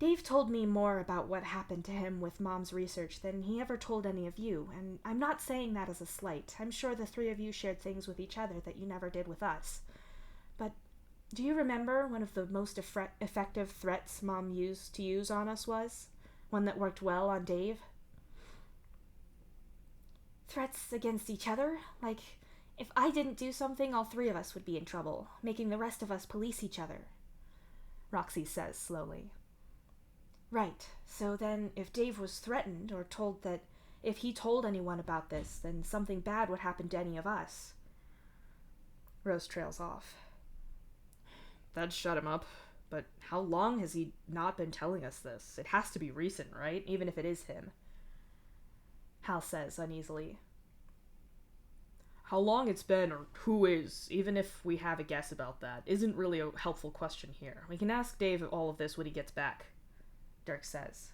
Dave told me more about what happened to him with Mom's research than he ever told any of you, and I'm not saying that as a slight. I'm sure the three of you shared things with each other that you never did with us. But do you remember one of the most effective threats Mom used to use on us was? One that worked well on Dave? Threats against each other? Like, if I didn't do something, all three of us would be in trouble, making the rest of us police each other, Roxy says slowly. Right, so then if Dave was threatened or told that if he told anyone about this, then something bad would happen to any of us. Rose trails off. That'd shut him up, but how long has he not been telling us this? It has to be recent, right? Even if it is him. Hal says uneasily. How long it's been, or who is, even if we have a guess about that, isn't really a helpful question here. We can ask Dave all of this when he gets back, Dirk says.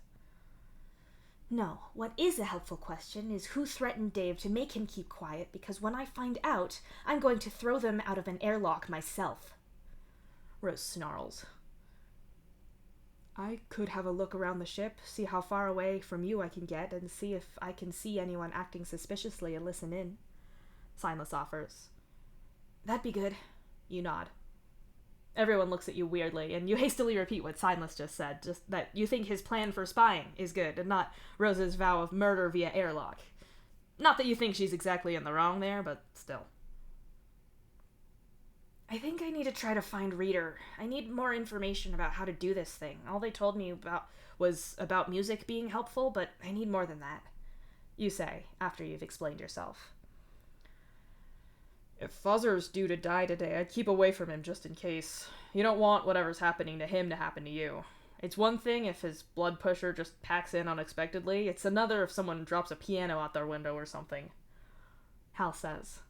No, what is a helpful question is who threatened Dave to make him keep quiet, because when I find out, I'm going to throw them out of an airlock myself. Rose snarls. I could have a look around the ship, see how far away from you I can get, and see if I can see anyone acting suspiciously and listen in, Signless offers. That'd be good. You nod. Everyone looks at you weirdly, and you hastily repeat what Signless just said, just that you think his plan for spying is good, and not Rose's vow of murder via airlock. Not that you think she's exactly in the wrong there, but still. I think I need to try to find Reader. I need more information about how to do this thing. All they told me about was about music being helpful, but I need more than that, you say, after you've explained yourself. If Fuzzer's due to die today, I'd keep away from him just in case. You don't want whatever's happening to him to happen to you. It's one thing if his blood pusher just packs in unexpectedly. It's another if someone drops a piano out their window or something. Hal says.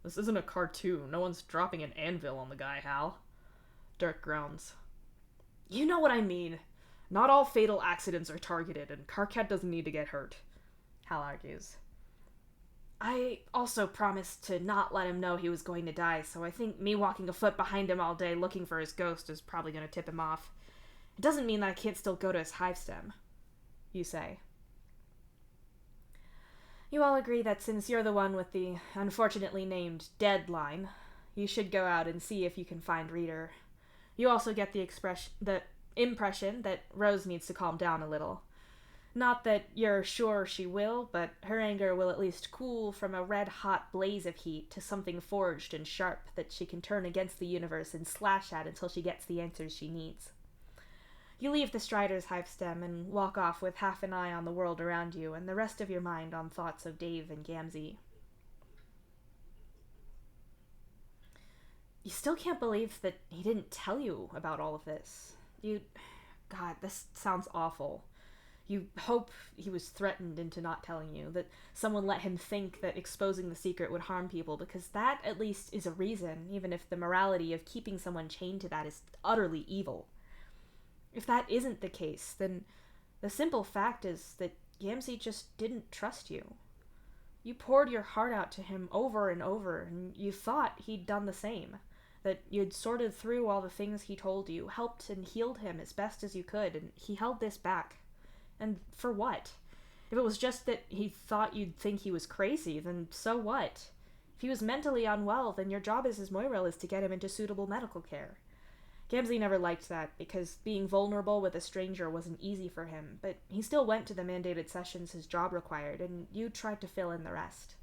This isn't a cartoon. No one's dropping an anvil on the guy, Hal. Dirk groans. You know what I mean. Not all fatal accidents are targeted, and Karkat doesn't need to get hurt. Hal argues. I also promised to not let him know he was going to die, so I think me walking a foot behind him all day looking for his ghost is probably going to tip him off. It doesn't mean that I can't still go to his hive stem, you say. You all agree that since you're the one with the unfortunately named deadline, you should go out and see if you can find Reader. You also get the impression that Rose needs to calm down a little. Not that you're sure she will, but her anger will at least cool from a red-hot blaze of heat to something forged and sharp that she can turn against the universe and slash at until she gets the answers she needs. You leave the Strider's hive stem and walk off with half an eye on the world around you and the rest of your mind on thoughts of Dave and Gamzee. You still can't believe that he didn't tell you about all of this. God, this sounds awful. You hope he was threatened into not telling you, that someone let him think that exposing the secret would harm people, because that, at least, is a reason, even if the morality of keeping someone chained to that is utterly evil. If that isn't the case, then the simple fact is that Gamzee just didn't trust you. You poured your heart out to him over and over, and you thought he'd done the same. That you'd sorted through all the things he told you, helped and healed him as best as you could, and he held this back. And for what? If it was just that he thought you'd think he was crazy, then so what? If he was mentally unwell, then your job as his Moirel is to get him into suitable medical care. Gamzee never liked that, because being vulnerable with a stranger wasn't easy for him, but he still went to the mandated sessions his job required, and you tried to fill in the rest.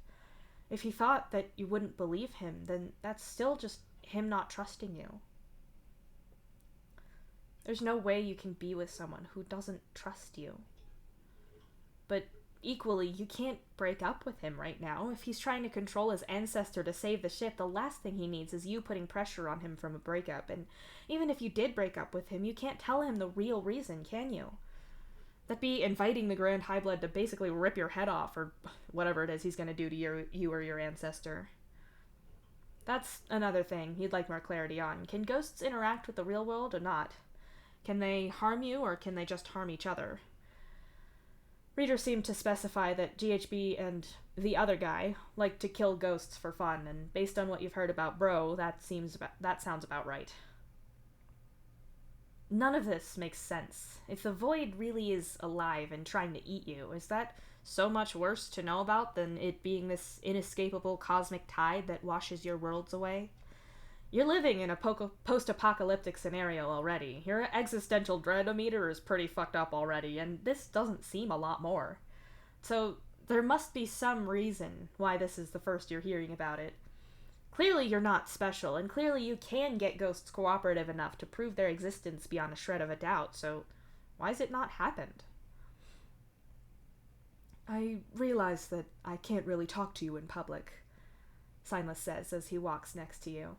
If he thought that you wouldn't believe him, then that's still just him not trusting you. There's no way you can be with someone who doesn't trust you. But equally, you can't break up with him right now. If he's trying to control his ancestor to save the ship, the last thing he needs is you putting pressure on him from a breakup. And even if you did break up with him, you can't tell him the real reason, can you? That'd be inviting the Grand High Blood to basically rip your head off, or whatever it is he's going to do to you or your ancestor. That's another thing you'd like more clarity on. Can ghosts interact with the real world or not? Can they harm you, or can they just harm each other? Reader seemed to specify that GHB and the other guy like to kill ghosts for fun, and based on what you've heard about Bro, that sounds about right. None of this makes sense. If the Void really is alive and trying to eat you, is that so much worse to know about than it being this inescapable cosmic tide that washes your worlds away? You're living in a post-apocalyptic scenario already. Your existential dread-o-meter is pretty fucked up already, and this doesn't seem a lot more. So there must be some reason why this is the first you're hearing about it. Clearly you're not special, and clearly you can get ghosts cooperative enough to prove their existence beyond a shred of a doubt, so why's it not happened? I realize that I can't really talk to you in public, Signless says as he walks next to you.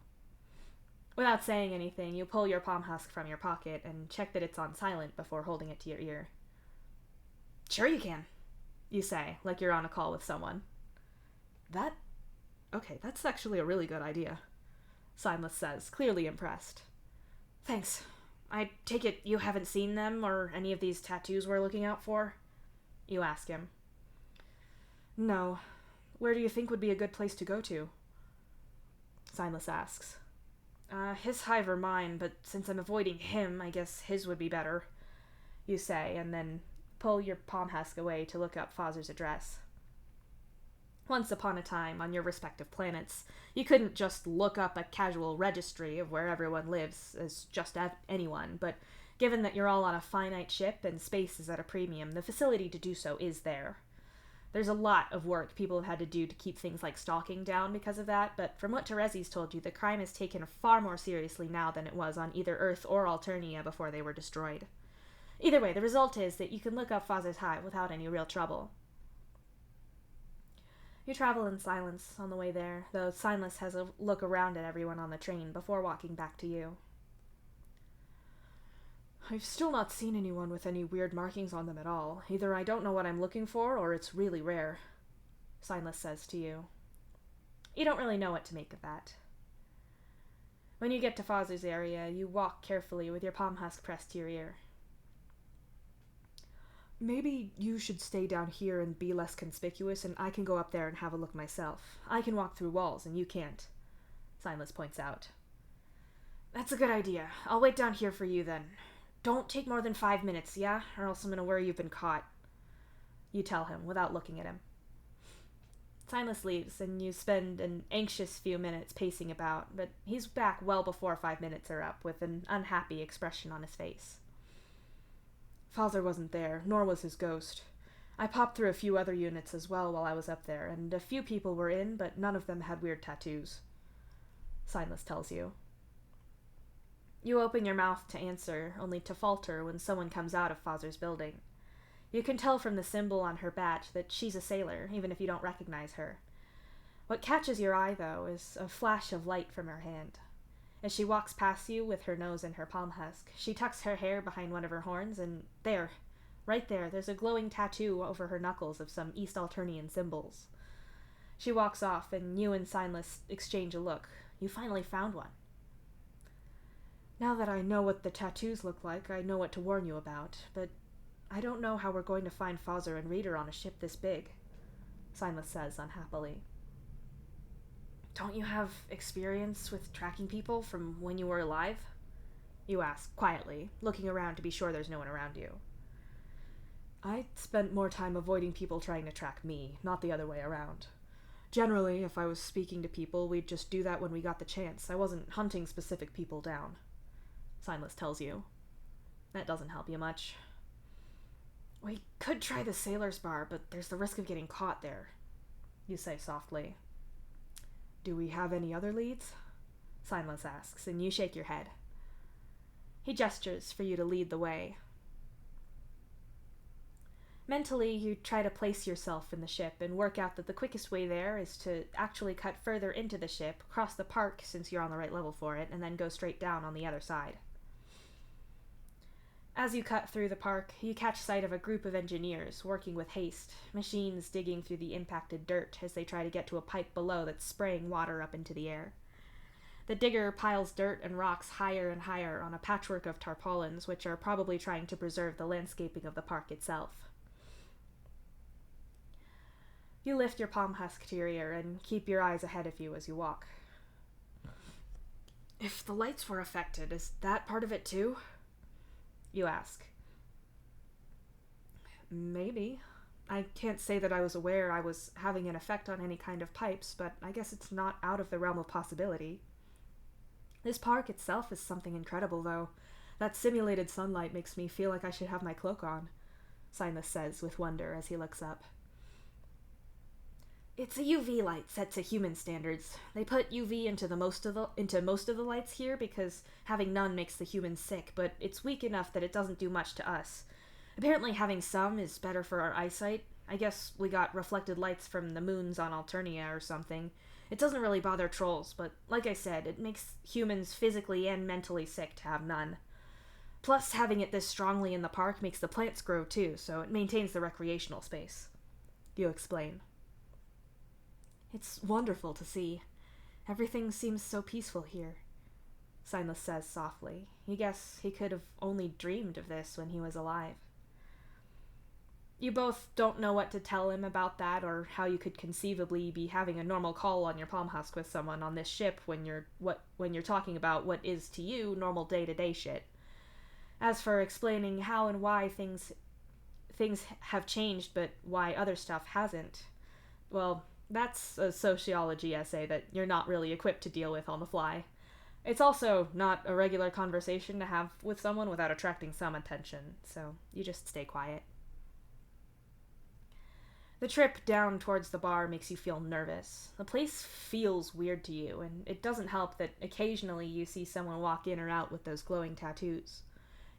Without saying anything, you pull your palm husk from your pocket and check that it's on silent before holding it to your ear. Sure you can, you say, like you're on a call with someone. Okay, that's actually a really good idea, Signless says, clearly impressed. Thanks. I take it you haven't seen them or any of these tattoos we're looking out for? You ask him. No. Where do you think would be a good place to go to? Signless asks. His hive or mine, but since I'm avoiding him, I guess his would be better, you say, and then pull your palm husk away to look up Fozer's address. Once upon a time, on your respective planets, you couldn't just look up a casual registry of where everyone lives as just anyone, but given that you're all on a finite ship and space is at a premium, the facility to do so is there. There's a lot of work people have had to do to keep things like stalking down because of that, but from what Terezi's told you, the crime is taken far more seriously now than it was on either Earth or Alternia before they were destroyed. Either way, the result is that you can look up Fozer's hive without any real trouble. You travel in silence on the way there, though Signless has a look around at everyone on the train before walking back to you. I've still not seen anyone with any weird markings on them at all. Either I don't know what I'm looking for, or it's really rare, Signless says to you. You don't really know what to make of that. When you get to Fozzer's area, you walk carefully with your palm husk pressed to your ear. Maybe you should stay down here and be less conspicuous, and I can go up there and have a look myself. I can walk through walls, and you can't, Signless points out. That's a good idea. I'll wait down here for you, then. Don't take more than 5 minutes, yeah? Or else I'm gonna worry you've been caught. You tell him, without looking at him. Signless leaves, and you spend an anxious few minutes pacing about, but he's back well before 5 minutes are up, with an unhappy expression on his face. Fozzer wasn't there, nor was his ghost. I popped through a few other units as well while I was up there, and a few people were in, but none of them had weird tattoos. Signless tells you. You open your mouth to answer, only to falter when someone comes out of Fozzer's building. You can tell from the symbol on her badge that she's a sailor, even if you don't recognize her. What catches your eye, though, is a flash of light from her hand. As she walks past you with her nose in her palm husk, she tucks her hair behind one of her horns, and there, right there's a glowing tattoo over her knuckles of some East Alternian symbols. She walks off, and you and Signless exchange a look. You finally found one. Now that I know what the tattoos look like, I know what to warn you about, but I don't know how we're going to find Fozzer and Reader on a ship this big, Signless says unhappily. Don't you have experience with tracking people from when you were alive? You ask, quietly, looking around to be sure there's no one around you. I spent more time avoiding people trying to track me, not the other way around. Generally, if I was speaking to people, we'd just do that when we got the chance. I wasn't hunting specific people down, Signless tells you. That doesn't help you much. We could try the sailor's bar, but there's the risk of getting caught there, you say softly. Do we have any other leads? Signless asks, and you shake your head. He gestures for you to lead the way. Mentally, you try to place yourself in the ship and work out that the quickest way there is to actually cut further into the ship, cross the park since you're on the right level for it, and then go straight down on the other side. As you cut through the park, you catch sight of a group of engineers working with haste, machines digging through the impacted dirt as they try to get to a pipe below that's spraying water up into the air. The digger piles dirt and rocks higher and higher on a patchwork of tarpaulins, which are probably trying to preserve the landscaping of the park itself. You lift your palm husk to your ear and keep your eyes ahead of you as you walk. If the lights were affected, is that part of it too? You ask. Maybe. I can't say that I was aware I was having an effect on any kind of pipes, but I guess it's not out of the realm of possibility. This park itself is something incredible, though. That simulated sunlight makes me feel like I should have my cloak on, Signless says with wonder as he looks up. It's a UV light set to human standards. They put UV into most of the lights here because having none makes the humans sick, but it's weak enough that it doesn't do much to us. Apparently having some is better for our eyesight. I guess we got reflected lights from the moons on Alternia or something. It doesn't really bother trolls, but like I said, it makes humans physically and mentally sick to have none. Plus, having it this strongly in the park makes the plants grow too, so it maintains the recreational space. You explain. It's wonderful to see. Everything seems so peaceful here, Signless says softly. You guess he could have only dreamed of this when he was alive. You both don't know what to tell him about that, or how you could conceivably be having a normal call on your palm husk with someone on this ship when you're talking about what is to you normal day-to-day shit. As for explaining how and why things have changed but why other stuff hasn't, well, that's a sociology essay that you're not really equipped to deal with on the fly. It's also not a regular conversation to have with someone without attracting some attention, so you just stay quiet. The trip down towards the bar makes you feel nervous. The place feels weird to you, and it doesn't help that occasionally you see someone walk in or out with those glowing tattoos.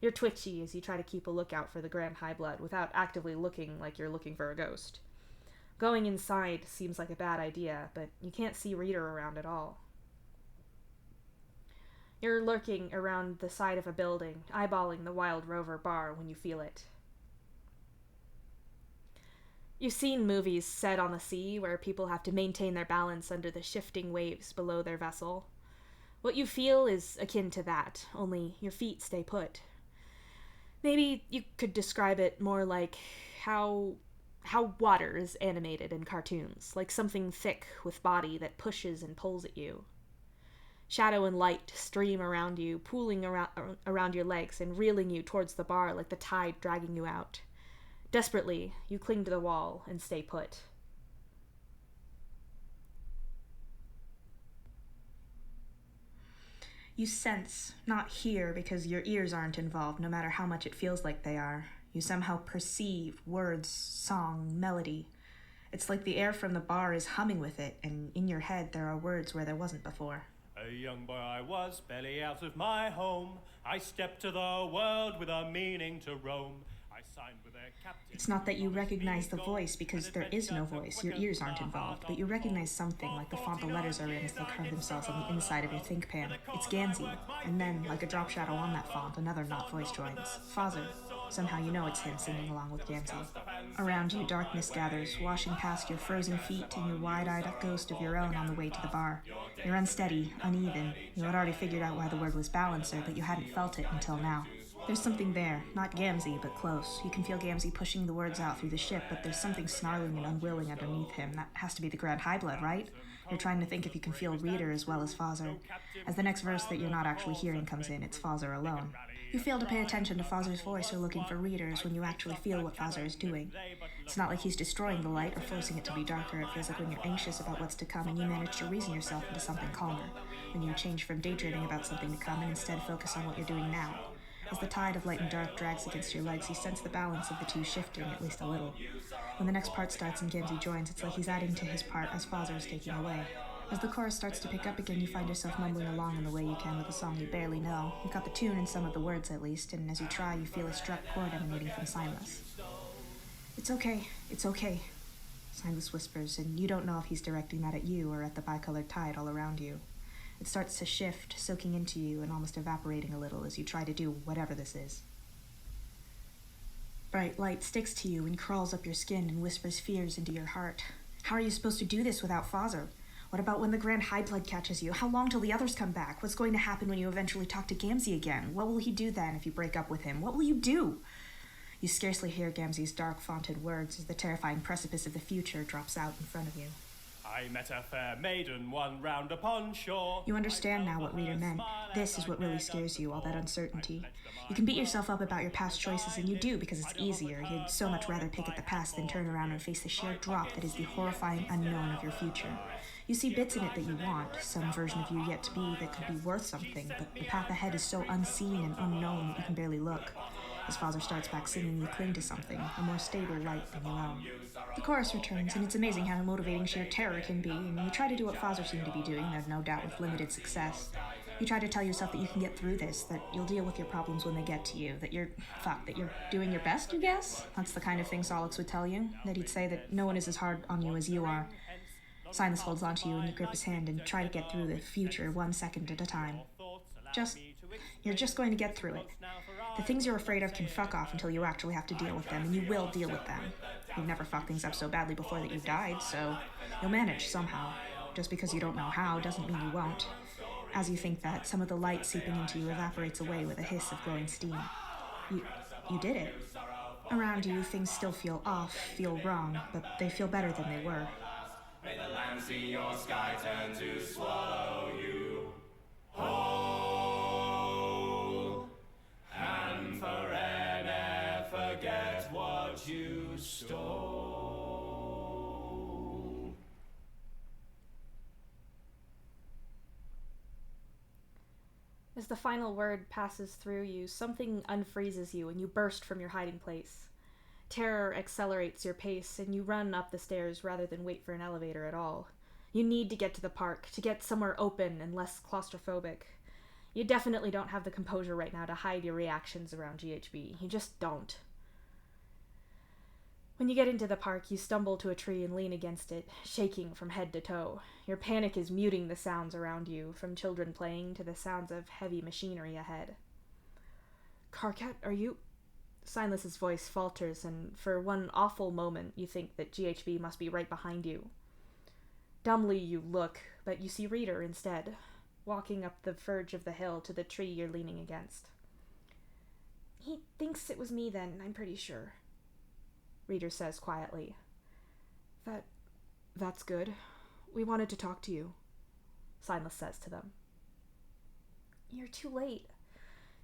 You're twitchy as you try to keep a lookout for the Grand High Blood without actively looking like you're looking for a ghost. Going inside seems like a bad idea, but you can't see Reader around at all. You're lurking around the side of a building, eyeballing the Wild Rover bar when you feel it. You've seen movies set on the sea where people have to maintain their balance under the shifting waves below their vessel. What you feel is akin to that, only your feet stay put. Maybe you could describe it more like how water is animated in cartoons, like something thick with body that pushes and pulls at you. Shadow and light stream around you, pooling around your legs and reeling you towards the bar like the tide dragging you out. Desperately, you cling to the wall and stay put. You sense, not hear because your ears aren't involved, no matter how much it feels like they are. You somehow perceive words, song, melody. It's like the air from the bar is humming with it, and in your head there are words where there wasn't before. A young boy I was, barely out of my home. I stepped to the world with a meaning to roam. I signed with their captain. It's not that you recognize the voice, because there is no voice. Your ears aren't involved, but you recognize something, like the font the letters are in as they carve themselves on the inside of your ThinkPan. It's Gansey, and then, like a drop shadow on that font, another not voice joins. Father. Somehow you know it's him singing along with Gansey. Around you, darkness gathers, washing past your frozen feet and your wide-eyed ghost of your own on the way to the bar. You're unsteady, uneven. You had already figured out why the word was balancer, but you hadn't felt it until now. There's something there, not Gamzee, but close. You can feel Gamzee pushing the words out through the ship, but there's something snarling and unwilling underneath him. That has to be the Grand High Blood, right? You're trying to think if you can feel Reader as well as Fazzer. As the next verse that you're not actually hearing comes in, it's Fazzer alone. You fail to pay attention to Fazzer's voice or looking for readers when you actually feel what Fazzer is doing. It's not like he's destroying the light or forcing it to be darker. It feels like when you're anxious about what's to come and you manage to reason yourself into something calmer. When you change from daydreaming about something to come and instead focus on what you're doing now. As the tide of light and dark drags against your legs, you sense the balance of the two shifting, at least a little. When the next part starts and Gamzee joins, it's like he's adding to his part as Fazzer is taking away. As the chorus starts to pick up again, you find yourself mumbling along in the way you can with a song you barely know. You've got the tune and some of the words at least, and as you try, you feel a struck chord emanating from Signless. It's okay, Signless whispers, and you don't know if he's directing that at you or at the bicolored tide all around you. It starts to shift, soaking into you and almost evaporating a little as you try to do whatever this is. Bright light sticks to you and crawls up your skin and whispers fears into your heart. How are you supposed to do this without Fazzer? What about when the Grand High Blood catches you? How long till the others come back? What's going to happen when you eventually talk to Gamzee again? What will he do then if you break up with him? What will you do? You scarcely hear Gamzee's dark, fonted words as the terrifying precipice of the future drops out in front of you. I met a fair maiden one round upon shore. You understand now what Reader meant. This is what really scares you, all that uncertainty. You can beat yourself up about your past choices, and you do because it's easier. You'd so much rather pick at the past than turn around and face the sheer drop that is the horrifying unknown of your future. You see bits in it that you want, some version of you yet to be that could be worth something, but the path ahead is so unseen and unknown that you can barely look. As Father starts back singing, you cling to something, a more stable light than your own. The chorus returns, and it's amazing how motivating sheer terror can be, and you try to do what Father seemed to be doing, though no doubt with limited success. You try to tell yourself that you can get through this, that you'll deal with your problems when they get to you, that you're doing your best, you guess? That's the kind of thing Solix would tell you, that he'd say that no one is as hard on you as you are. Silas holds onto you and you grip his hand and try to get through the future 1 second at a time. You're just going to get through it. The things you're afraid of can fuck off until you actually have to deal with them, and you will deal with them. You've never fucked things up so badly before that you've died, so you'll manage somehow. Just because you don't know how doesn't mean you won't. As you think that, some of the light seeping into you evaporates away with a hiss of glowing steam. You did it. Around you, things still feel off, feel wrong, but they feel better than they were. May the land see your sky turn to swallow you whole, and forever forget what you stole. As the final word passes through you, something unfreezes you and you burst from your hiding place. Terror accelerates your pace, and you run up the stairs rather than wait for an elevator at all. You need to get to the park, to get somewhere open and less claustrophobic. You definitely don't have the composure right now to hide your reactions around GHB. You just don't. When you get into the park, you stumble to a tree and lean against it, shaking from head to toe. Your panic is muting the sounds around you, from children playing to the sounds of heavy machinery ahead. Carcat, are you... Silas's voice falters, and for one awful moment you think that GHB must be right behind you. Dumbly you look, but you see Reader instead, walking up the verge of the hill to the tree you're leaning against. He thinks it was me then, I'm pretty sure. Reader says quietly. That's good. We wanted to talk to you, Silas says to them. You're too late.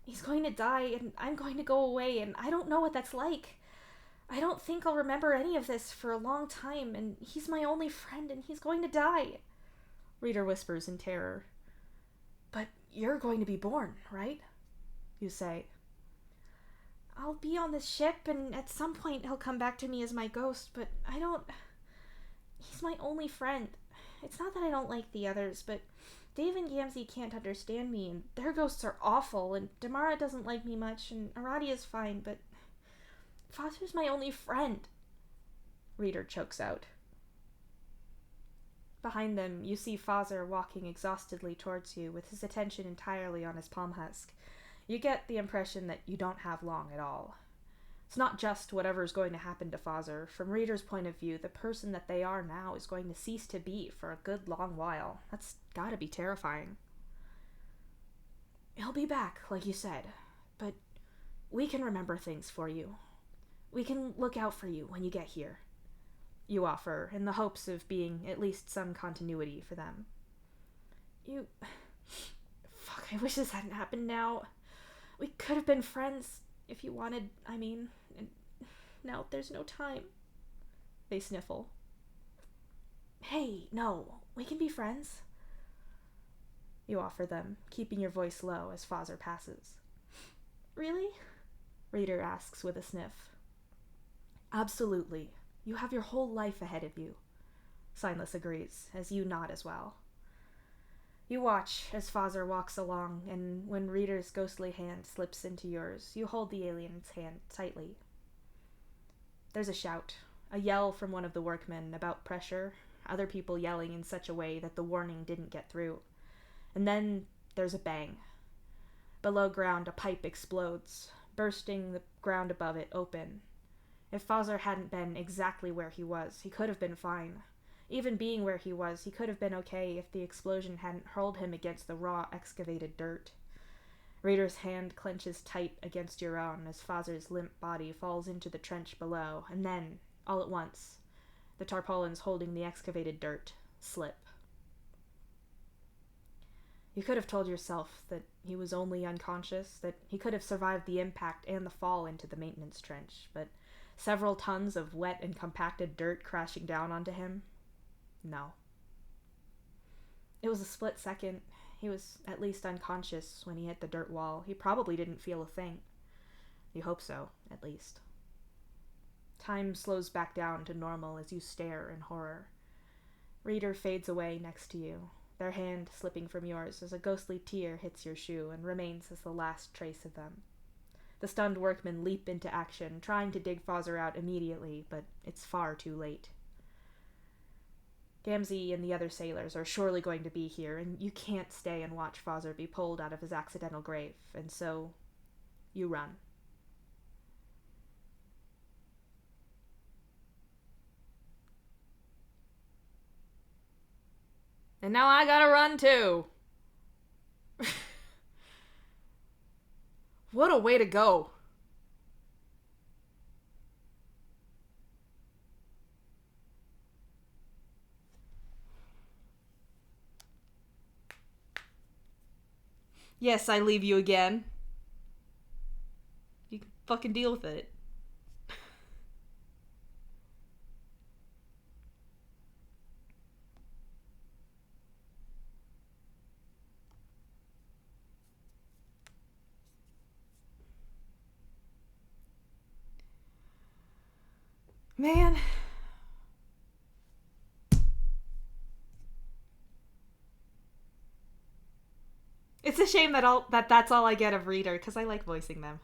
He's going to die, and I'm going to go away, and I don't know what that's like. I don't think I'll remember any of this for a long time, and he's my only friend, and he's going to die. Reader whispers in terror. But you're going to be born, right? You say. I'll be on the ship, and at some point he'll come back to me as my ghost, but I don't... He's my only friend. It's not that I don't like the others, but Dave and Gamzee can't understand me, and their ghosts are awful, and Damara doesn't like me much, and Aradia's fine, but Foster's my only friend. Reader chokes out. Behind them, you see Foster walking exhaustedly towards you, with his attention entirely on his palm husk. You get the impression that you don't have long at all. It's not just whatever's going to happen to Foster. From Reader's point of view, the person that they are now is going to cease to be for a good long while. That's gotta be terrifying. He'll be back, like you said, but we can remember things for you. We can look out for you when you get here, you offer, in the hopes of being at least some continuity for them. Fuck, I wish this hadn't happened now. We could have been friends, if you wanted, and now there's no time. They sniffle. Hey, no, we can be friends. You offer them, keeping your voice low as Foster passes. Really? Reader asks with a sniff. Absolutely. You have your whole life ahead of you. Silas agrees, as you nod as well. You watch as Foster walks along, and when Reader's ghostly hand slips into yours, you hold the alien's hand tightly. There's a shout, a yell from one of the workmen about pressure, other people yelling in such a way that the warning didn't get through. And then there's a bang. Below ground, a pipe explodes, bursting the ground above it open. If Foster hadn't been exactly where he was, he could have been fine. Even being where he was, he could have been okay if the explosion hadn't hurled him against the raw, excavated dirt. Reader's hand clenches tight against your own as Foster's limp body falls into the trench below, and then, all at once, the tarpaulins holding the excavated dirt slip. You could have told yourself that he was only unconscious, that he could have survived the impact and the fall into the maintenance trench, but several tons of wet and compacted dirt crashing down onto him? No. It was a split second. He was at least unconscious when he hit the dirt wall. He probably didn't feel a thing. You hope so, at least. Time slows back down to normal as you stare in horror. Reader fades away next to you, their hand slipping from yours as a ghostly tear hits your shoe and remains as the last trace of them. The stunned workmen leap into action, trying to dig Foster out immediately, but it's far too late. Gamzee and the other sailors are surely going to be here, and you can't stay and watch Foster be pulled out of his accidental grave, and so you run. And now I gotta run too. What a way to go. Yes, I leave you again. You can fucking deal with it. Man. It's a shame that that's all I get of Reader, because I like voicing them.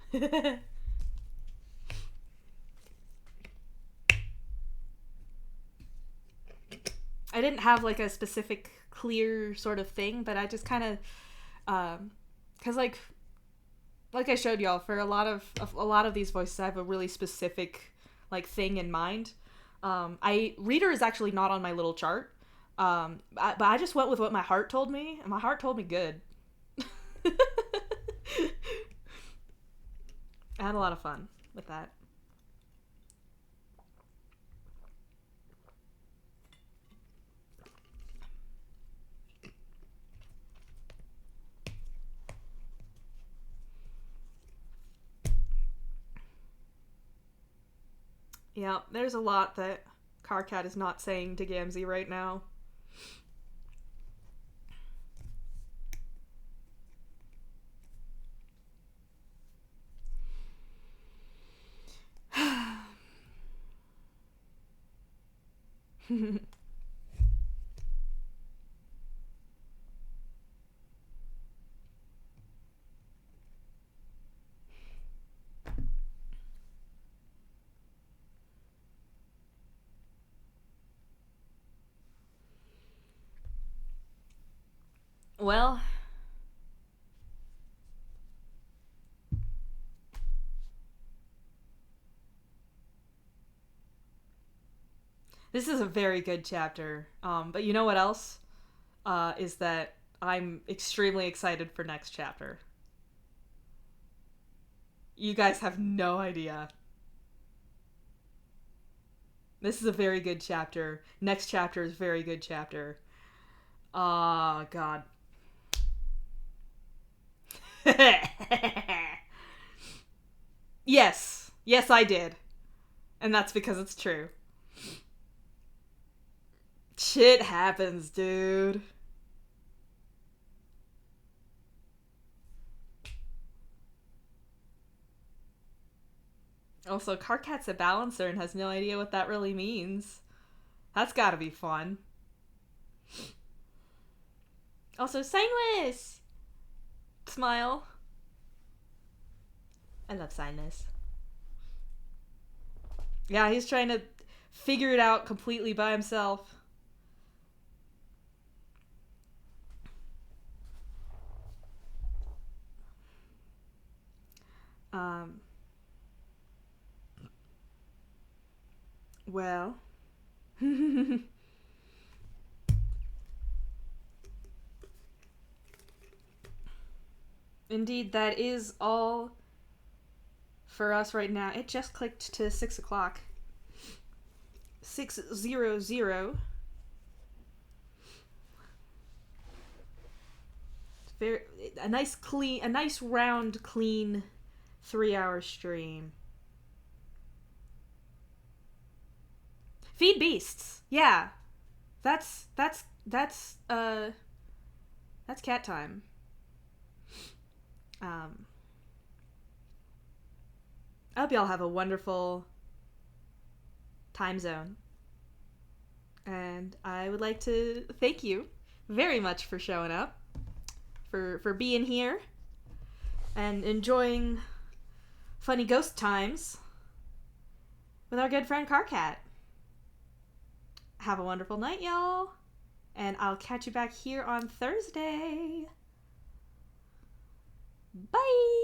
I didn't have like a specific clear sort of thing, but I just kind of, cause like I showed y'all, for a lot of these voices, I have a really specific like thing in mind. Reader is actually not on my little chart. But I just went with what my heart told me, and my heart told me good. I had a lot of fun with that. Yeah, there's a lot that Karkat is not saying to Gamzee right now. Well, this is a very good chapter. But you know what else? Is that I'm extremely excited for next chapter. You guys have no idea. This is a very good chapter. Next chapter is a very good chapter. Oh, God. Yes. Yes, I did. And that's because it's true. Shit happens, dude. Also, Karkat's a balancer and has no idea what that really means. That's gotta be fun. Also, Signless! Smile. I love Signless. Yeah, he's trying to figure it out completely by himself. Well. Indeed, that is all for us right now. It just clicked to 6 o'clock. 6:00. Very a nice round clean 3-hour stream. Feed beasts. Yeah. That's cat time. I hope y'all have a wonderful time zone. And I would like to thank you very much for showing up, for being here, and enjoying funny ghost times with our good friend Karkat. Have a wonderful night, y'all. And I'll catch you back here on Thursday. Bye!